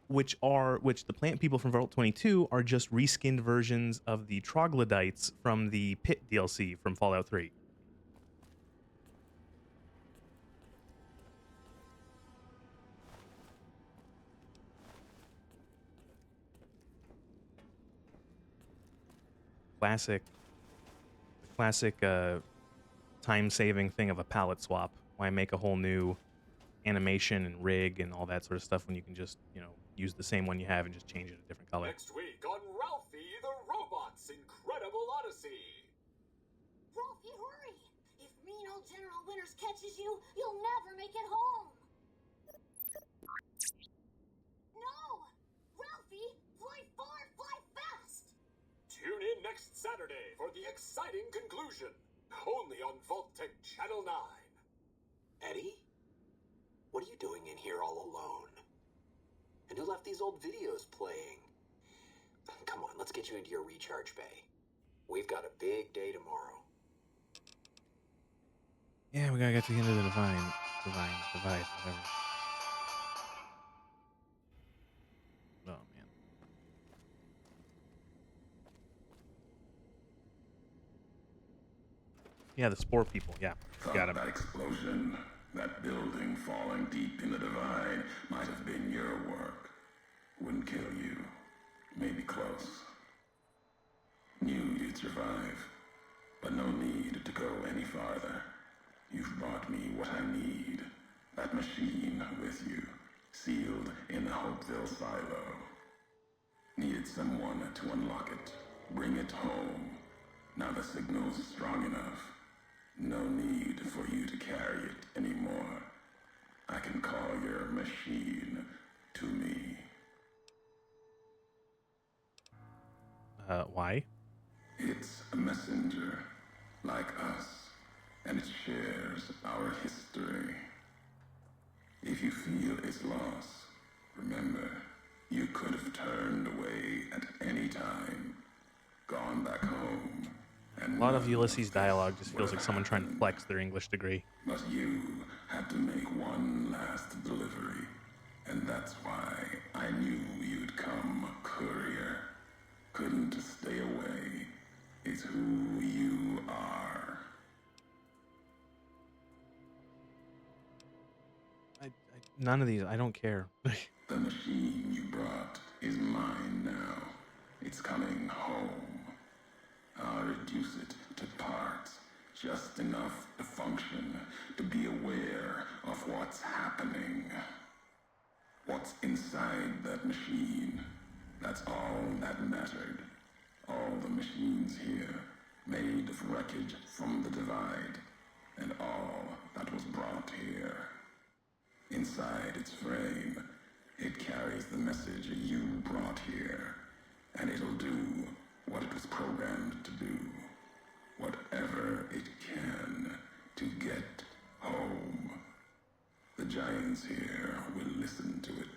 Which the plant people from Vault 22 are just reskinned versions of the troglodytes from the Pit DLC from Fallout 3. Classic time-saving thing of a palette swap. Why make a whole new animation and rig and all that sort of stuff when you can just, you know, use the same one you have and just change it a different color. Next week on Ralphie the Robot's Incredible Odyssey. Ralphie, hurry! If mean old General Winters catches you, you'll never make it home! No! Ralphie, fly far, fly fast! Tune in next Saturday for the exciting conclusion. Only on Vault-Tec Channel 9. Eddie? What are you doing in here all alone? And who left these old videos playing? Come on, let's get you into your recharge bay. We've got a big day tomorrow. Yeah, we gotta get to the end of the divide, whatever. Oh man. Yeah, the spore people. Yeah, got Thought him. that explosion, that building falling deep in the divide, might have been your work. Wouldn't kill you. Maybe close. Knew you'd survive. But no need to go any farther. You've brought me what I need. That machine with you, sealed in the Hopeville silo. Needed someone to unlock it, bring it home. Now the signal's strong enough. No need for you to carry it anymore. I can call your machine to me. Why? It's a messenger, like us, and it shares our history. If you feel its loss, remember, you could have turned away at any time, gone back home, and A lot of none Ulysses this dialogue just would feels have like someone trying to happened. flex their English degree. But you had to make one last delivery, and that's why I knew you'd come, courier. Couldn't stay away. It's who you are. None of these. I don't care. The machine you brought is mine now. It's coming home. I'll reduce it to parts, just enough to function, to be aware of what's happening. What's inside that machine? That's all that mattered. All the machines here, made of wreckage from the divide, and all that was brought here. Inside its frame, it carries the message you brought here, and it'll do what it was programmed to do. Whatever it can to get home. The giants here will listen to it.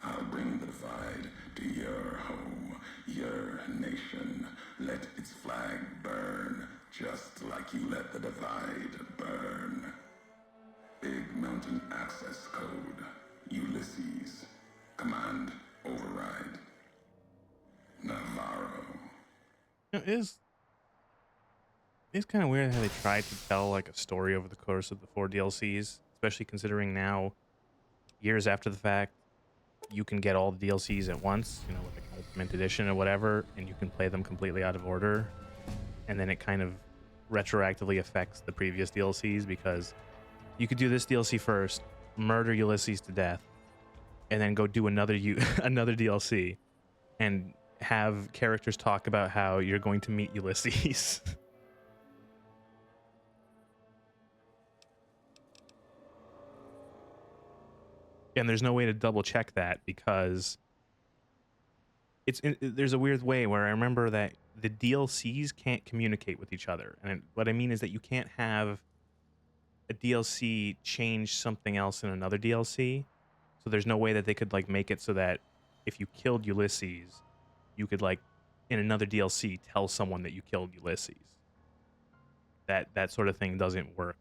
I'll bring the divide to your home, your nation. Let its flag burn, just like you let the divide burn. Big Mountain Access Code. Ulysses. Command override. Navarro. It's kind of weird how they tried to tell like a story over the course of the 4 DLCs, especially considering now, years after the fact, you can get all the DLCs at once, you know, with like an Ultimate Edition or whatever, and you can play them completely out of order. And then it kind of retroactively affects the previous DLCs because you could do this DLC first, murder Ulysses to death, and then go do another another DLC and have characters talk about how you're going to meet Ulysses. And there's no way to double check that because there's a weird way where I remember that the DLCs can't communicate with each other. And what I mean is that you can't have a DLC change something else in another DLC. So there's no way that they could like make it so that if you killed Ulysses, you could like in another DLC tell someone that you killed Ulysses. That sort of thing doesn't work.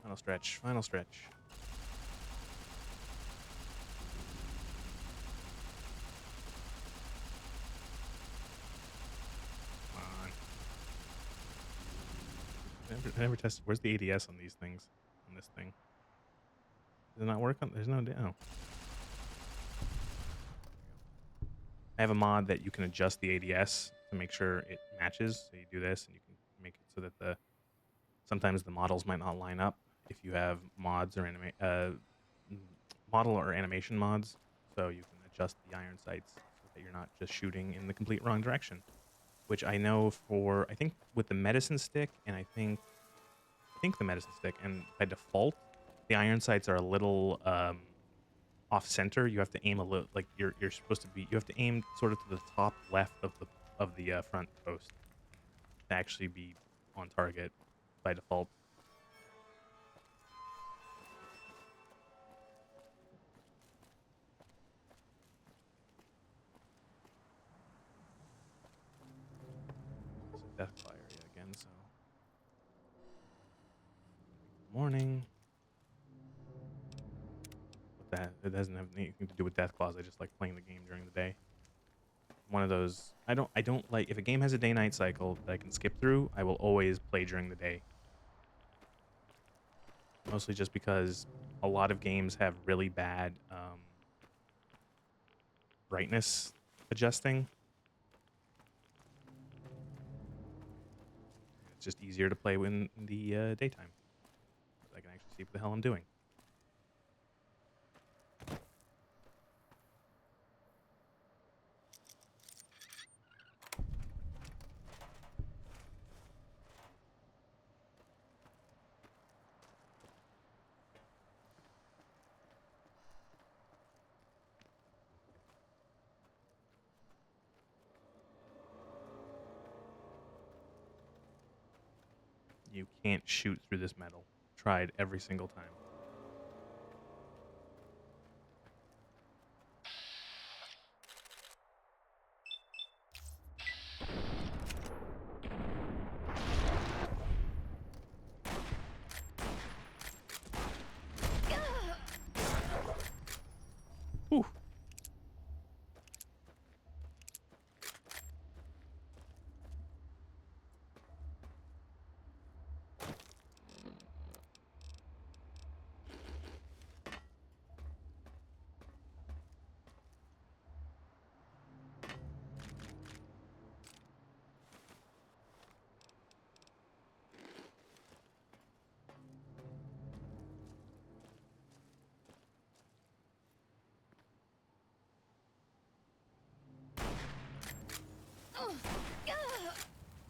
Final stretch, final stretch. Come on. I never tested. Where's the ADS on these things? On this thing? Does it not work on? There's no. Oh. I have a mod that you can adjust the ADS to make sure it matches. So you do this, and you can make it so that sometimes the models might not line up if you have mods or model or animation mods. So you can adjust the iron sights so that you're not just shooting in the complete wrong direction. Which I know I think with the medicine stick, and I think the medicine stick, and by default, the iron sights are a little off center. You have to aim a little, like you're supposed to be. You have to aim sort of to the top left of the front post to actually be on target by default. Deathclaw area again, so. Morning. What the heck? It doesn't have anything to do with Deathclaws. I just like playing the game during the day. One of those. I don't like if a game has a day-night cycle that I can skip through, I will always play during the day. Mostly just because a lot of games have really bad brightness adjusting. It's just easier to play in the daytime. I can actually see what the hell I'm doing. You can't shoot through this metal. Tried every single time. Whew.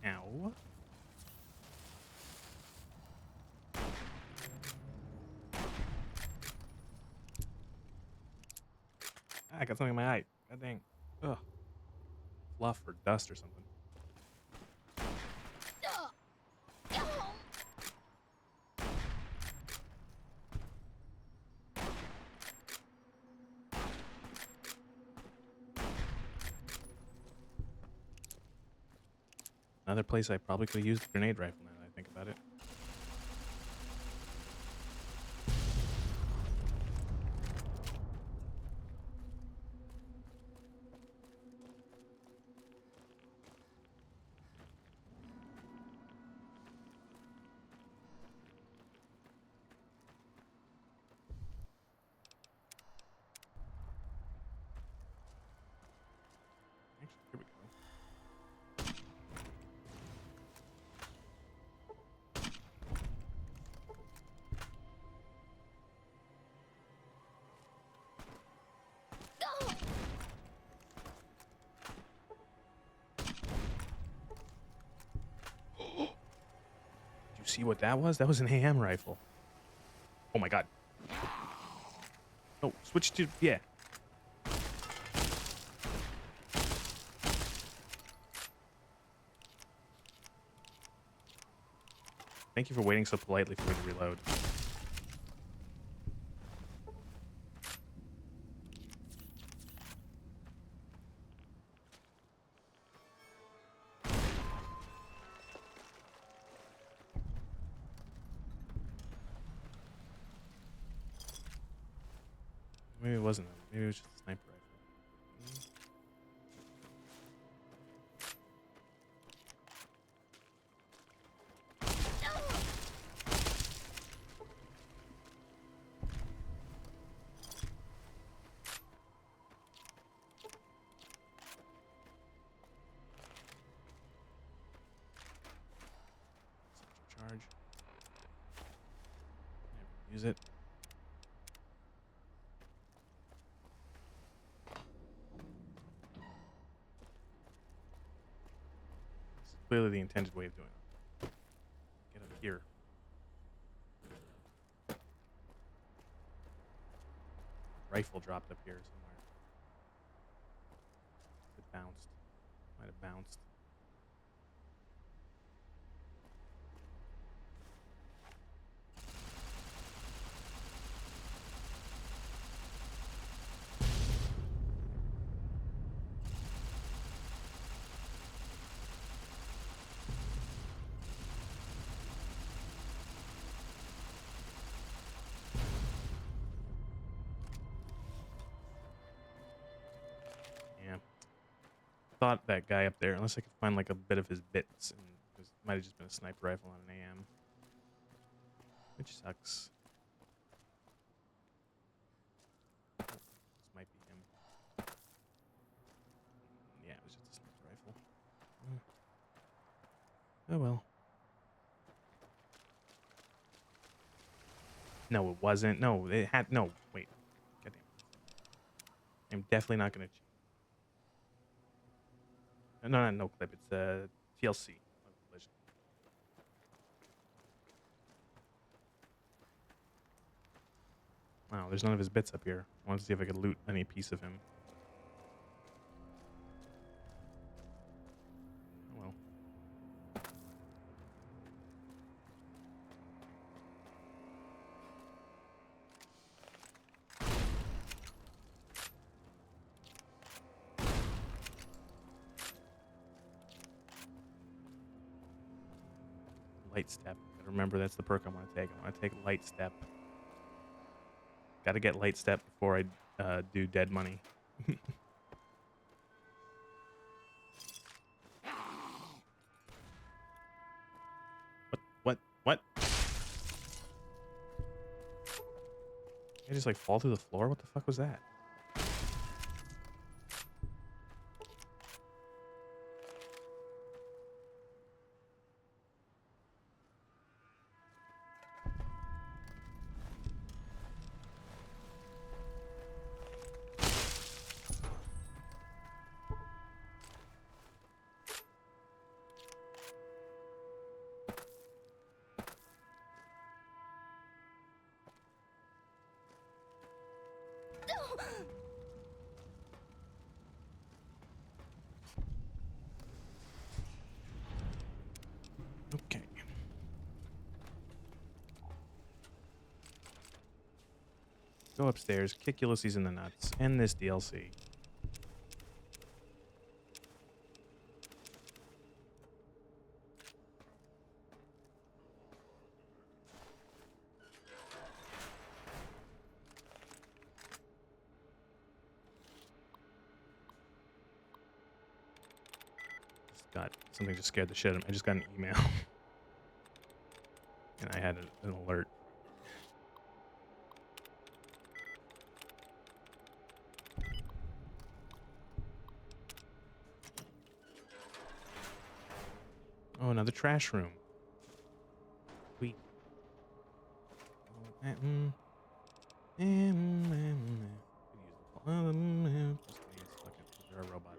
Ow. I got something in my eye. God dang. Ugh. Fluff or dust or something. Another place I probably could have used the grenade rifle now that I think about it. Actually, here we go. Did you see what that was? That was an AM rifle. Oh my god. Oh, switch to... Yeah. Thank you for waiting so politely for me to reload. Maybe it wasn't. Maybe it was just a sniper rifle. Charge. Never use it. This is clearly the intended way of doing it. Get up here. Rifle dropped up here somewhere. It bounced. Might have bounced. thought that guy up there, unless I could find like a bit of his bits, and it might have just been a sniper rifle on an AM, which sucks. This might be him. Yeah, it was just a sniper rifle. Oh well. No, it wasn't. No, it had no. Wait. Goddamn. I'm definitely not gonna cheat. No, no clip. It's TLC of Collision. Wow, there's none of his bits up here. I wanted to see if I could loot any piece of him. Oh well. Light step. Gotta remember that's the perk I want to take. I want to take light step. Gotta get light step before I do dead money. What? I just like fall through the floor? What the fuck was that? Okay. Go upstairs, kick Ulysses in the nuts, end this DLC. Something just scared the shit out of me. I just got an email. And I had an alert. Oh, another trash room. Sweet. There are robots.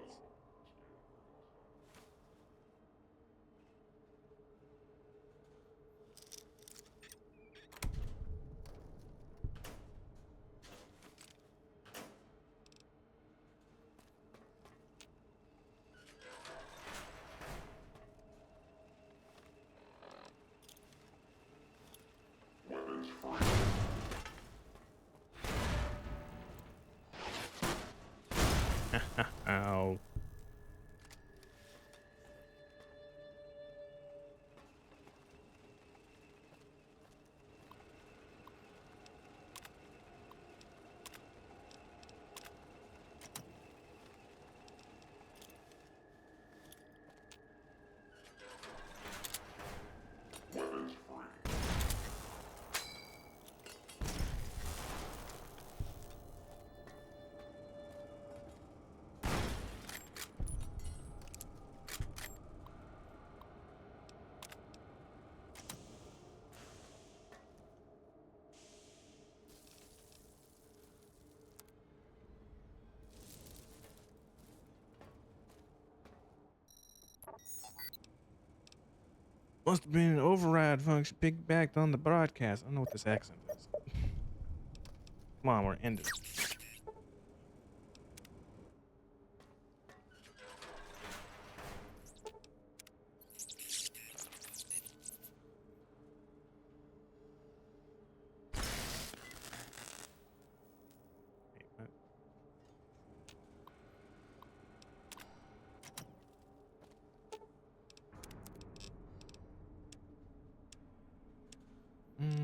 Ow. Must have been an override function piggybacked on the broadcast. I don't know what this accent is. Come on, we're ending. Wait, what?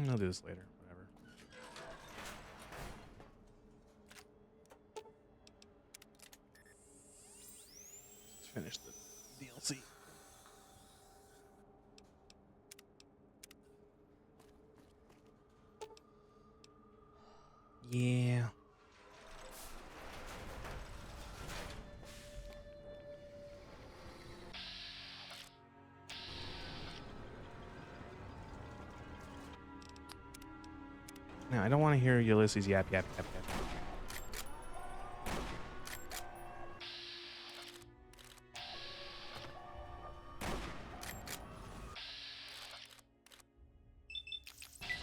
I'll do this later. Whatever. finish the DLC. Yeah. No, I don't want to hear Ulysses yap yap yap yap.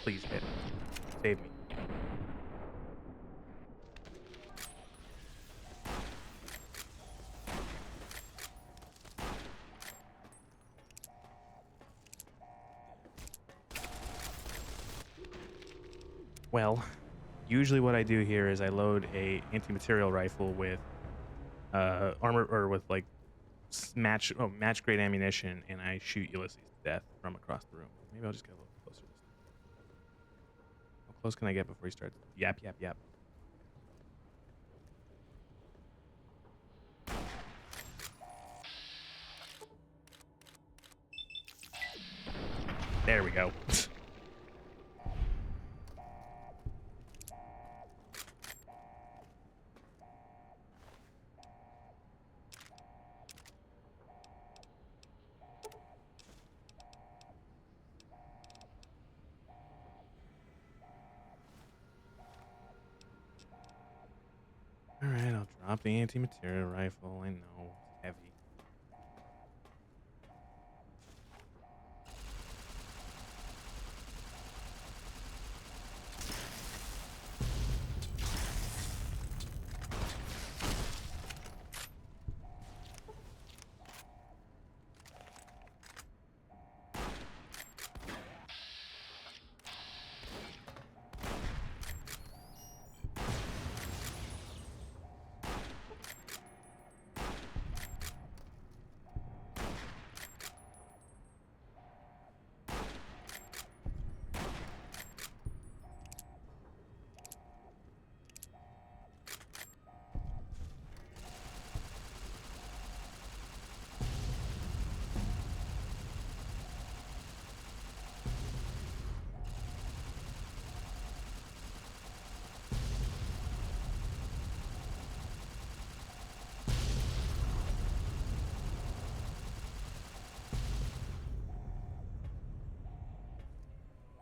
Please hit. Save me. Well, usually what I do here is I load a anti-material rifle with armor or with like match grade ammunition, and I shoot Ulysses to death from across the room. Maybe I'll just get a little closer this time. How close can I get before he starts yap yap yap? There we go. Alright, I'll drop the anti-material rifle. I know, it's heavy.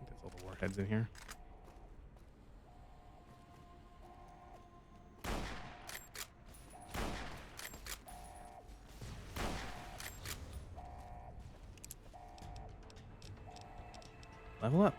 That's all the warheads in here. Level up.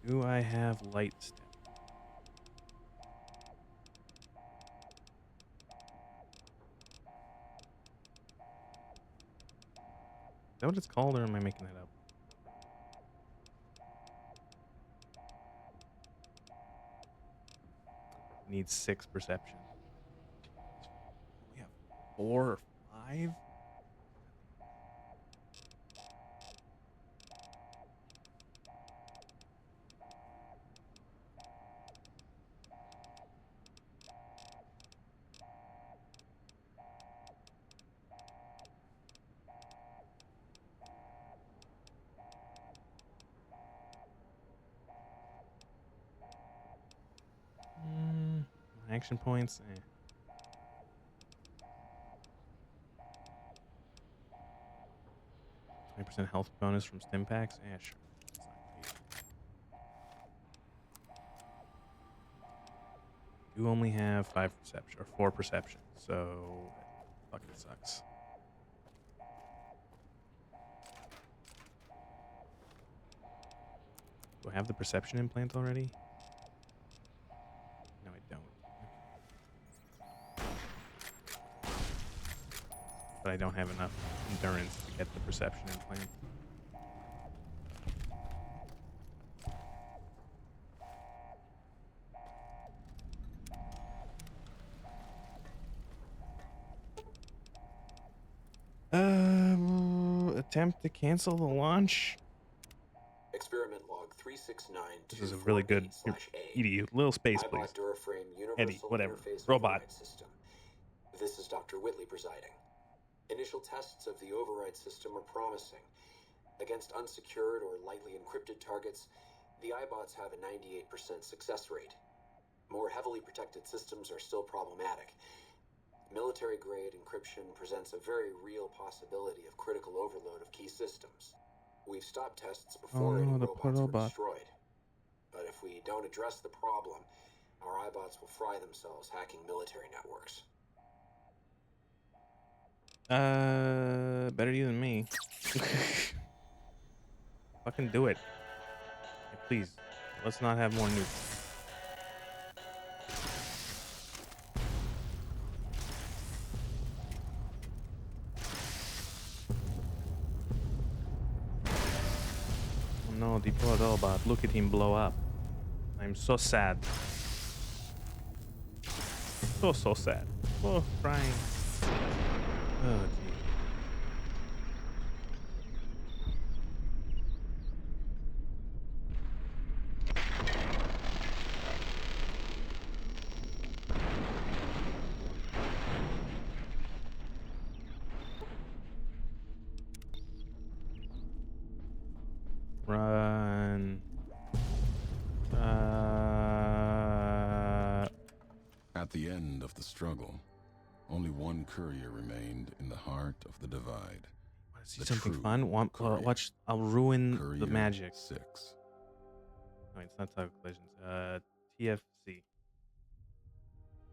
Do I have light step? Is that what it's called, or am I making that up? Needs 6 perception. We have 4 or 5? Action points? 20% health bonus from stim packs? Sure. That's not great. You only have 5 perception, or 4 perception, so that fucking sucks. Do I have the perception implant already? No, I don't. But I don't have enough endurance to get the perception implant. attempt to cancel the launch. Experiment log 369. This is a really good. Edie, little space, please. iBot Duraframe Eddie, Universal whatever. Interface Robot. Override System. This is Dr. Whitley presiding. Initial tests of the override system are promising. Against unsecured or lightly encrypted targets, the iBots have a 98% success rate. More heavily protected systems are still problematic. Military-grade encryption presents a very real possibility of critical overload of key systems. We've stopped tests before any the robots were robot. destroyed. But if we don't address the problem, our iBots will fry themselves hacking military networks. Better you than me. Fucking do it. Yeah, please, let's not have more nukes. Oh no, the poor robot. Look at him blow up. I'm so sad. So sad. Oh, crying. Oh, gee. Run. At the end of the struggle, only one courier remained in the heart of the divide. Want to see The something true fun? courier. Watch. I'll ruin Courier the magic. 6. No, it's not Toggle Collisions. TFC.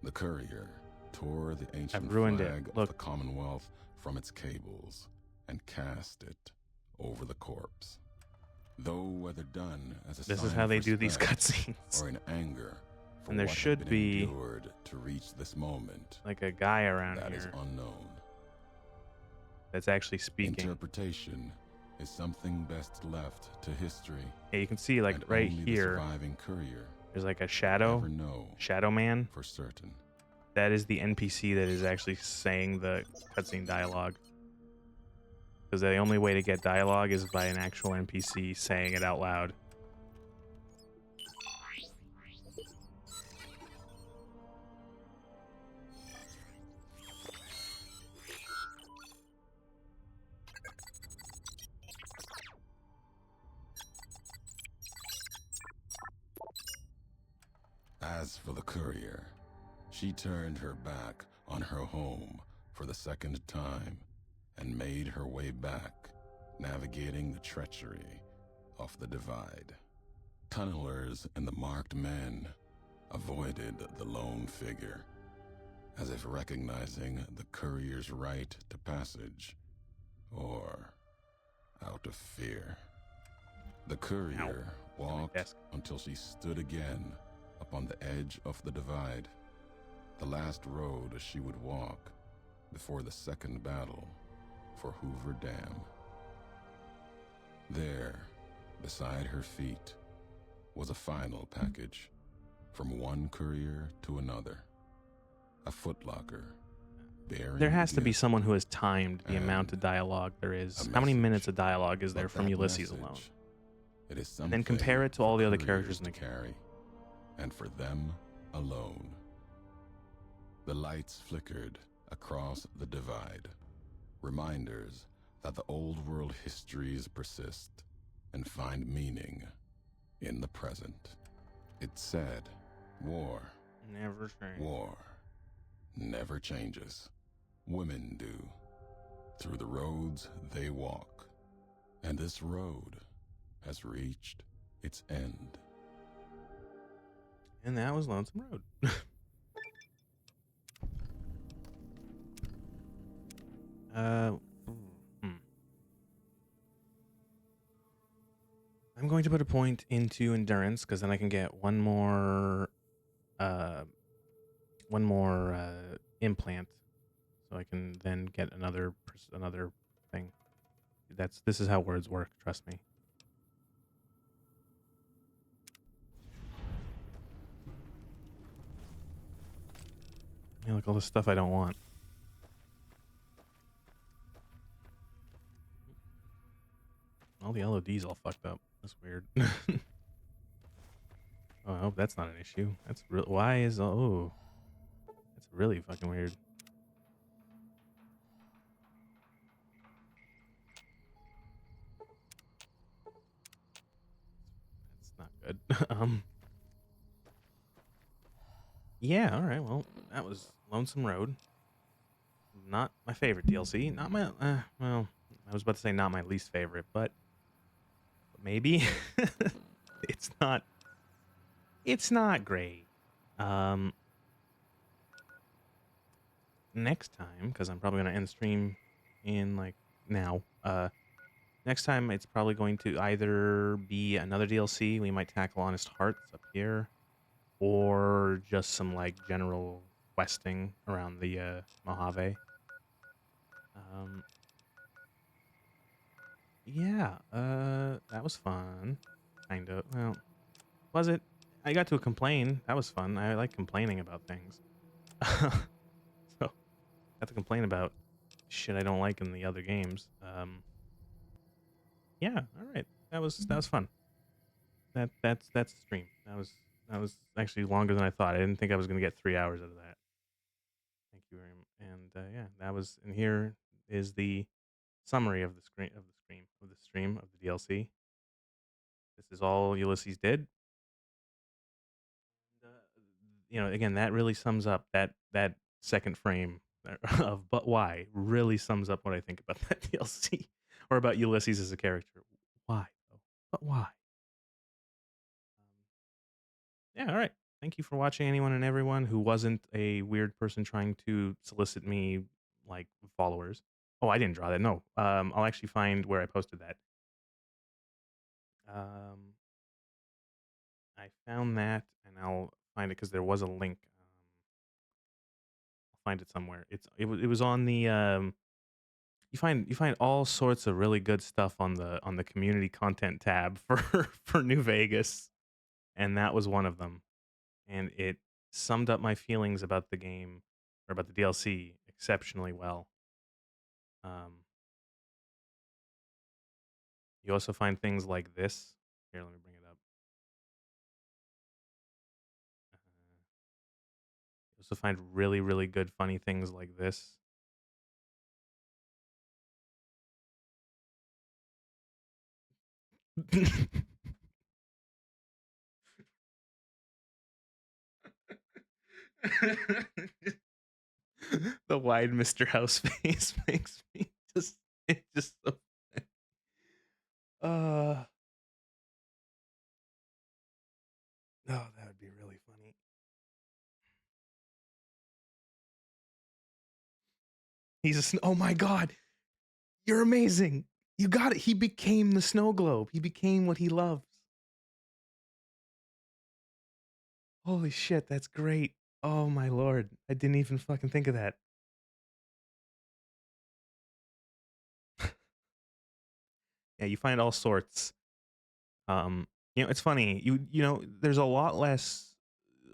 The courier tore the ancient ruined it. flag of Look. the Commonwealth from its cables and cast it over the corpse. Though whether done as a This is sign how of they do these respect cutscenes. or in anger for And there what had should been be endured to reach this moment, like a guy around that is here unknown. that's actually speaking. Interpretation is something best left to history. Yeah, you can see like and right only the here. surviving courier There's like a will shadow. ever know Shadow Man. for certain. That is the NPC that is actually saying the cutscene dialogue. Because the only way to get dialogue is by an actual NPC saying it out loud. As for the courier, she turned her back on her home for the second time and made her way back, navigating the treachery of the divide. Tunnelers and the marked men avoided the lone figure, as if recognizing the courier's right to passage, or out of fear. The courier walked desk. until she stood again upon the edge of the divide, the last road she would walk before the second battle for Hoover Dam. There, beside her feet, was a final package from one courier to another. A footlocker bearing There has the to be gift. someone who has timed the amount of And dialogue there is. a How many message. minutes of dialogue is there But from that Ulysses message, alone? it is And then compare it to something all the for other couriers characters in the to game. carry, and for them alone. The lights flickered across the divide, reminders that the old world histories persist and find meaning in the present. It said, war never changes. Women do. Through the roads they walk. And this road has reached its end. And that was Lonesome Road. I'm going to put a point into endurance because then I can get one more implant, so I can then get another thing. This is how words work. Trust me. Yeah, look, all the stuff I don't want. All the LODs all fucked up. That's weird. Oh, I hope that's not an issue. That's real. Why is oh? That's really fucking weird. That's not good. Yeah. All right. Well, that was Lonesome Road. Not my favorite DLC. Not my. Well, I was about to say not my least favorite, but maybe it's not. It's not great. Um, Next time, because I'm probably gonna end the stream in like now. Next time it's probably going to either be another DLC. We might tackle Honest Hearts up here, or just some like general questing around the Mojave. Um, yeah, that was fun. Kind of. Well, was it? I got to complain. That was fun. I like complaining about things. So, I have to complain about shit I don't like in the other games. Yeah, all right. That was fun. That's the stream. That was actually longer than I thought. I didn't think I was gonna get 3 hours out of that. Thank you very much. And yeah, that was. And here is the summary of the stream of the DLC. This is all Ulysses did. And, again, that really sums up that second frame of "but why" really sums up what I think about that DLC or about Ulysses as a character. Why though? But why? Yeah, all right. Thank you for watching, anyone and everyone who wasn't a weird person trying to solicit me like followers. Oh, I didn't draw that. No. I'll actually find where I posted that. Um, I found that, and I'll find it because there was a link. I'll find it somewhere. It was on the you find all sorts of really good stuff on the community content tab for for New Vegas, and that was one of them. And it summed up my feelings about the game or about the DLC exceptionally well. Um, you also find things like this. Here, let me bring it up. You also find really, really good, funny things like this. The wide Mr. House face makes me just it just so uh oh, that would be really funny. Oh my god, you're amazing. You got it. He became the snow globe. He became what he loves. Holy shit, that's great. Oh my lord. I didn't even fucking think of that. Yeah, you find all sorts. It's funny. There's a lot less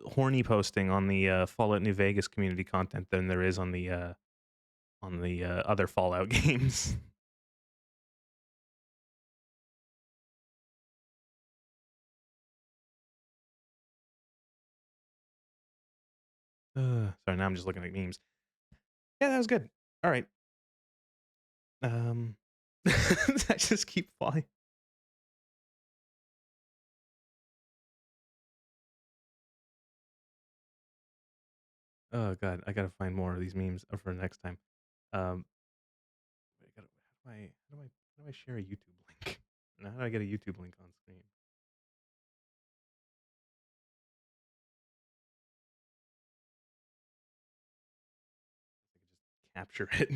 horny posting on the Fallout New Vegas community content than there is on the other Fallout games. Sorry, now I'm just looking at memes. Yeah, that was good. All right. I just keep flying. Oh god, I gotta find more of these memes for next time. Um, how do I share a YouTube link? Now, how do I get a YouTube link on screen? I could just capture it.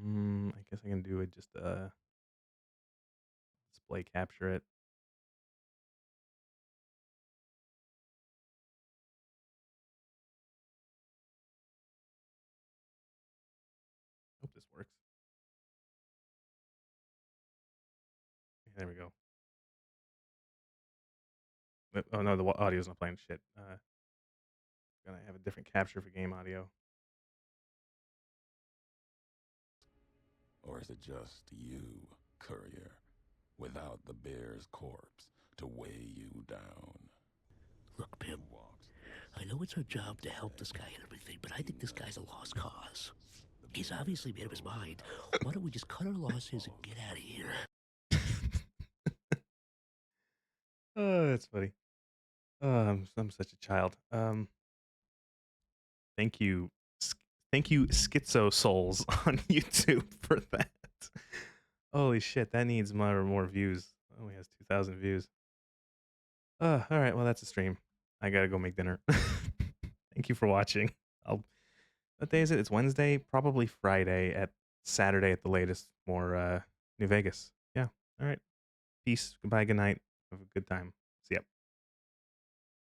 I guess I can do it. Just display capture it. Hope this works. There we go. Oh no, the audio's not playing shit. Gonna have a different capture for game audio. Or is it just you, courier, without the bear's corpse to weigh you down? Look, Pim, I know it's our job to help this guy and everything, but I think this guy's a lost cause. He's obviously made up his mind. Why don't we just cut our losses and get out of here? Oh, that's funny. I'm such a child. Thank you, thank you, Schizo Souls on YouTube for that. Holy shit, that needs more views. It only has 2,000 views. All right, well that's a stream. I gotta go make dinner. Thank you for watching. What day is it? It's Wednesday, probably Friday at Saturday at the latest. More New Vegas. Yeah. All right. Peace. Goodbye. Good night. Have a good time.